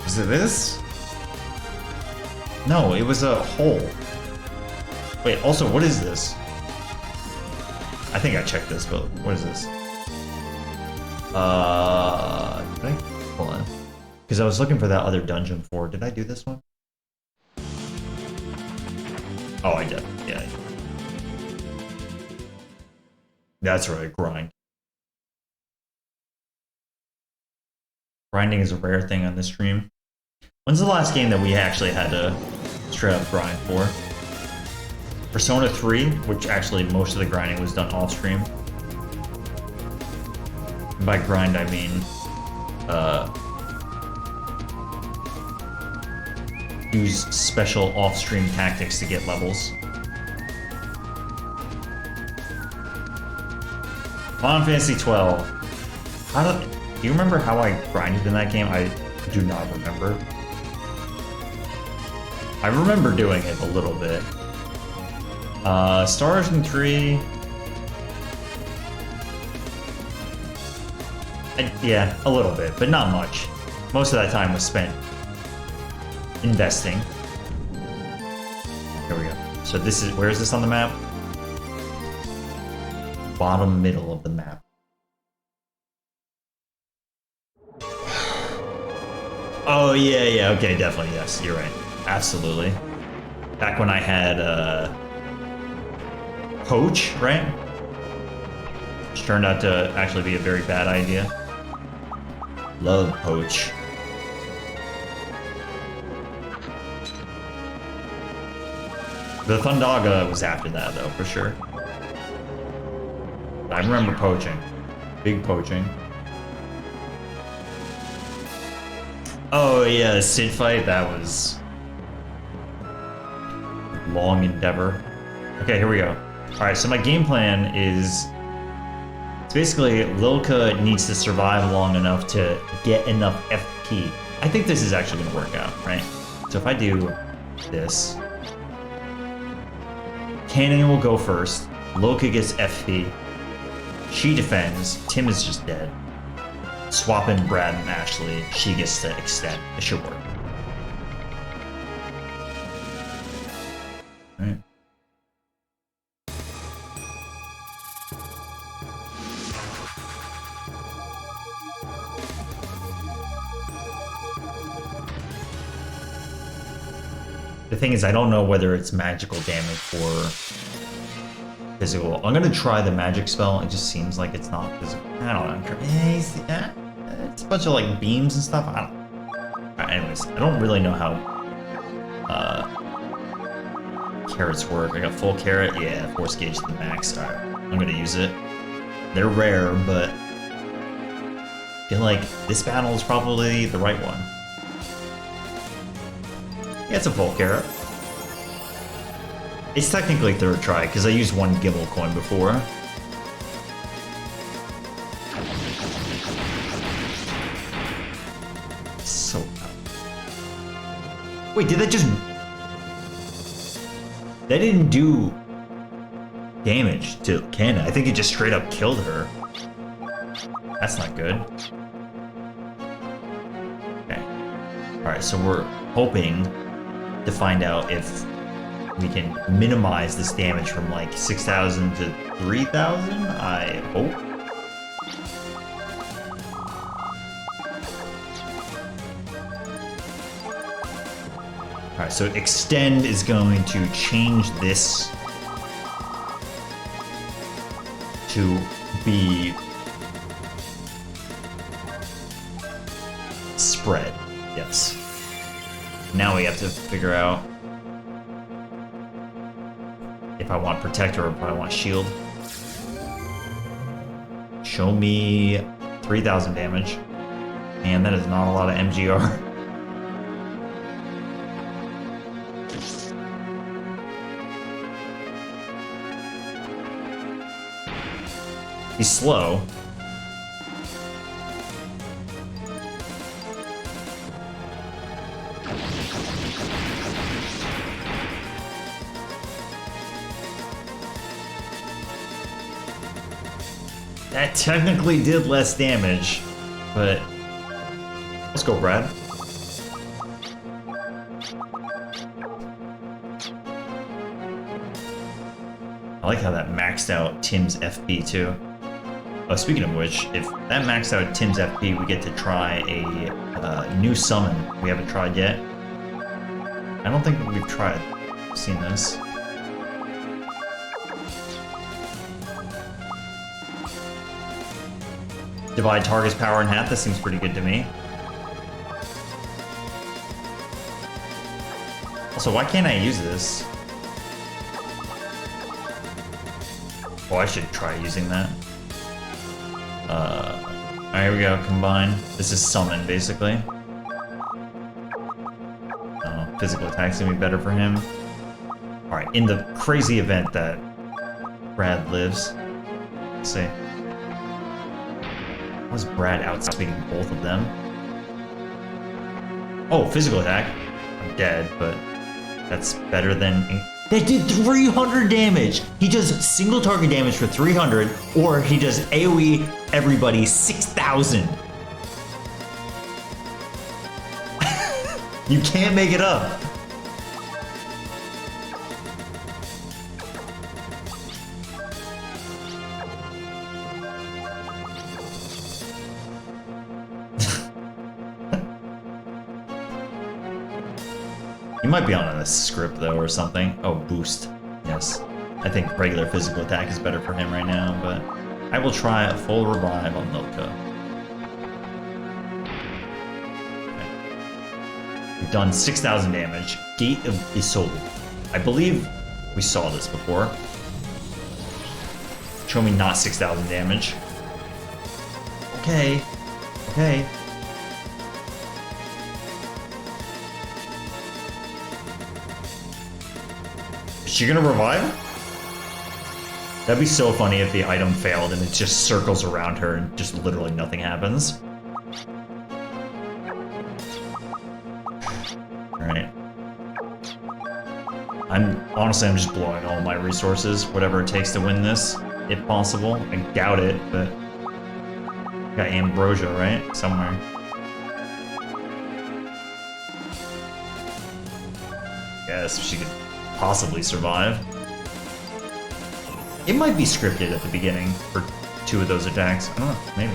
Is it this? No, it was a hole. Wait, also, what is this? I think I checked this, but what is this? Did I? Hold on. Because I was looking for that other dungeon for. Did I do this one? Oh, I did. Yeah. I did. That's right, grind. Grinding is a rare thing on this stream. When's the last game that we actually had to straight up grind for? Persona 3, which actually most of the grinding was done off stream. And by grind, I mean use special off-stream tactics to get levels. Final Fantasy 12. Do you remember how I grinded in that game? I do not remember. I remember doing it a little bit. Star Ocean 3... yeah, a little bit, but not much. Most of that time was spent investing. Here we go. So this is, where is this on the map? Bottom middle of the map. Oh yeah, okay, definitely, yes, you're right. Absolutely. Back when I had, Poach, right? Which turned out to actually be a very bad idea. Love Poach. The Thundaga was after that, though, for sure. I remember poaching. Big poaching. Oh, yeah, the Sid fight, that was... a long endeavor. Okay, here we go. Alright, so my game plan is... it's basically, Lilka needs to survive long enough to get enough FP. I think this is actually going to work out, right? So if I do this... Cannon will go first. Lilka gets FP. She defends. Tim is just dead. swap in Brad and Ashley. She gets to extend. It should work. All right. The thing is, I don't know whether it's magical damage or physical. I'm gonna try the magic spell. It just seems like it's not physical. I don't know. It's a bunch of like beams and stuff. Anyways, I don't really know how carrots work. I got full carrot. Yeah, force gauge to the max. All right, I'm gonna use it. They're rare, but I feel like this battle is probably the right one. Yeah, it's a full carrot. It's technically third try, because I used one Gibble coin before. So... Wait, did that just... That didn't do damage to Canna. I think it just straight up killed her. That's not good. Okay. Alright, so we're hoping to find out if we can minimize this damage from like 6,000 to 3,000, I hope. Alright, so Extend is going to change this to be Spread, yes. Now we have to figure out if I want Protector or if I want Shield. Show me 3,000 damage. And that is not a lot of MGR. He's slow. That technically did less damage, but let's go, Brad. I like how that maxed out Tim's FP too. Oh, speaking of which, if that maxed out Tim's FP, we get to try a new summon we haven't tried yet. I don't think we've seen this. Divide target's power in half, that seems pretty good to me. Also, why can't I use this? Oh, I should try using that. Alright, here we go, combine. This is summon, basically. Physical attack's gonna be better for him. Alright, in the crazy event that Brad lives. Let's see. Was Brad outspeeding both of them? Oh, physical attack. I'm dead, but that's better than... That did 300 damage! He does single target damage for 300, or he does AoE everybody 6,000. You can't make it up. You might be on a script though or something. Oh, boost. Yes. I think regular physical attack is better for him right now, but I will try a full revive on Milka. Okay. We've done 6,000 damage. Gate of Isolde. I believe we saw this before. Show me not 6,000 damage. Okay. Okay. Is she gonna revive? That'd be so funny if the item failed and it just circles around her and just literally nothing happens. Alright. I'm just blowing all my resources, whatever it takes to win this, if possible. I doubt it, but Got Ambrosia, right? Somewhere. Guess she could possibly survive. It might be scripted at the beginning for 2 of those attacks. I don't know, maybe.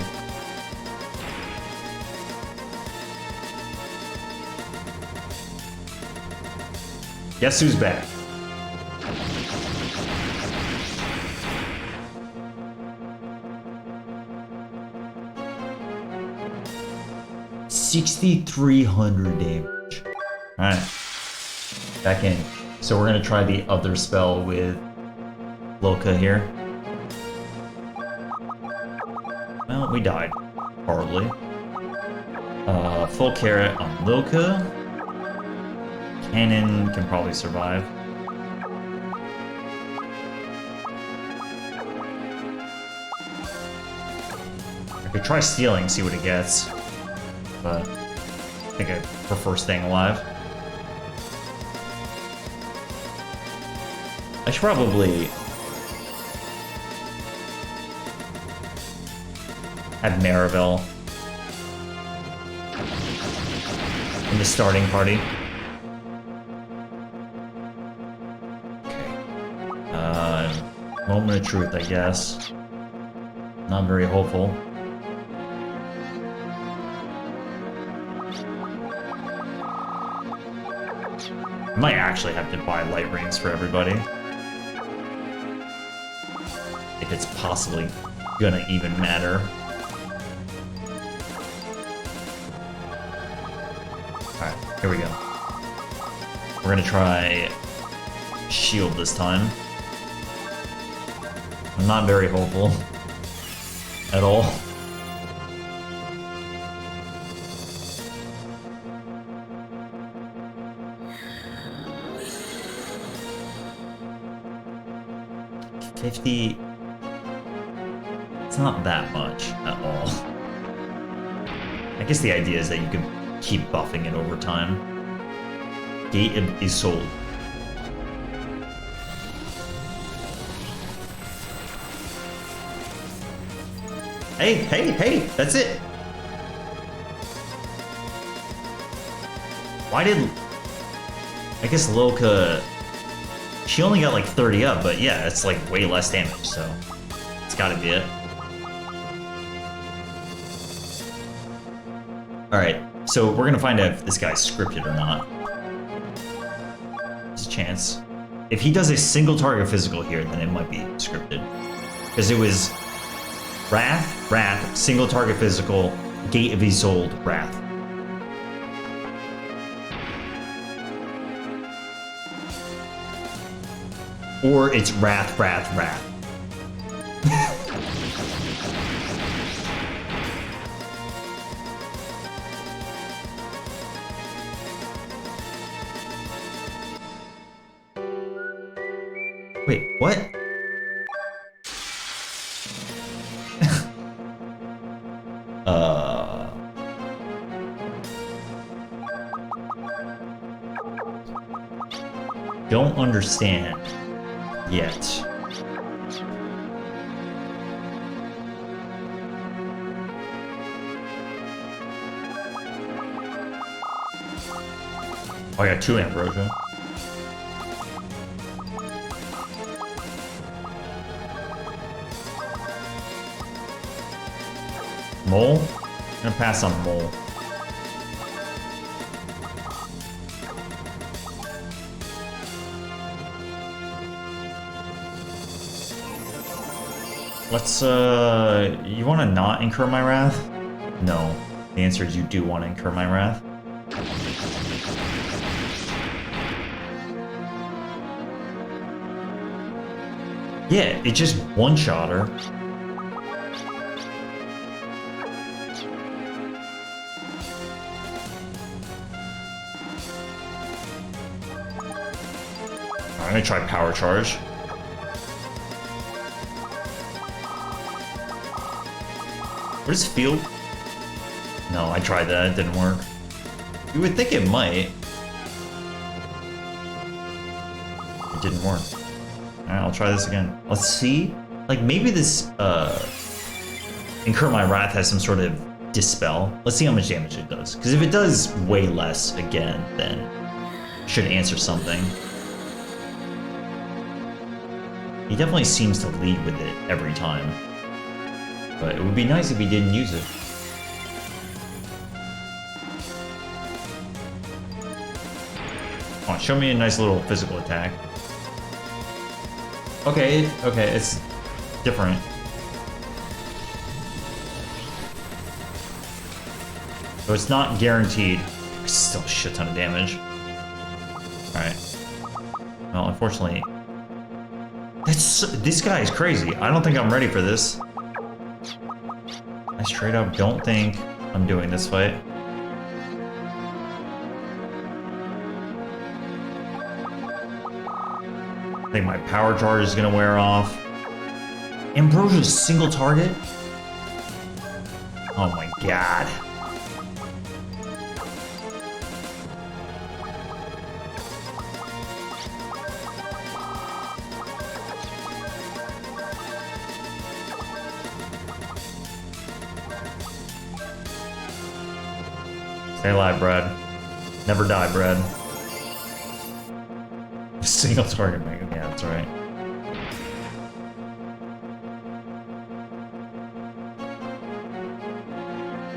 Guess who's back? $6,300 damage. Alright. Back in. So we're gonna try the other spell with Loka here. Well, we died. Horribly. Full carrot on Loka. Cannon can probably survive. I could try stealing, see what it gets. But I think I prefer staying alive. I should probably have Maribel in the starting party. Okay. Moment of truth, I guess. Not very hopeful. I might actually have to buy light rings for everybody. If it's possibly gonna even matter. Alright, here we go. We're gonna try shield this time. I'm not very hopeful at all. $50. It's not that much at all. I guess the idea is that you can keep buffing it over time. Gate is sold. Hey, hey, hey! That's it! Why did... I guess Loka... She only got like 30 up, but yeah, it's like way less damage, so... It's gotta be it. Alright, so we're gonna find out if this guy's scripted or not. There's a chance. If he does a single target physical here, then it might be scripted. Because it was Wrath, Wrath, single target physical, Gate of Isolde, Wrath. Or it's Wrath, Wrath, Wrath. Wait, what? Don't understand yet. Oh, I got 2 Ambrosia. Mole? I'm gonna pass on Mole. Let's, you want to not incur my wrath? No. The answer is you do want to incur my wrath. Yeah, it just one-shot her. I'm gonna try Power Charge. What does feel? No, I tried that, it didn't work. You would think it might. It didn't work. Alright, I'll try this again. Let's see. Like, maybe this, Incur My Wrath has some sort of dispel. Let's see how much damage it does. Because if it does way less again, then it should answer something. He definitely seems to lead with it every time. But it would be nice if he didn't use it. Come on, show me a nice little physical attack. Okay, it's different. So it's not guaranteed. It's still a shit ton of damage. Alright. Well, unfortunately... This guy is crazy. I don't think I'm ready for this. I straight up don't think I'm doing this fight. I think my power charge is gonna wear off. Ambrosia's single target? Oh my god. Stay alive, Brad. Never die, Brad. Single target mega. Yeah, that's right.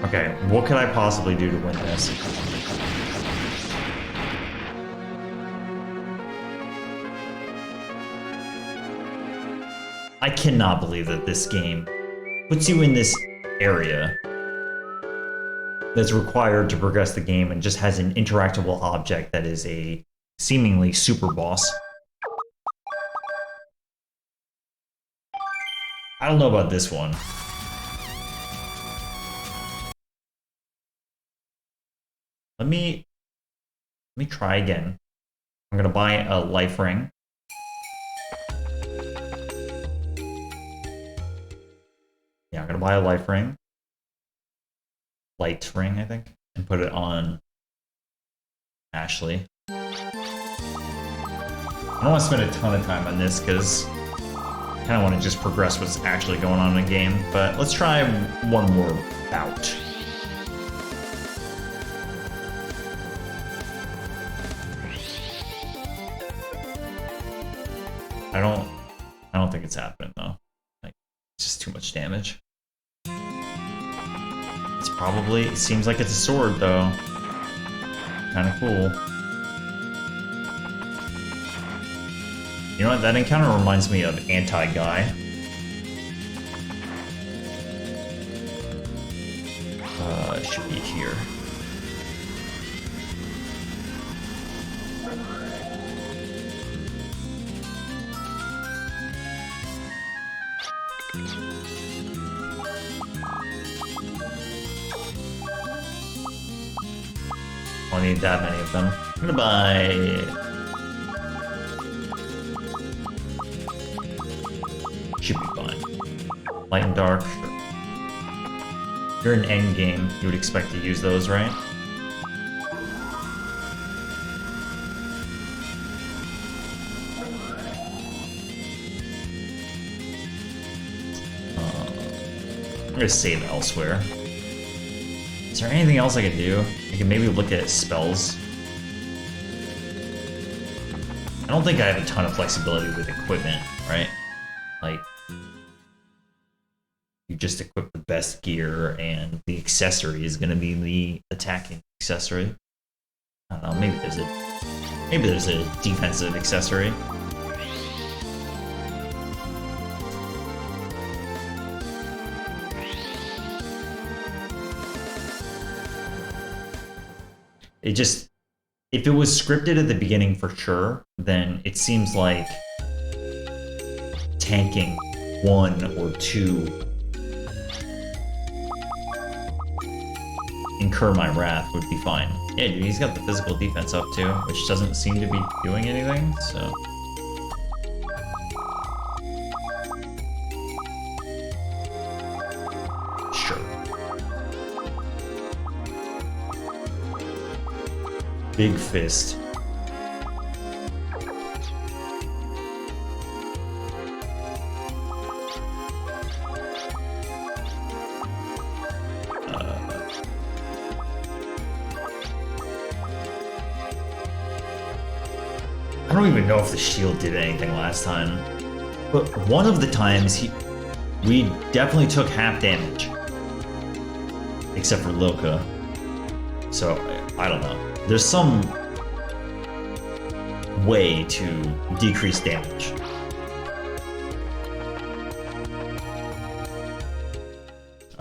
Okay, what could I possibly do to win this? I cannot believe that this game puts you in this area that's required to progress the game and just has an interactable object that is a seemingly super boss. I don't know about this one. Let me try again. I'm gonna buy a life ring. Yeah, I'm gonna buy a life ring. Light ring, I think, and put it on Ashley. I don't want to spend a ton of time on this because I kind of want to just progress what's actually going on in the game, but let's try one more bout. I don't think it's happening though. Like, it's just too much damage. It's probably, it seems like it's a sword though. Kind of cool. You know what, that encounter reminds me of Anti-Guy. It should be here. I don't need that many of them. I'm gonna buy... Should be fine. Light and dark, sure. If you're in endgame, you would expect to use those, right? I'm gonna save elsewhere. Is there anything else I could do? I can maybe look at spells. I don't think I have a ton of flexibility with equipment, right? Like, you just equip the best gear and the accessory is gonna be the attacking accessory. I don't know, maybe there's a defensive accessory. It just, if it was scripted at the beginning for sure, then it seems like tanking 1 or 2 Incur My Wrath would be fine. Yeah, dude, he's got the physical defense up too, which doesn't seem to be doing anything, so... Sure. Big Fist. I don't even know if the shield did anything last time. But one of the times we definitely took half damage. Except for Loka. So, I don't know. There's some way to decrease damage.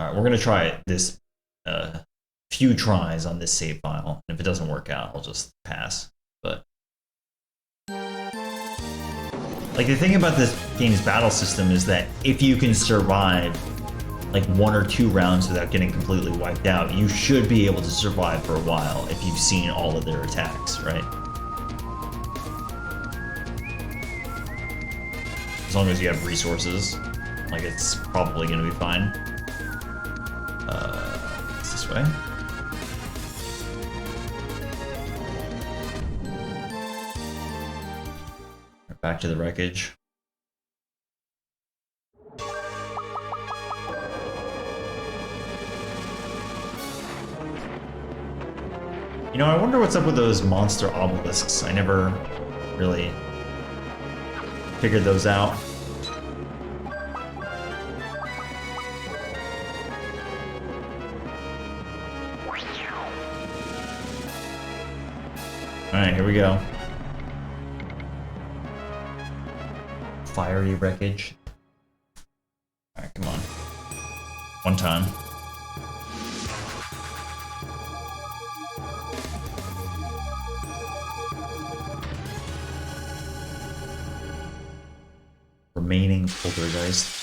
Alright, we're gonna try this few tries on this save file. If it doesn't work out, I'll just pass. But like the thing about this game's battle system is that if you can survive like 1 or 2 rounds without getting completely wiped out, you should be able to survive for a while if you've seen all of their attacks, right? As long as you have resources, like it's probably gonna be fine. It's this way. Back to the wreckage. You know, I wonder what's up with those monster obelisks. I never really figured those out. Alright, here we go. Fiery wreckage. Alright, come on. One time. Remaining poltergeist.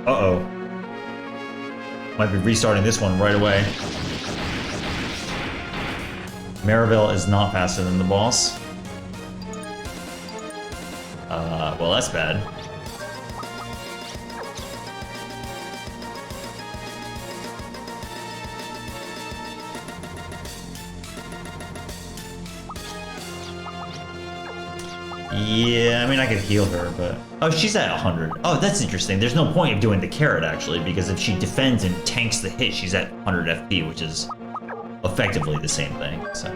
Uh-oh. Might be restarting this one right away. Maribel is not faster than the boss. Well, that's bad. Yeah, I mean, I could heal her, but... Oh, she's at 100. Oh, that's interesting. There's no point of doing the carrot, actually, because if she defends and tanks the hit, she's at 100 FP, which is effectively the same thing, so...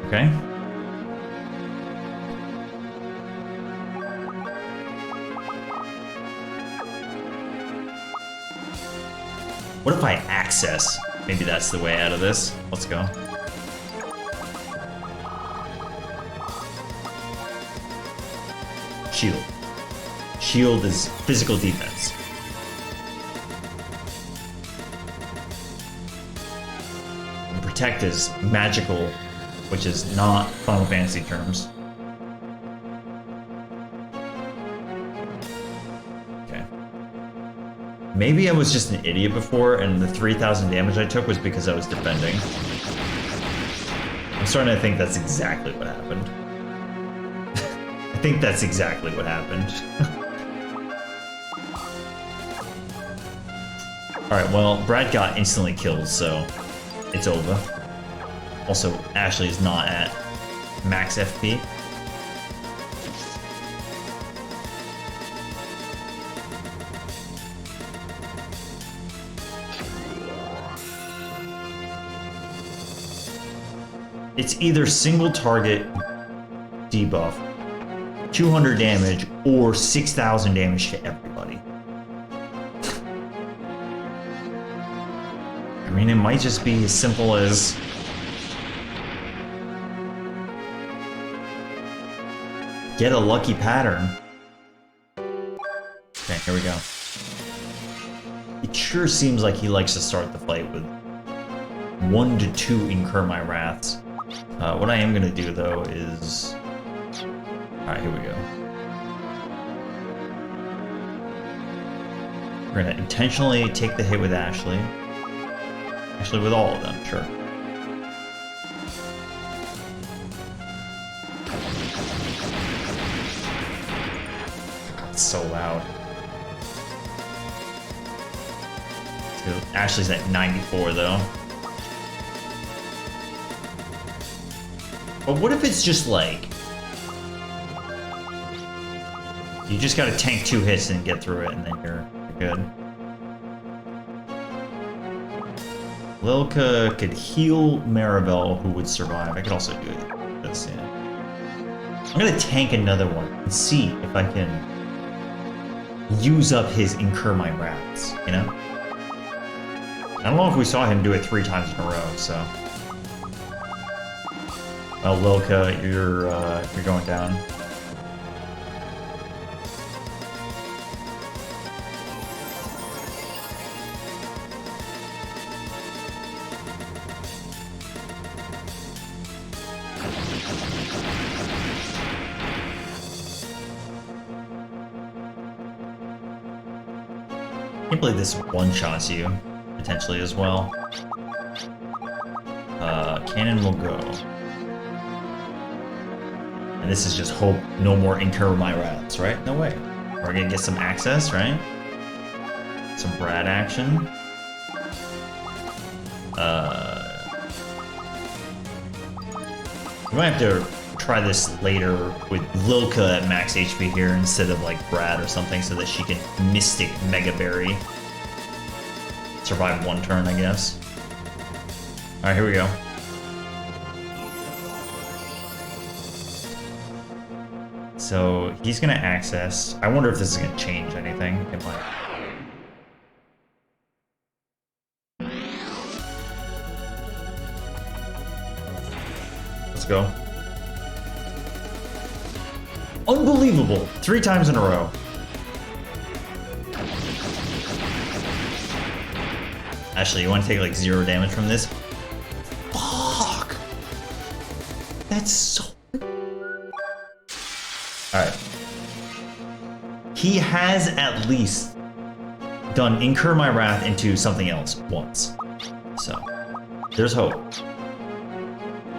Okay. What if I access? Maybe that's the way out of this. Let's go. Shield. Shield is physical defense. And protect is magical, which is not Final Fantasy terms. Okay. Maybe I was just an idiot before, and the 3,000 damage I took was because I was defending. I'm starting to think that's exactly what happened. I think that's exactly what happened. Alright, well, Brad got instantly killed, so it's over. Also, Ashley is not at max FP. It's either single target debuff, 200 damage, or 6,000 damage to everybody. I mean, it might just be as simple as... get a lucky pattern. Okay, here we go. It sure seems like he likes to start the fight with 1 to 2 Incur My Wraths. What I am gonna do, though, is... Alright, here we go. We're gonna intentionally take the hit with Ashley. Actually, with all of them, sure. It's so loud. Dude, Ashley's at 94, though. But what if it's just like... You just gotta tank 2 hits and get through it, and then you're good. Lilka could heal Maribel, who would survive. I could also do this, yeah. I'm gonna tank another one and see if I can use up his Incur My Wraths, you know? I don't know if we saw him do it 3 times in a row, so... Well, Lilka, you're going down. I can't believe this one-shots you, potentially as well. Cannon will go. And this is just hope no more Incur My Wraths, right? No way. We're gonna get some access, right? Some Brad action. We might have to try this later with Lilka at max HP here instead of like Brad or something so that she can Mystic Mega Berry. Survive 1 turn, I guess. Alright, here we go. So he's gonna access. I wonder if this is gonna change anything. It might. Let's go. Unbelievable! 3 times in a row. Ashley, you want to take like 0 damage from this? Fuck! That's so... Alright. He has at least done Incur My Wrath into something else once. So, there's hope.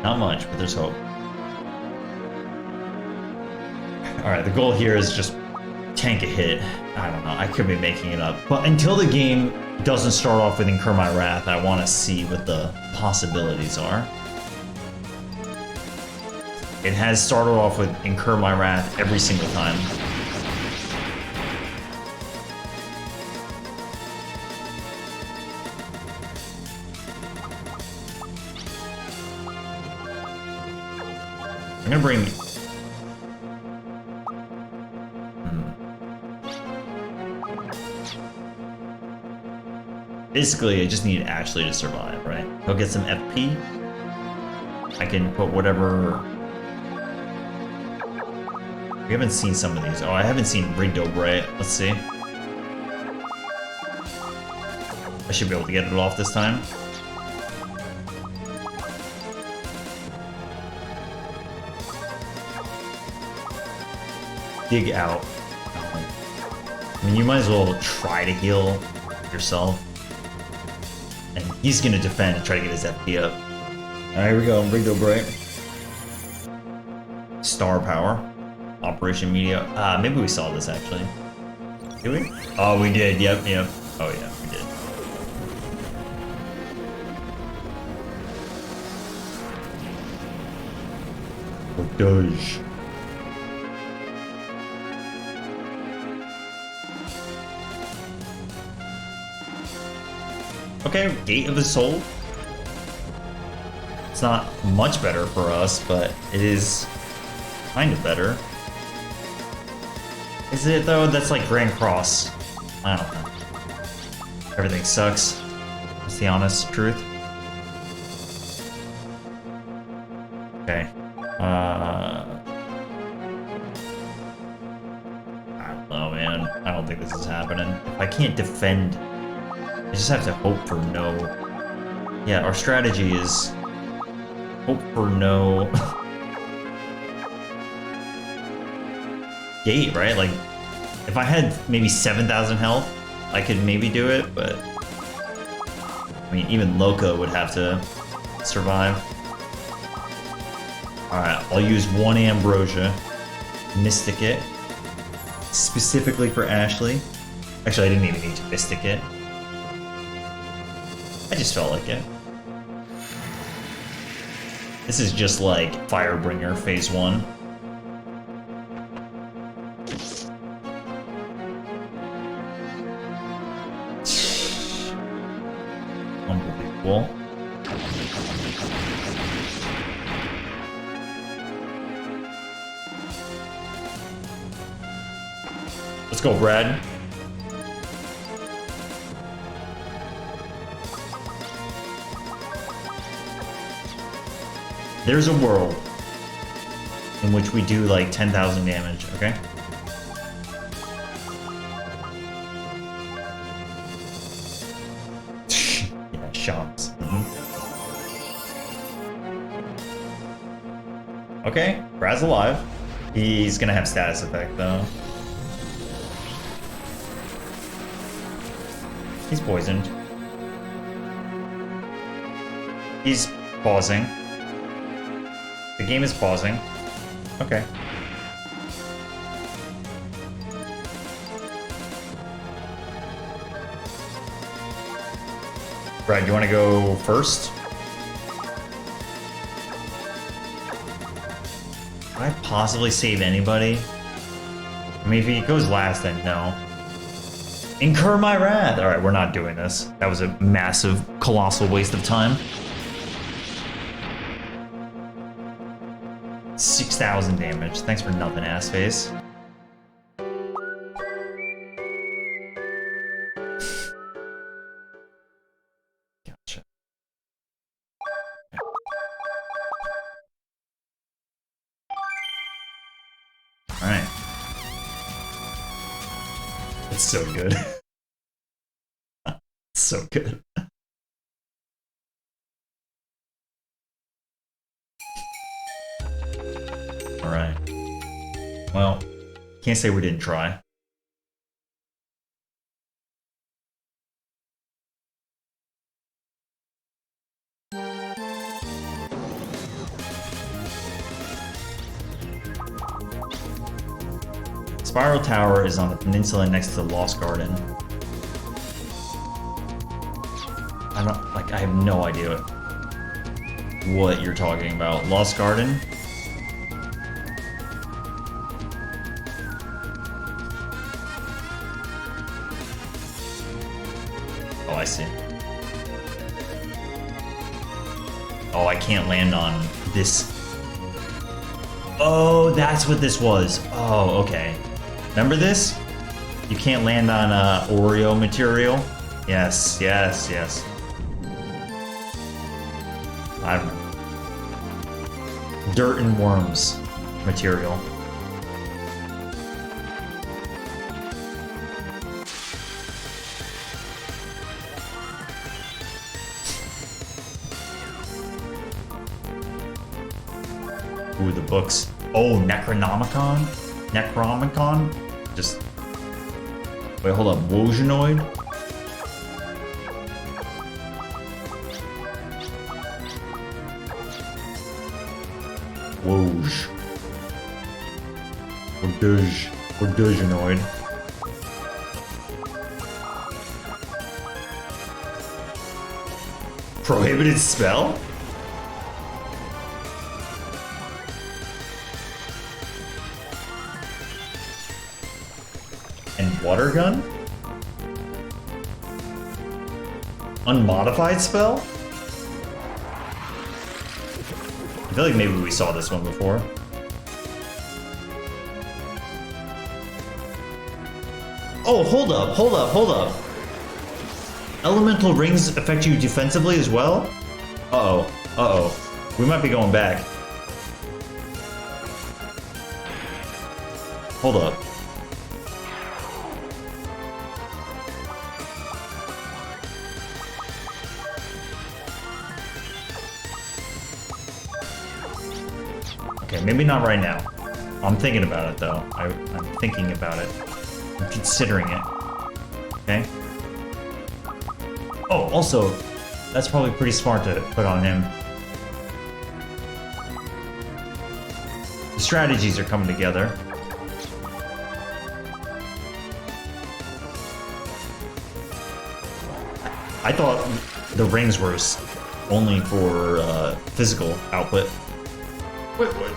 Not much, but there's hope. Alright, the goal here is just tank a hit. I don't know, I could be making it up. But until the game doesn't start off with Incur My Wrath, I want to see what the possibilities are. It has started off with Incur My Wrath every single time. I'm gonna bring... Basically, I just need Ashley to survive, right? He'll get some FP. I can put whatever... We haven't seen some of these. Oh, I haven't seen Rigdobre. Let's see. I should be able to get it off this time. Dig out. I mean, you might as well try to heal yourself. And he's gonna defend and try to get his FP up. Alright, here we go. Rigdobre. Star Power. Operation Media. Maybe we saw this actually. Did we? Oh, we did. Yep. Oh, yeah, we did. Doge. Okay, Gate of the Soul. It's not much better for us, but it is kind of better. Is it though? That's like Grand Cross. I don't know. Everything sucks. That's the honest truth. Okay. I don't know, man. I don't think this is happening. If I can't defend, I just have to hope for no. Yeah, our strategy is hope for no. Gate, right? Like, if I had maybe 7,000 health, I could maybe do it, but I mean, even Loco would have to survive. Alright, I'll use 1 Ambrosia, Mystic it, specifically for Ashley. Actually, I didn't even need to Mystic it. I just felt like it. This is just like Firebringer Phase 1. Unbelievable. Let's go, Brad. There's a world in which we do like 10,000 damage, okay? Yeah, shots. Okay, Brad's alive. He's gonna have status effect though. He's poisoned. He's pausing. The game is pausing. Okay. Brad, you want to go first? Can I possibly save anybody? I mean, if he goes last, then no. Incur my wrath! Alright, we're not doing this. That was a massive, colossal waste of time. 6,000 damage. Thanks for nothing, ass face. Gotcha. Alright. It's so good. It's so good. Alright. Well, can't say we didn't try. Spiral Tower is on the peninsula next to the Lost Garden. I have no idea what you're talking about. Lost Garden? Oh, I see. Oh, I can't land on this. Oh, that's what this was. Oh, okay. Remember this? You can't land on Oreo material? Yes, yes, yes. I remember. Dirt and worms material. Ooh, the books. Oh, Necronomicon? Necronomicon? Just... Wait, hold up. Wojanoid? Woj. Or Duj. Or Dujanoid. Prohibited spell? And water gun? Unmodified spell? I feel like maybe we saw this one before. Oh, hold up, hold up, hold up. Elemental rings affect you defensively as well? Uh-oh, uh-oh. We might be going back. Hold up. Okay, maybe not right now. I'm thinking about it, though. I'm thinking about it. I'm considering it. Okay? Oh, also, that's probably pretty smart to put on him. The strategies are coming together. I thought the rings were only for physical output. Wait, what?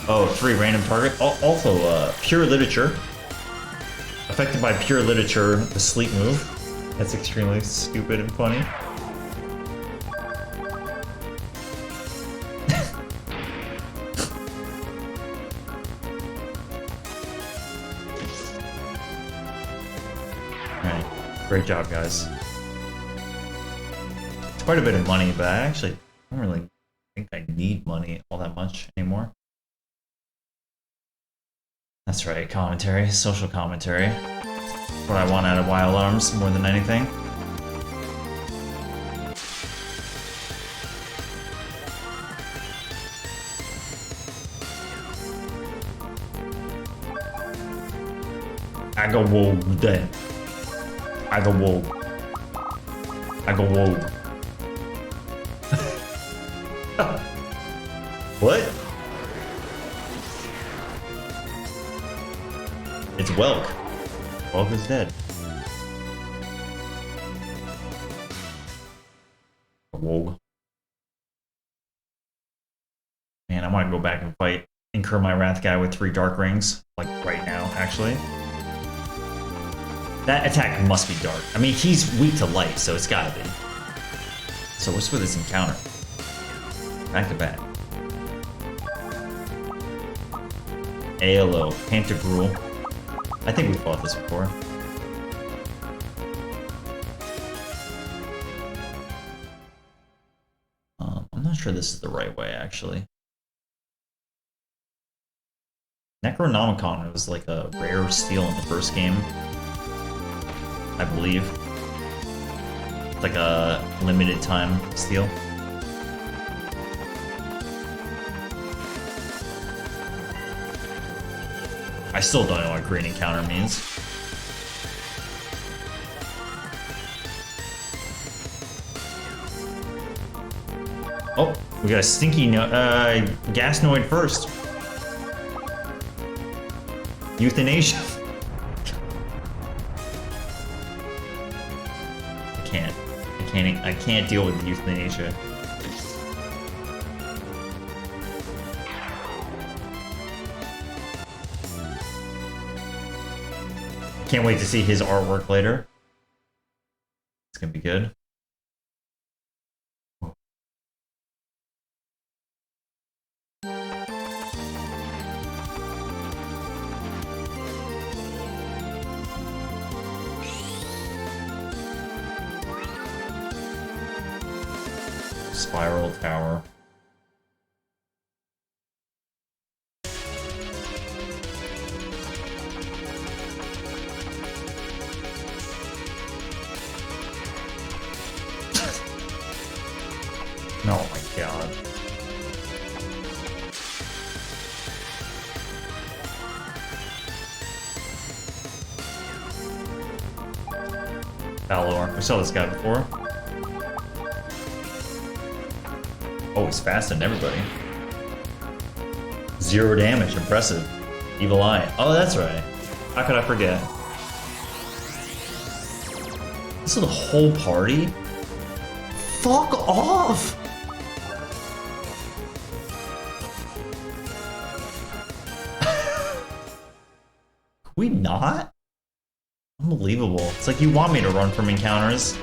Oh, 3 random target. Also, pure literature. Affected by pure literature, the sleep move. That's extremely stupid and funny. Alright, great job, guys. It's quite a bit of money, but I actually don't really think I need money all that much anymore. That's right, commentary, social commentary. What I want out of Wild Arms more than anything. I go whoa then. I go whoa. I go whoa. What? It's Welk. Welk is dead. Whoa. Man, I want to go back and fight Incur My Wrath guy with 3 Dark Rings. Like, right now, actually. That attack must be dark. I mean, he's weak to light, so it's gotta be. So what's with this encounter? Back to back. ALO, Pantagruel. I think we fought this before. I'm not sure this is the right way, actually. Necronomicon was like a rare steal in the first game, I believe. It's like a limited time steal. I still don't know what green encounter means. Oh, we got a stinky Gasnoid first. Euthanasia. I can't deal with euthanasia. Can't wait to see his artwork later. It's gonna be good. Spiral Tower. Oh my god. Balor. We saw this guy before. Oh, he's faster than everybody. 0 damage. Impressive. Evil Eye. Oh, that's right. How could I forget? This is the whole party? Fuck off! We not? Unbelievable. It's like you want me to run from encounters.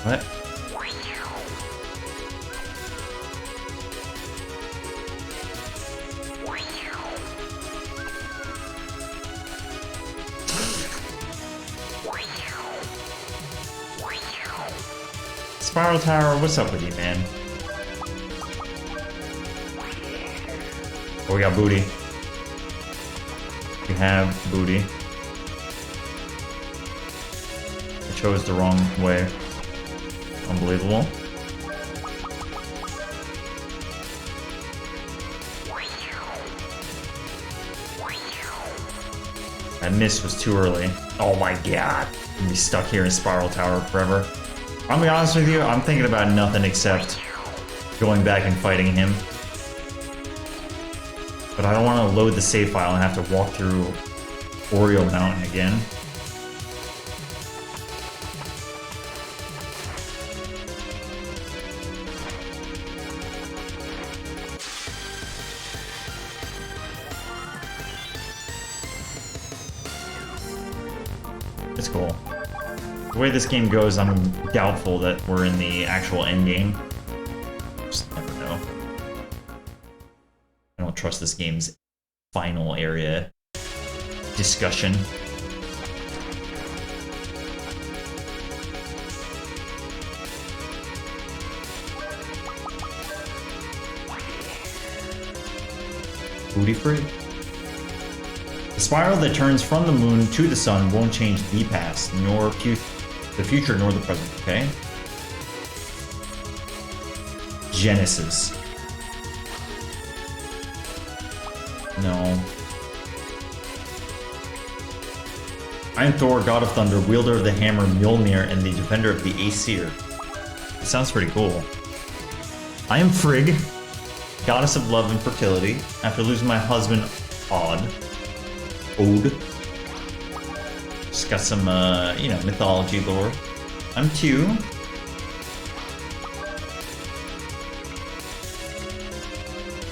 What? Spiral Tower, what's up with you, man? Oh, we got booty. We have booty. I chose the wrong way. Unbelievable. That miss was too early. Oh my god. I'm gonna be stuck here in Spiral Tower forever. I'm gonna be honest with you, I'm thinking about nothing except going back and fighting him. But I don't want to load the save file and have to walk through Oreo Mountain again. It's cool. The way this game goes, I'm doubtful that we're in the actual end game. Just never know. I don't trust this game's final area discussion. Booty free. The spiral that turns from the moon to the sun won't change the past, nor the future, nor the present, okay? Genesis. No. I am Thor, god of thunder, wielder of the hammer Mjolnir, and the defender of the Aesir. It sounds pretty cool. I am Frigg, goddess of love and fertility. After losing my husband, Ode. Just got some, you know, mythology lore. I'm Tew.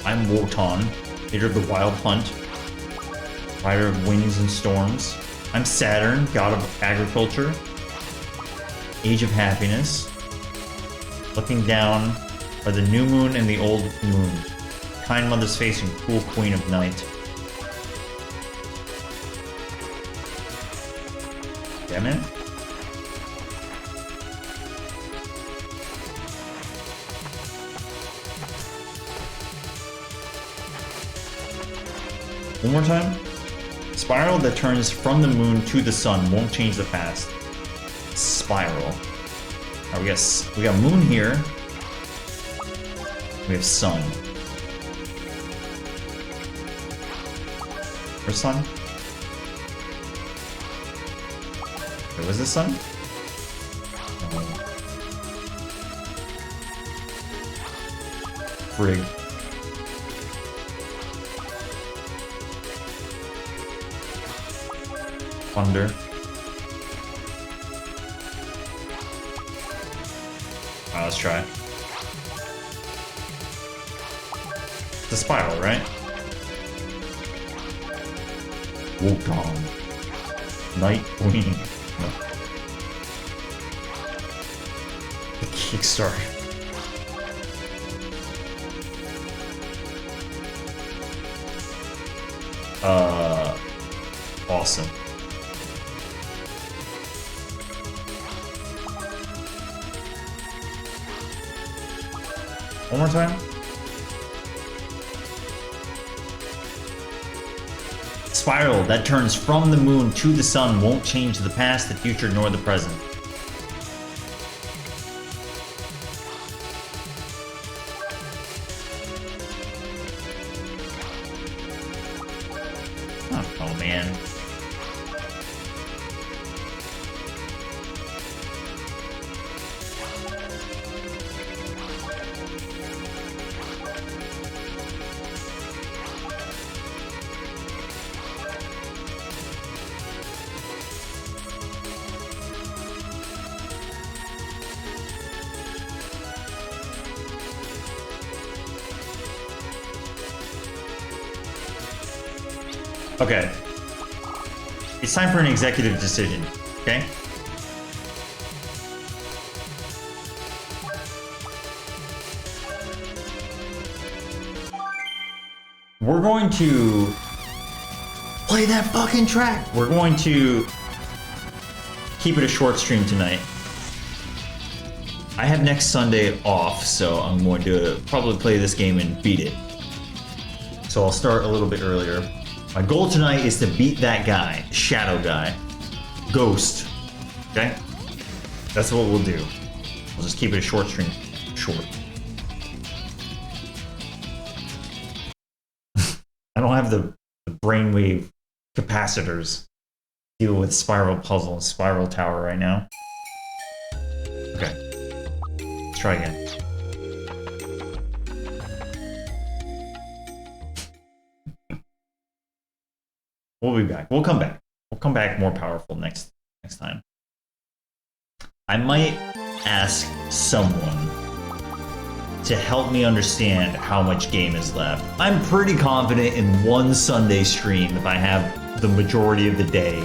I'm Wotan, leader of the Wild Hunt, rider of winds and storms. I'm Saturn, god of agriculture, age of happiness. Looking down are the new moon and the old moon, kind mother's face and cool queen of night. Damn it. One more time. Spiral that turns from the moon to the sun won't change the past. Spiral. Alright, we got moon here. We have sun. Where's sun? Wait, was this sun? Oh. Frigg. Thunder. Alright, let's try. It's a spiral, right? Wotan. Night Queen. No. The Kickstarter. Awesome. One more time. Spiral that turns from the moon to the sun won't change the past, the future, nor the present. Oh man. Okay. It's time for an executive decision, okay? We're going to play that fucking track. We're going to keep it a short stream tonight. I have next Sunday off, so I'm going to probably play this game and beat it. So I'll start a little bit earlier. My goal tonight is to beat that guy, Shadow Guy. Ghost. Okay? That's what we'll do. We'll just keep it a short stream. Short. I don't have the brainwave capacitors deal with Spiral Puzzle and Spiral Tower right now. Okay. Let's try again. We'll be back. We'll come back. We'll come back more powerful next time. I might ask someone to help me understand how much game is left. I'm pretty confident in one Sunday stream, if I have the majority of the day,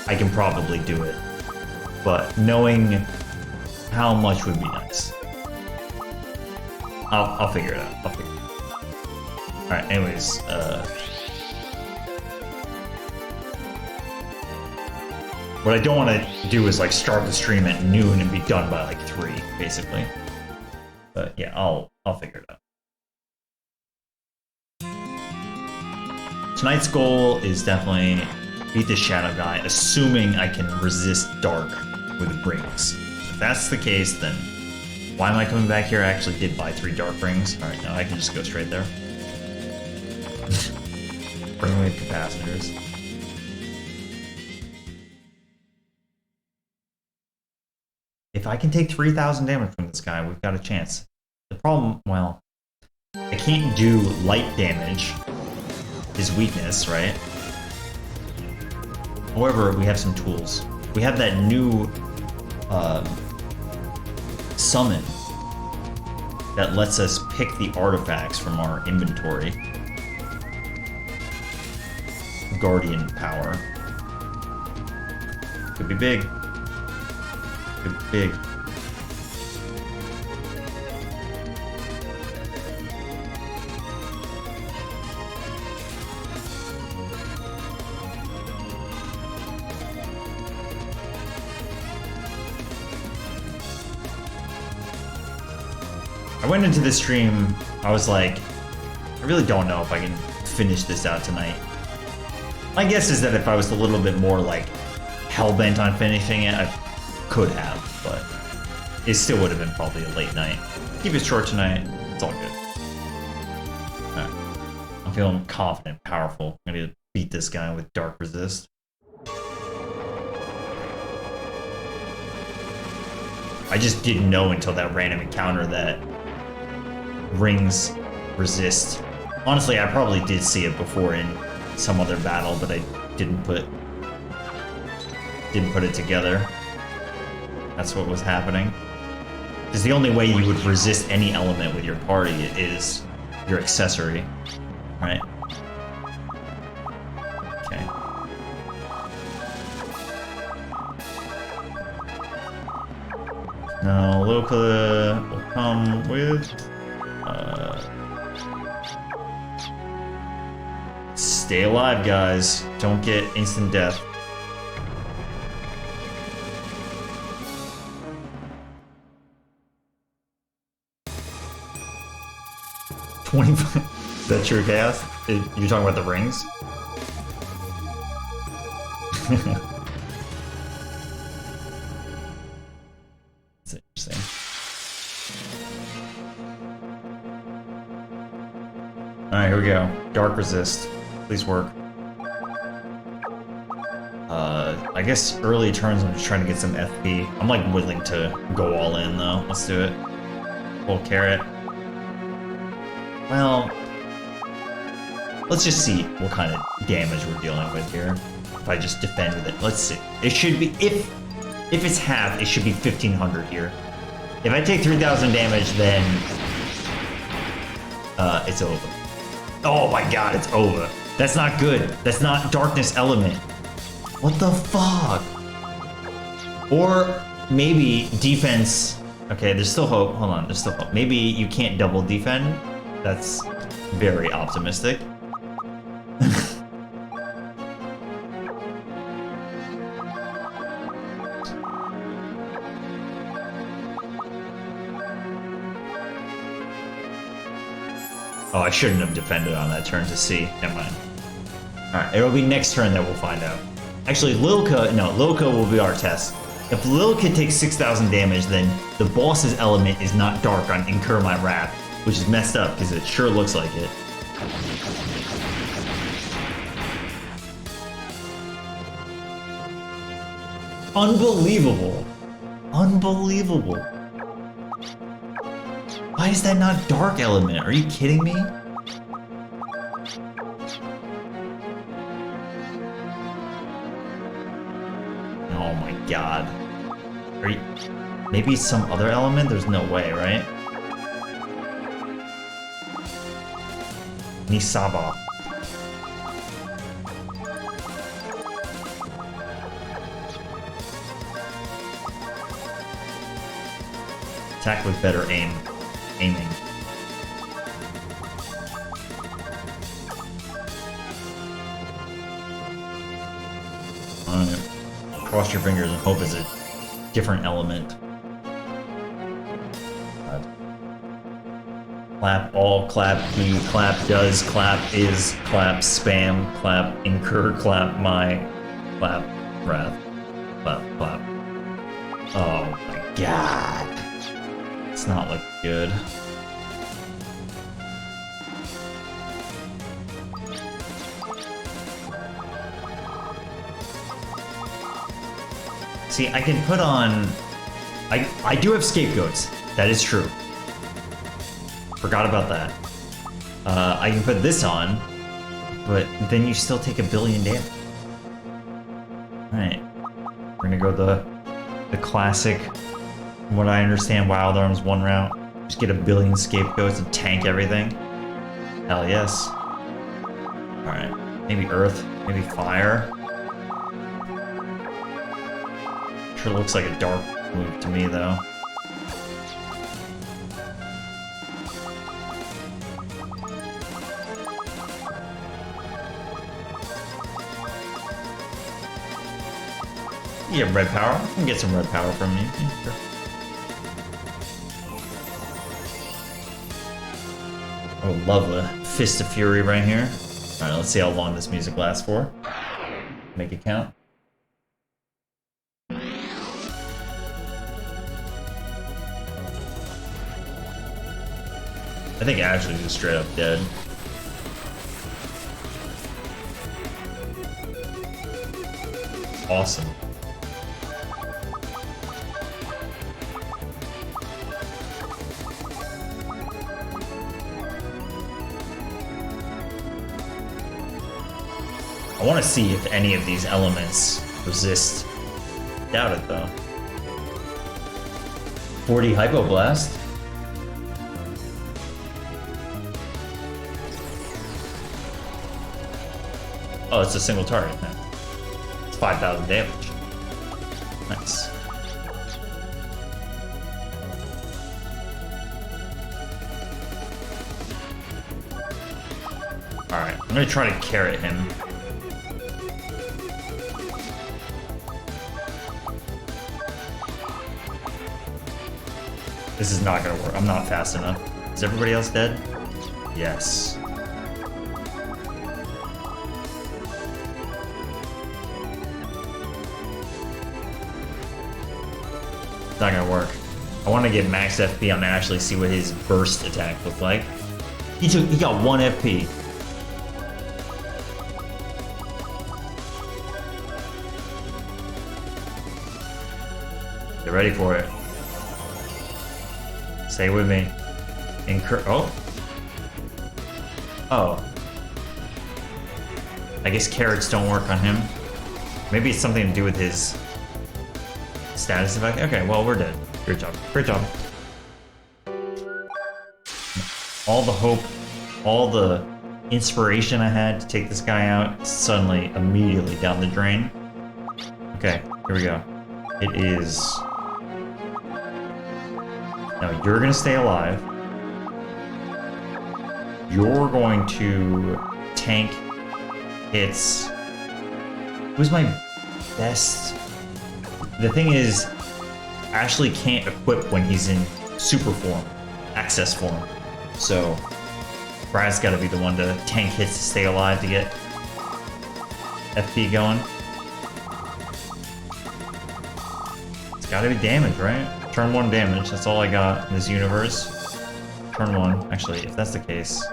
I can probably do it. But knowing how much would be nice. I'll figure it out. Alright, anyways, what I don't want to do is like start the stream at noon and be done by like 3, basically. But yeah, I'll figure it out. Tonight's goal is definitely beat the Shadow guy, assuming I can resist Dark with rings. If that's the case, then why am I coming back here? I actually did buy 3 Dark rings. Alright, now I can just go straight there. Bring away capacitors. If I can take 3,000 damage from this guy, we've got a chance. The problem, well, I can't do light damage. His weakness, right? However, we have some tools. We have that new summon that lets us pick the artifacts from our inventory. Guardian power. Could be big. Could be big. I went into this stream, I was like, I really don't know if I can finish this out tonight. My guess is that if I was a little bit more like hell-bent on finishing it, I could have, but it still would have been probably a late night. Keep it short tonight, it's all good. Right. I'm feeling confident, powerful. I'm gonna beat this guy with Dark Resist. I just didn't know until that random encounter that rings resist. Honestly, I probably did see it before in some other battle, but I didn't put it together. That's what was happening. Because the only way you would resist any element with your party is your accessory, right? Okay. Now, Loka will come with stay alive, guys. Don't get instant death. $25. That's your chaos? You're talking about the rings? That's interesting. Alright, here we go. Dark Resist. Please work. I guess early turns I'm just trying to get some FP. I'm like willing to go all in though. Let's do it. Full carrot. Well, let's just see what kind of damage we're dealing with here. If I just defend with it. Let's see. It should be, if it's half, it should be 1,500 here. If I take 3,000 damage, then it's over. Oh my god, it's over. That's not good. That's not darkness element. What the fuck? Or maybe defense. Okay, there's still hope. Hold on, there's still hope. Maybe you can't double defend. That's very optimistic. Oh, I shouldn't have defended on that turn to see. Never mind. Alright, it'll be next turn that we'll find out. Actually, Lilka will be our test. If Lilka takes 6,000 damage, then the boss's element is not dark on Incur My Wrath, which is messed up, because it sure looks like it. Unbelievable. Unbelievable. Why is that not dark element? Are you kidding me? Oh my god. Are you... Maybe some other element? There's no way, right? Nisaba. Attack with better aiming. Alright. Cross your fingers and hope it's a different element. Clap all, clap me, clap does, clap is, clap spam, clap incur, clap my, clap wrath, clap, clap. Oh my god. It's not looking good. See, I can put on... I do have scapegoats. That is true. Forgot about that. I can put this on, but then you still take 1 billion damage. Alright. We're gonna go the classic, from what I understand, Wild Arms 1 route. Just get 1 billion scapegoats and tank everything. Hell yes. Alright. Maybe Earth, maybe Fire. Sure looks like a dark move to me, though. Yeah, red power. I can get some red power from you. Yeah, sure. I would love a Fist of Fury right here. Alright, let's see how long this music lasts for. Make it count. I think Ashley's just straight up dead. Awesome. I want to see if any of these elements resist. Doubt it though. 40 Hypoblast. Oh, it's a single target. It's 5,000 damage. Nice. Alright, I'm gonna try to carrot him. This is not gonna work. I'm not fast enough. Is everybody else dead? Yes. It's not gonna work. I want to get max FP on Ashley, see what his burst attack looked like. He got 1 FP. Get ready for it. Stay with me. Incur. Oh. Oh. I guess carrots don't work on him. Maybe it's something to do with his status effect. Okay, well, we're dead. Great job. Great job. All the hope, all the inspiration I had to take this guy out, suddenly, immediately down the drain. Okay, here we go. It is... Now, you're gonna stay alive. You're going to tank hits. Who's my best? The thing is, Ashley can't equip when he's in super form, access form. So, Brad's gotta be the one to tank hits to stay alive to get FP going. It's gotta be damage, right? Turn 1 damage, that's all I got in this universe. Turn 1, actually, if that's the case,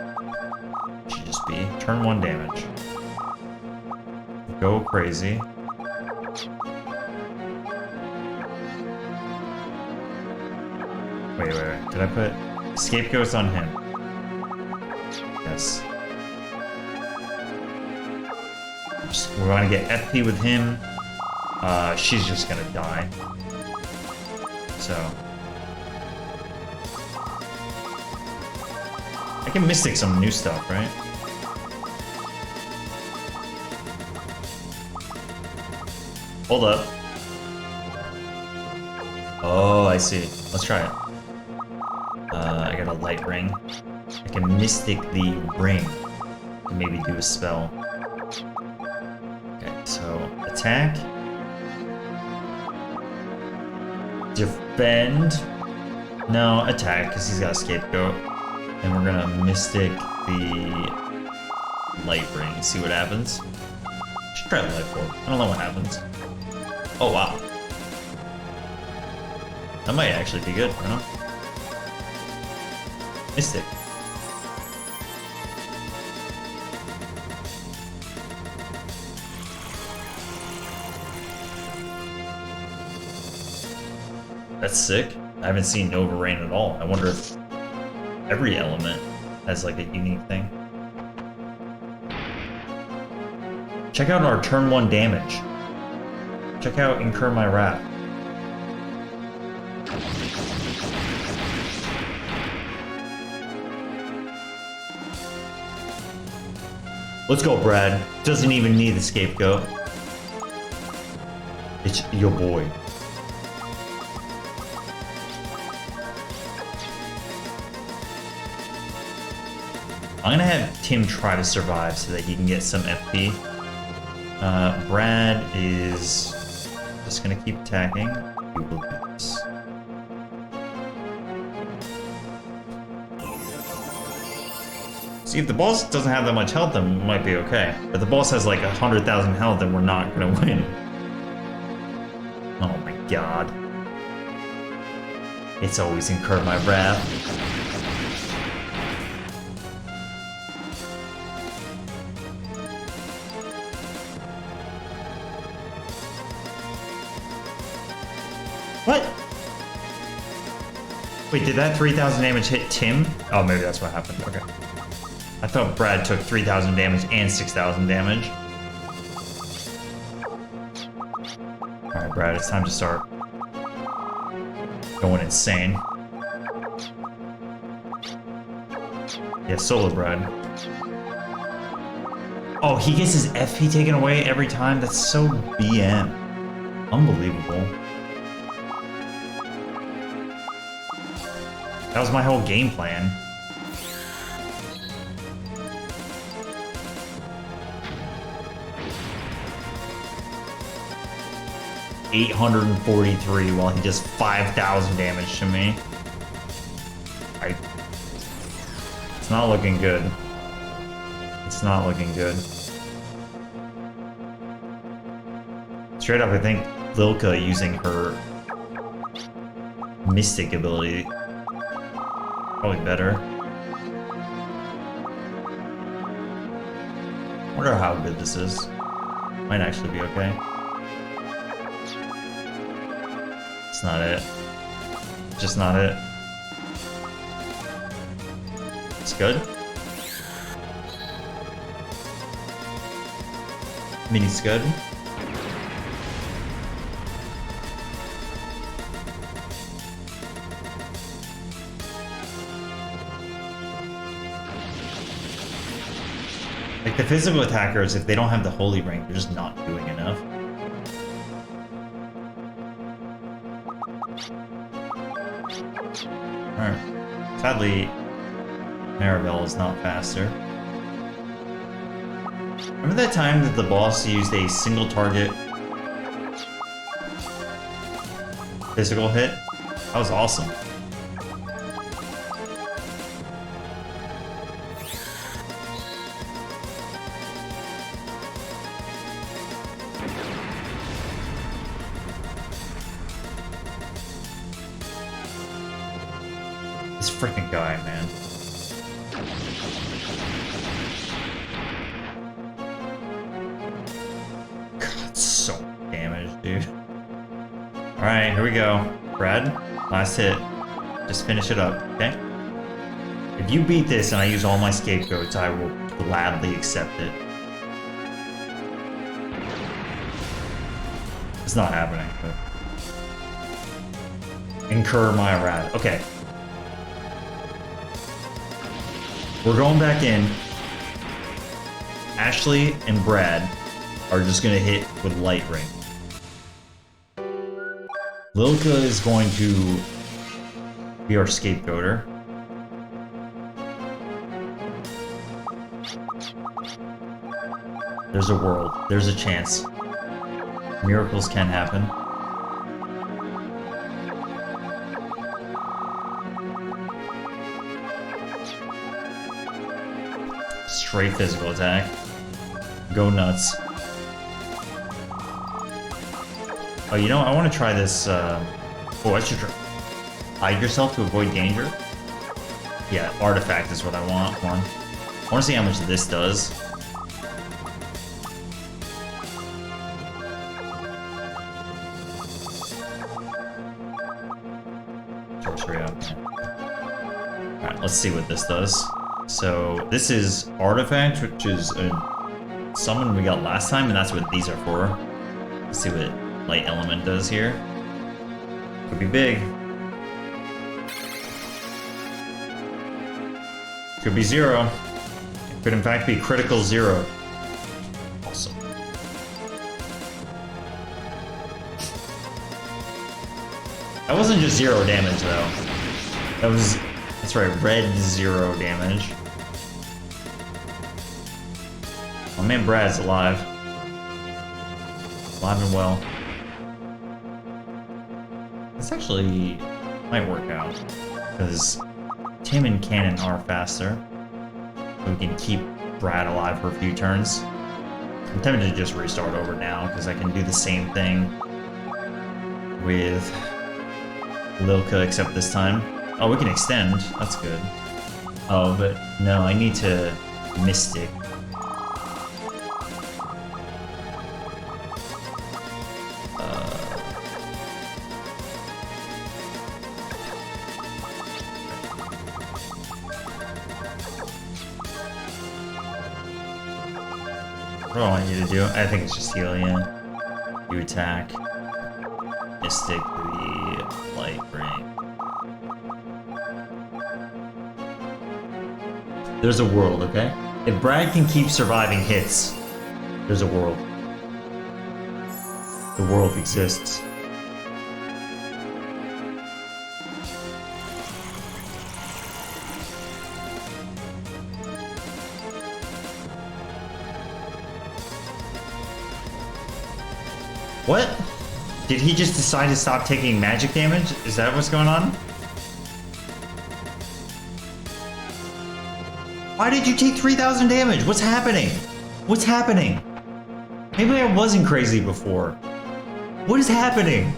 it should just be turn 1 damage. Go crazy. Wait. Did I put scapegoats on him? Yes. We're gonna get FP with him. She's just gonna die. So I can Mystic some new stuff, right? Hold up. Oh, I see. Let's try it. I got a light ring. I can Mystic the ring to maybe do a spell. Okay, so attack. Defend. No, attack, because he's got a scapegoat. And we're gonna Mystic the light ring, see what happens. Just try the light orb. I don't know what happens. Oh wow. That might actually be good, I don't know. Mystic. That's sick. I haven't seen Nova Rain at all. I wonder if every element has like a unique thing. Check out our turn 1 damage. Check out Incur My Wrath. Let's go, Brad. Doesn't even need the scapegoat. It's your boy. I'm gonna have Tim try to survive so that he can get some FP. Brad is just gonna keep attacking. He will do this. See, if the boss doesn't have that much health, then we might be okay. If the boss has like 100,000 health, then we're not gonna win. Oh my god. It's always Incur My Wrath. What? Wait, did that 3,000 damage hit Tim? Oh, maybe that's what happened. Okay. I thought Brad took 3,000 damage and 6,000 damage. Alright, Brad, it's time to start going insane. Yeah, solo Brad. Oh, he gets his FP taken away every time? That's so BM. Unbelievable. That was my whole game plan. $843 while he does 5,000 damage to me. It's not looking good. It's not looking good. Straight up, I think Lilka using her Mystic ability probably better. Wonder how good this is. Might actually be okay. It's not it. Just not it. It's good. Mini's good. Like, the physical attackers, if they don't have the holy ring, they're just not doing enough. Alright. Sadly, Maribel is not faster. Remember that time that the boss used a single target physical hit? That was awesome. This freaking guy, man. God, so much damage, dude. Alright, here we go. Brad, last hit. Just finish it up, okay? If you beat this and I use all my scapegoats, I will gladly accept it. It's not happening, but... Incur my wrath. Okay. We're going back in. Ashley and Brad are just gonna hit with Light Ring. Lilka is going to be our scapegoater. There's a world. There's a chance. Miracles can happen. Straight physical attack. Go nuts. Oh, you know, I want to try this. Oh, I should try. Hide yourself to avoid danger? Yeah, artifact is what I want. Come on. I want to see how much this does. Sorcery up. Alright, let's see what this does. So, this is artifact, which is a summon we got last time, and that's what these are for. Let's see what light element does here. Could be big. Could be 0. It could in fact be critical 0. Awesome. That wasn't just 0 damage though. That was, that's right, red 0 damage. Oh man, Brad's alive. Alive and well. This actually might work out, because Tim and Cannon are faster. So we can keep Brad alive for a few turns. I'm tempted to just restart over now, because I can do the same thing with Lilka, except this time. Oh, we can extend. That's good. Oh, but no, I need to Mystic. What do I want you to do? I think it's just heal, yeah. You attack. Mystic the light ring. There's a world, okay? If Brad can keep surviving hits, there's a world. The world exists. What? Did he just decide to stop taking magic damage? Is that what's going on? Why did you take 3,000 damage? What's happening? What's happening? Maybe I wasn't crazy before. What is happening?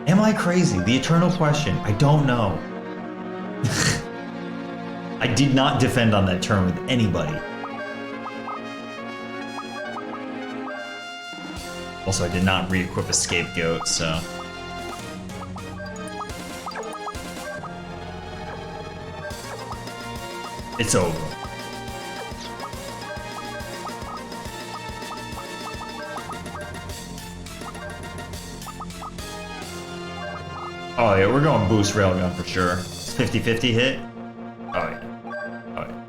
Am I crazy? The eternal question. I don't know. I did not defend on that turn with anybody. Also, I did not re-equip a scapegoat, so... It's over. Oh yeah, we're going boost railgun for sure. 50-50 hit? Oh yeah. Oh yeah.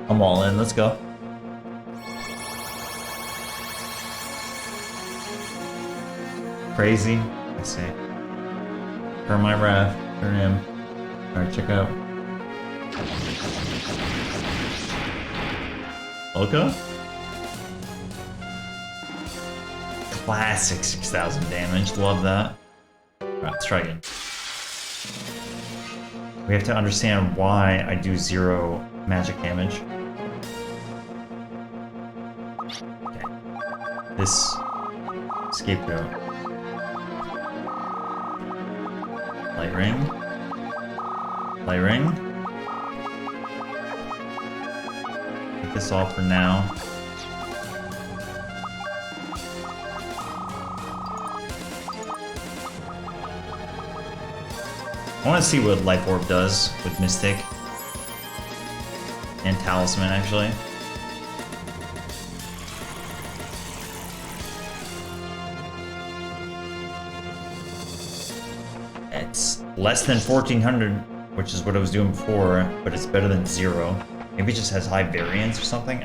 I'm all in, let's go. Crazy. Let's see. Turn my wrath. Turn him. Alright, check out. Lilka? Classic 6,000 damage. Love that. Alright, let's try again. We have to understand why I do 0 magic damage. Okay. This scapegoat. Light ring. Light ring. Take this off for now. I want to see what Life Orb does with Mystic. And Talisman, actually. It's less than 1400, which is what I was doing before, but it's better than 0. Maybe it just has high variance or something?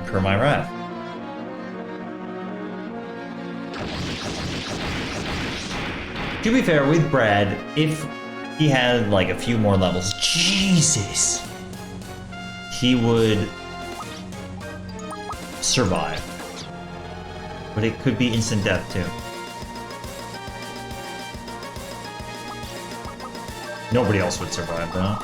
Incur my wrath. To be fair, with Brad, if he had like a few more levels, Jesus, he would survive. But it could be instant death too. Nobody else would survive though.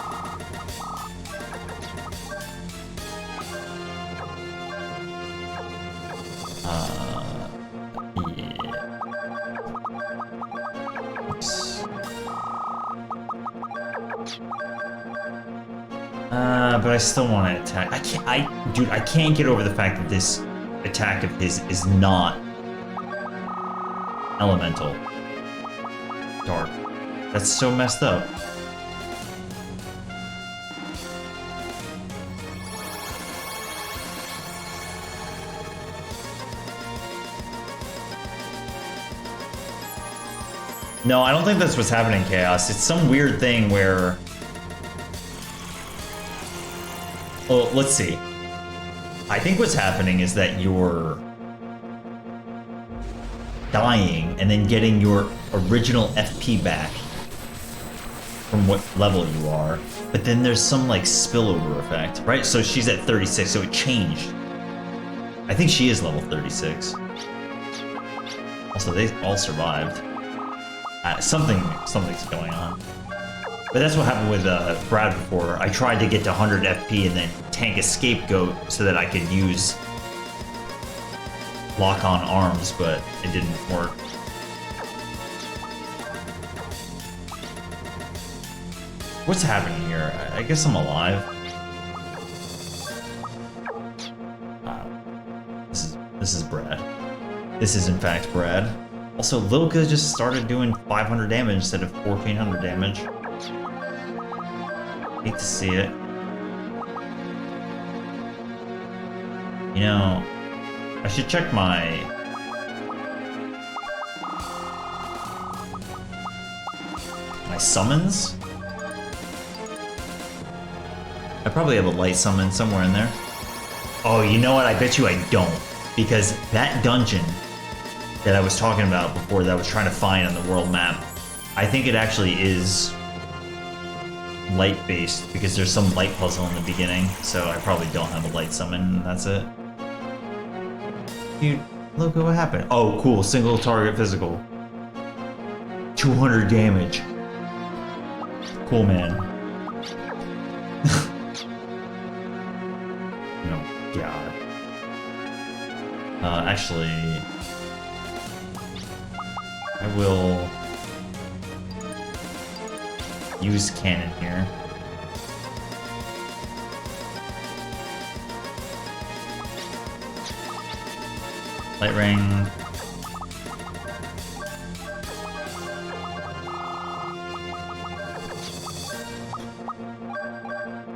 But I still want to attack. I can't get over the fact that this attack of his is not elemental. Dark. That's so messed up. No, I don't think that's what's happening, Chaos. It's some weird thing where... Well, let's see. I think what's happening is that you're dying and then getting your original FP back from what level you are, but then there's some like spillover effect, right? So she's at 36, so it changed. I think she is level 36. Also, they all survived. Something's going on. But that's what happened with Brad before. I tried to get to 100 FP and then tank a scapegoat so that I could use lock on arms, but it didn't work. What's happening here? I guess I'm alive. This is Brad. This is in fact Brad. Also, Lilka just started doing 500 damage instead of 1400 damage. Hate to see it. You know, I should check my... summons? I probably have a light summon somewhere in there. Oh, you know what? I bet you I don't. Because that dungeon that I was talking about before that I was trying to find on the world map, I think it actually is light-based, because there's some light puzzle in the beginning, so I probably don't have a light summon, and that's it. Dude, look what happened. Oh, cool. Single target physical. 200 damage. Cool, man. No, God. Actually... I will... use cannon here. Light ring.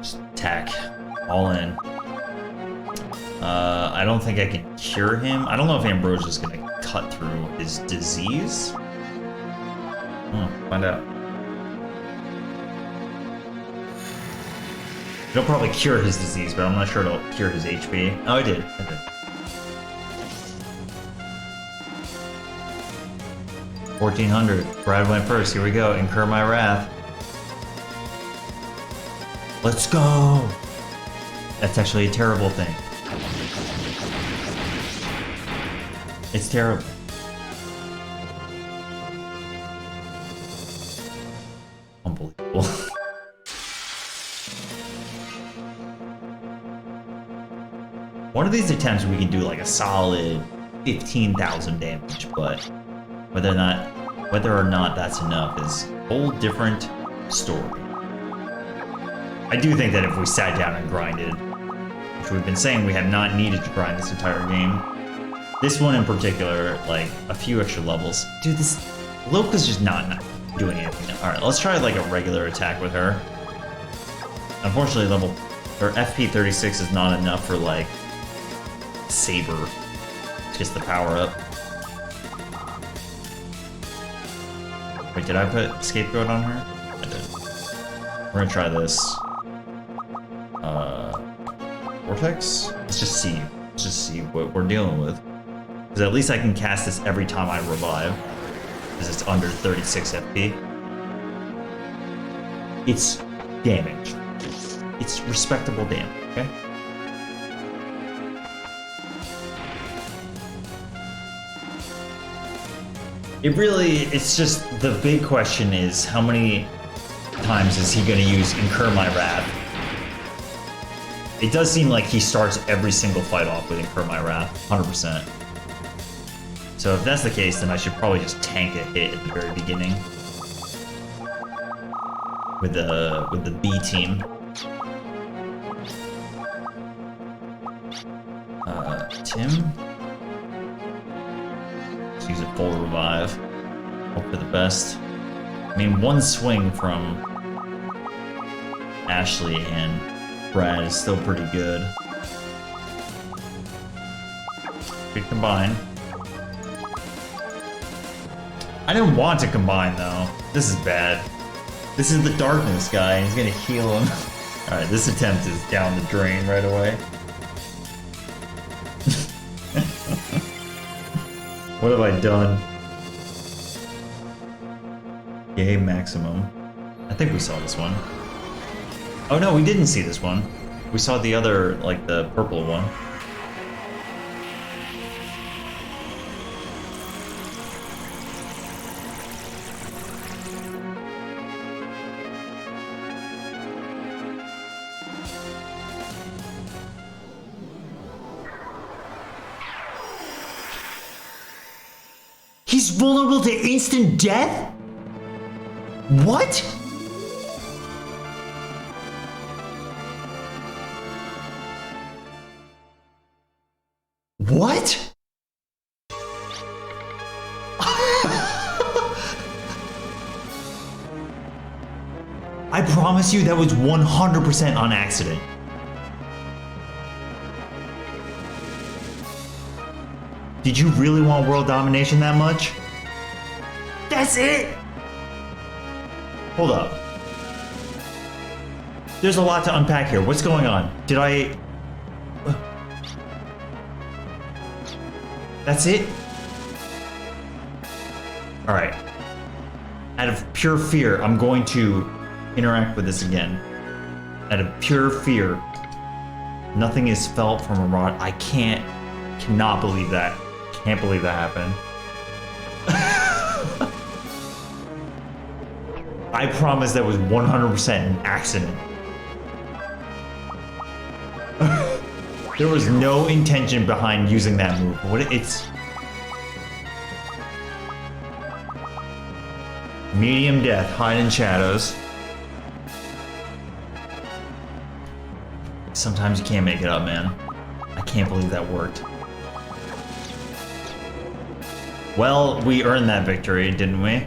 Just attack. All in. I don't think I can cure him. I don't know if Ambrosia's gonna cut through his disease. Find out. It'll probably cure his disease, but I'm not sure it'll cure his HP. Oh, I did. I did. 1400. Brad went first. Here we go. Incur my wrath. Let's go. That's actually a terrible thing. It's terrible. Unbelievable. One of these attempts we can do like a solid 15,000 damage, but whether or not that's enough is a whole different story. I do think that if we sat down and grinded, which we've been saying we have not needed to grind this entire game, this one in particular, like a few extra levels. Dude, Loka's just not doing anything. Alright, let's try like a regular attack with her. Unfortunately, her FP 36 is not enough for like Saber. Just the power up. Wait, did I put Scapegoat on her? I did. We're gonna try this. Vortex? Let's just see. Let's just see what we're dealing with. Because at least I can cast this every time I revive. Because it's under 36 FP. It's damage. It's respectable damage, okay? It's just, the big question is, how many times is he going to use Incur My Wrath? It does seem like he starts every single fight off with Incur My Wrath, 100%. So if that's the case, then I should probably just tank a hit at the very beginning. With the B team. Tim? Let's use a full revive. Hope for the best. I mean, one swing from Ashley and Brad is still pretty good. Good combine. I didn't want to combine though. This is bad. This is the darkness guy, and he's gonna heal him. Alright, this attempt is down the drain right away. What have I done? Yay, maximum. I think we saw this one. Oh no, we didn't see this one. We saw the other, like the purple one. He's vulnerable to instant death? What? What? I promise you that was 100% on accident. Did you really want world domination that much? That's it? Hold up. There's a lot to unpack here. What's going on? Did I... That's it? Alright. Out of pure fear, I'm going to interact with this again. Out of pure fear. Nothing is felt from a rod. I cannot believe that. Can't believe that happened. I promise that was 100% an accident. There was no intention behind using that move. It's medium death, hide in shadows. Sometimes you can't make it up, man. I can't believe that worked. Well, we earned that victory, didn't we?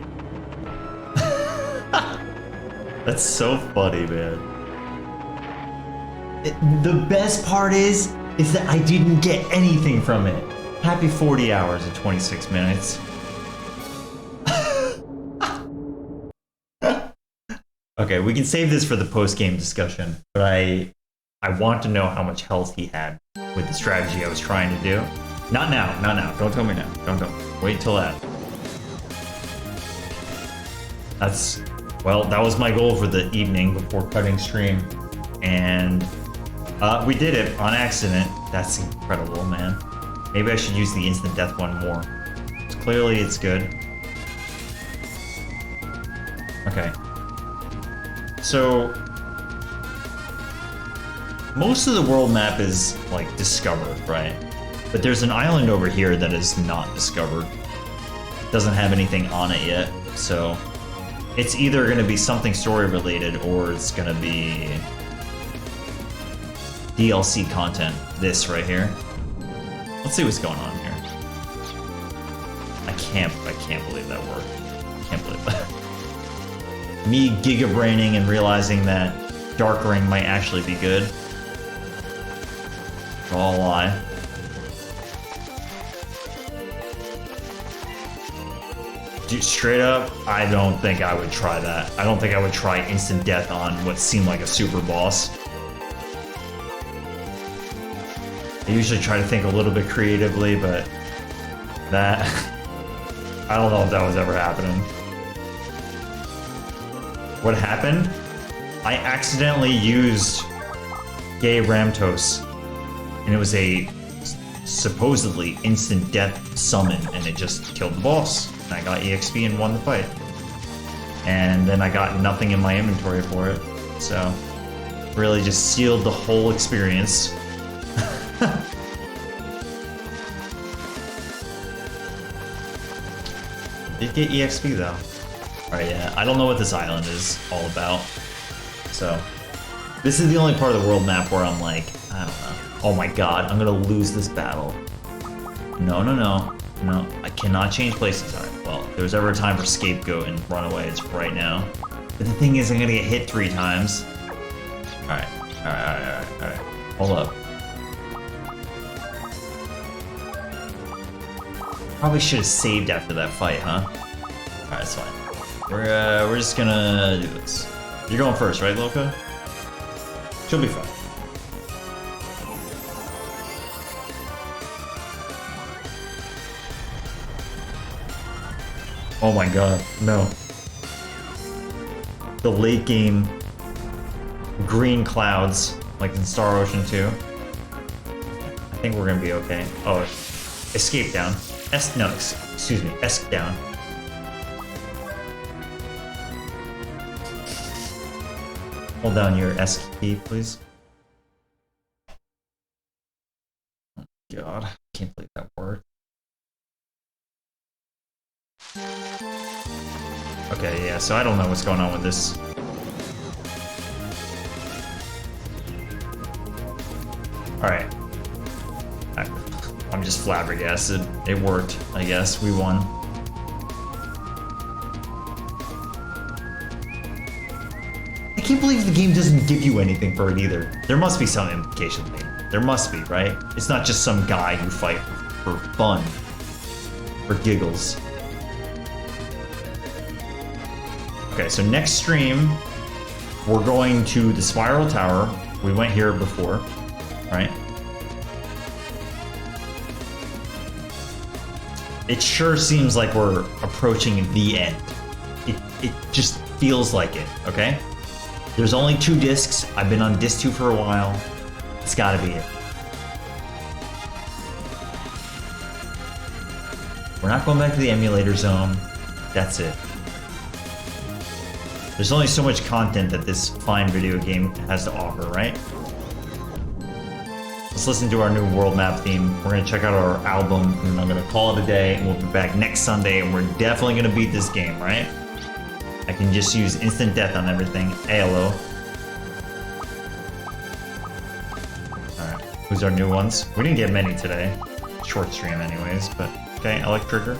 That's so funny, man. The best part is that I didn't get anything from it. Happy 40 hours and 26 minutes. Okay, we can save this for the post-game discussion, but I want to know how much health he had with the strategy I was trying to do. Not now, not now. Don't tell me now. Don't. Wait till that. Well, that was my goal for the evening before cutting stream. And we did it on accident. That's incredible, man. Maybe I should use the instant death one more. Clearly it's good. Okay. So most of the world map is like discovered, right? But there's an island over here that is not discovered. Doesn't have anything on it yet, so it's either going to be something story related or it's going to be DLC content. This right here. Let's see what's going on here. I can't believe that worked. Can't believe that. Me giga braining and realizing that Dark Ring might actually be good. It's all a lie. Dude, straight up, I don't think I would try that. I don't think I would try instant death on what seemed like a super boss. I usually try to think a little bit creatively, but that... I don't know if that was ever happening. What happened? I accidentally used Gay Ramtos, and it was a supposedly instant death summon, and it just killed the boss. And I got EXP and won the fight. And then I got nothing in my inventory for it, so really just sealed the whole experience. Did get EXP though. Alright, yeah, I don't know what this island is all about. So, this is the only part of the world map where I'm like, I don't know. Oh my god, I'm gonna lose this battle. No, no, no. No, I cannot change places. Alright, well, if there's ever a time for scapegoat and run away, it's right now. But the thing is, I'm gonna get hit 3 times. Alright, alright. Hold up. Probably should have saved after that fight, huh? Alright, it's fine. We're just gonna do this. You're going first, right, Loka? She'll be fine. Oh my god, no. The late game green clouds, like in Star Ocean 2. I think we're gonna be okay. Oh, escape down. Excuse me, Esk down. Hold down your Esk key, please. Oh god, I can't believe that worked. Okay, yeah, so I don't know what's going on with this. Alright. I'm just flabbergasted. It worked, I guess. We won. I can't believe the game doesn't give you anything for it either. There must be some implication there. There must be, right? It's not just some guy you fight for fun. For giggles. Okay, so next stream, we're going to the Spiral Tower. We went here before, right? It sure seems like we're approaching the end. It just feels like it, okay? There's only 2 discs. I've been on disc 2 for a while. It's gotta be it. We're not going back to the emulator zone. That's it. There's only so much content that this fine video game has to offer, right? Let's listen to our new world map theme. We're gonna check out our album, and I'm gonna call it a day, and we'll be back next Sunday, and we're definitely gonna beat this game, right? I can just use instant death on everything. ALO. Alright, who's our new ones? We didn't get many today. Short stream anyways, but okay, Electrigger.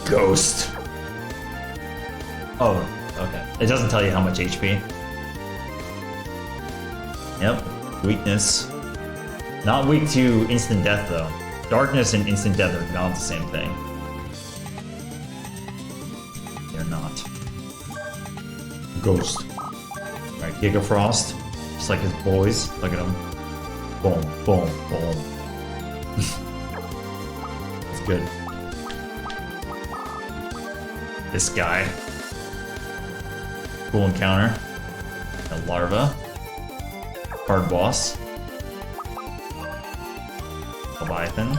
Ghost. Oh, okay. It doesn't tell you how much HP. Yep, weakness. Not weak to instant death though. Darkness and instant death are not the same thing. They're not. Ghost. Alright, Giga Frost. Just like his boys. Look at him. Boom, boom, boom. It's good. This guy. Cool encounter. A larva. Hard boss. Leviathan.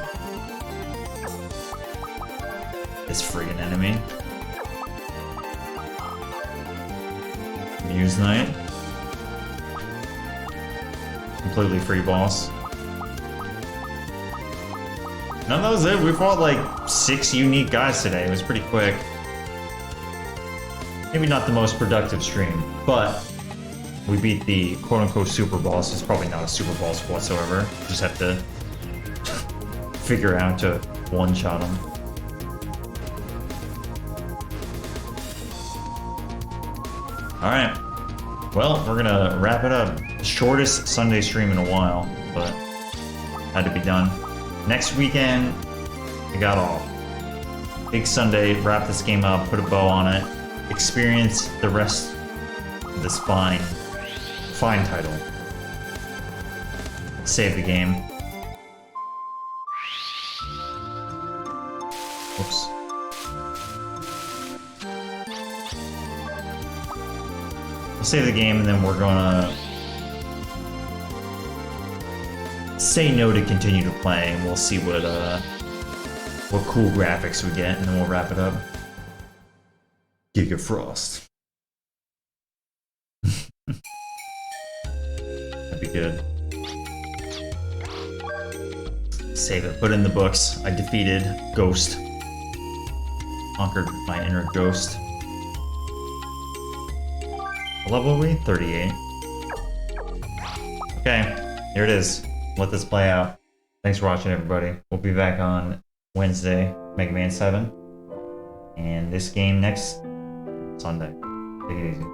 This friggin' enemy. Muse Knight. Completely free boss. No, that was it. We fought like 6 unique guys today. It was pretty quick. Maybe not the most productive stream, but We beat the quote-unquote super boss. It's probably not a super boss whatsoever. Just have to figure out to one-shot him. Alright. Well, we're gonna wrap it up. Shortest Sunday stream in a while, but had to be done. Next weekend, I got off. Big Sunday, wrap this game up, put a bow on it, experience the rest of this fine title. Save the game. Whoops. We'll save the game and then we're gonna say no to continue to play and we'll see what cool graphics we get and then we'll wrap it up. Giga Frost. That'd be good. Save it, put it in the books. I defeated Ghost. Conquered my inner ghost. What level are we? 38. Okay, here it is. Let this play out. Thanks for watching, everybody. We'll be back on Wednesday, Mega Man 7. And this game next Sunday. Take it easy.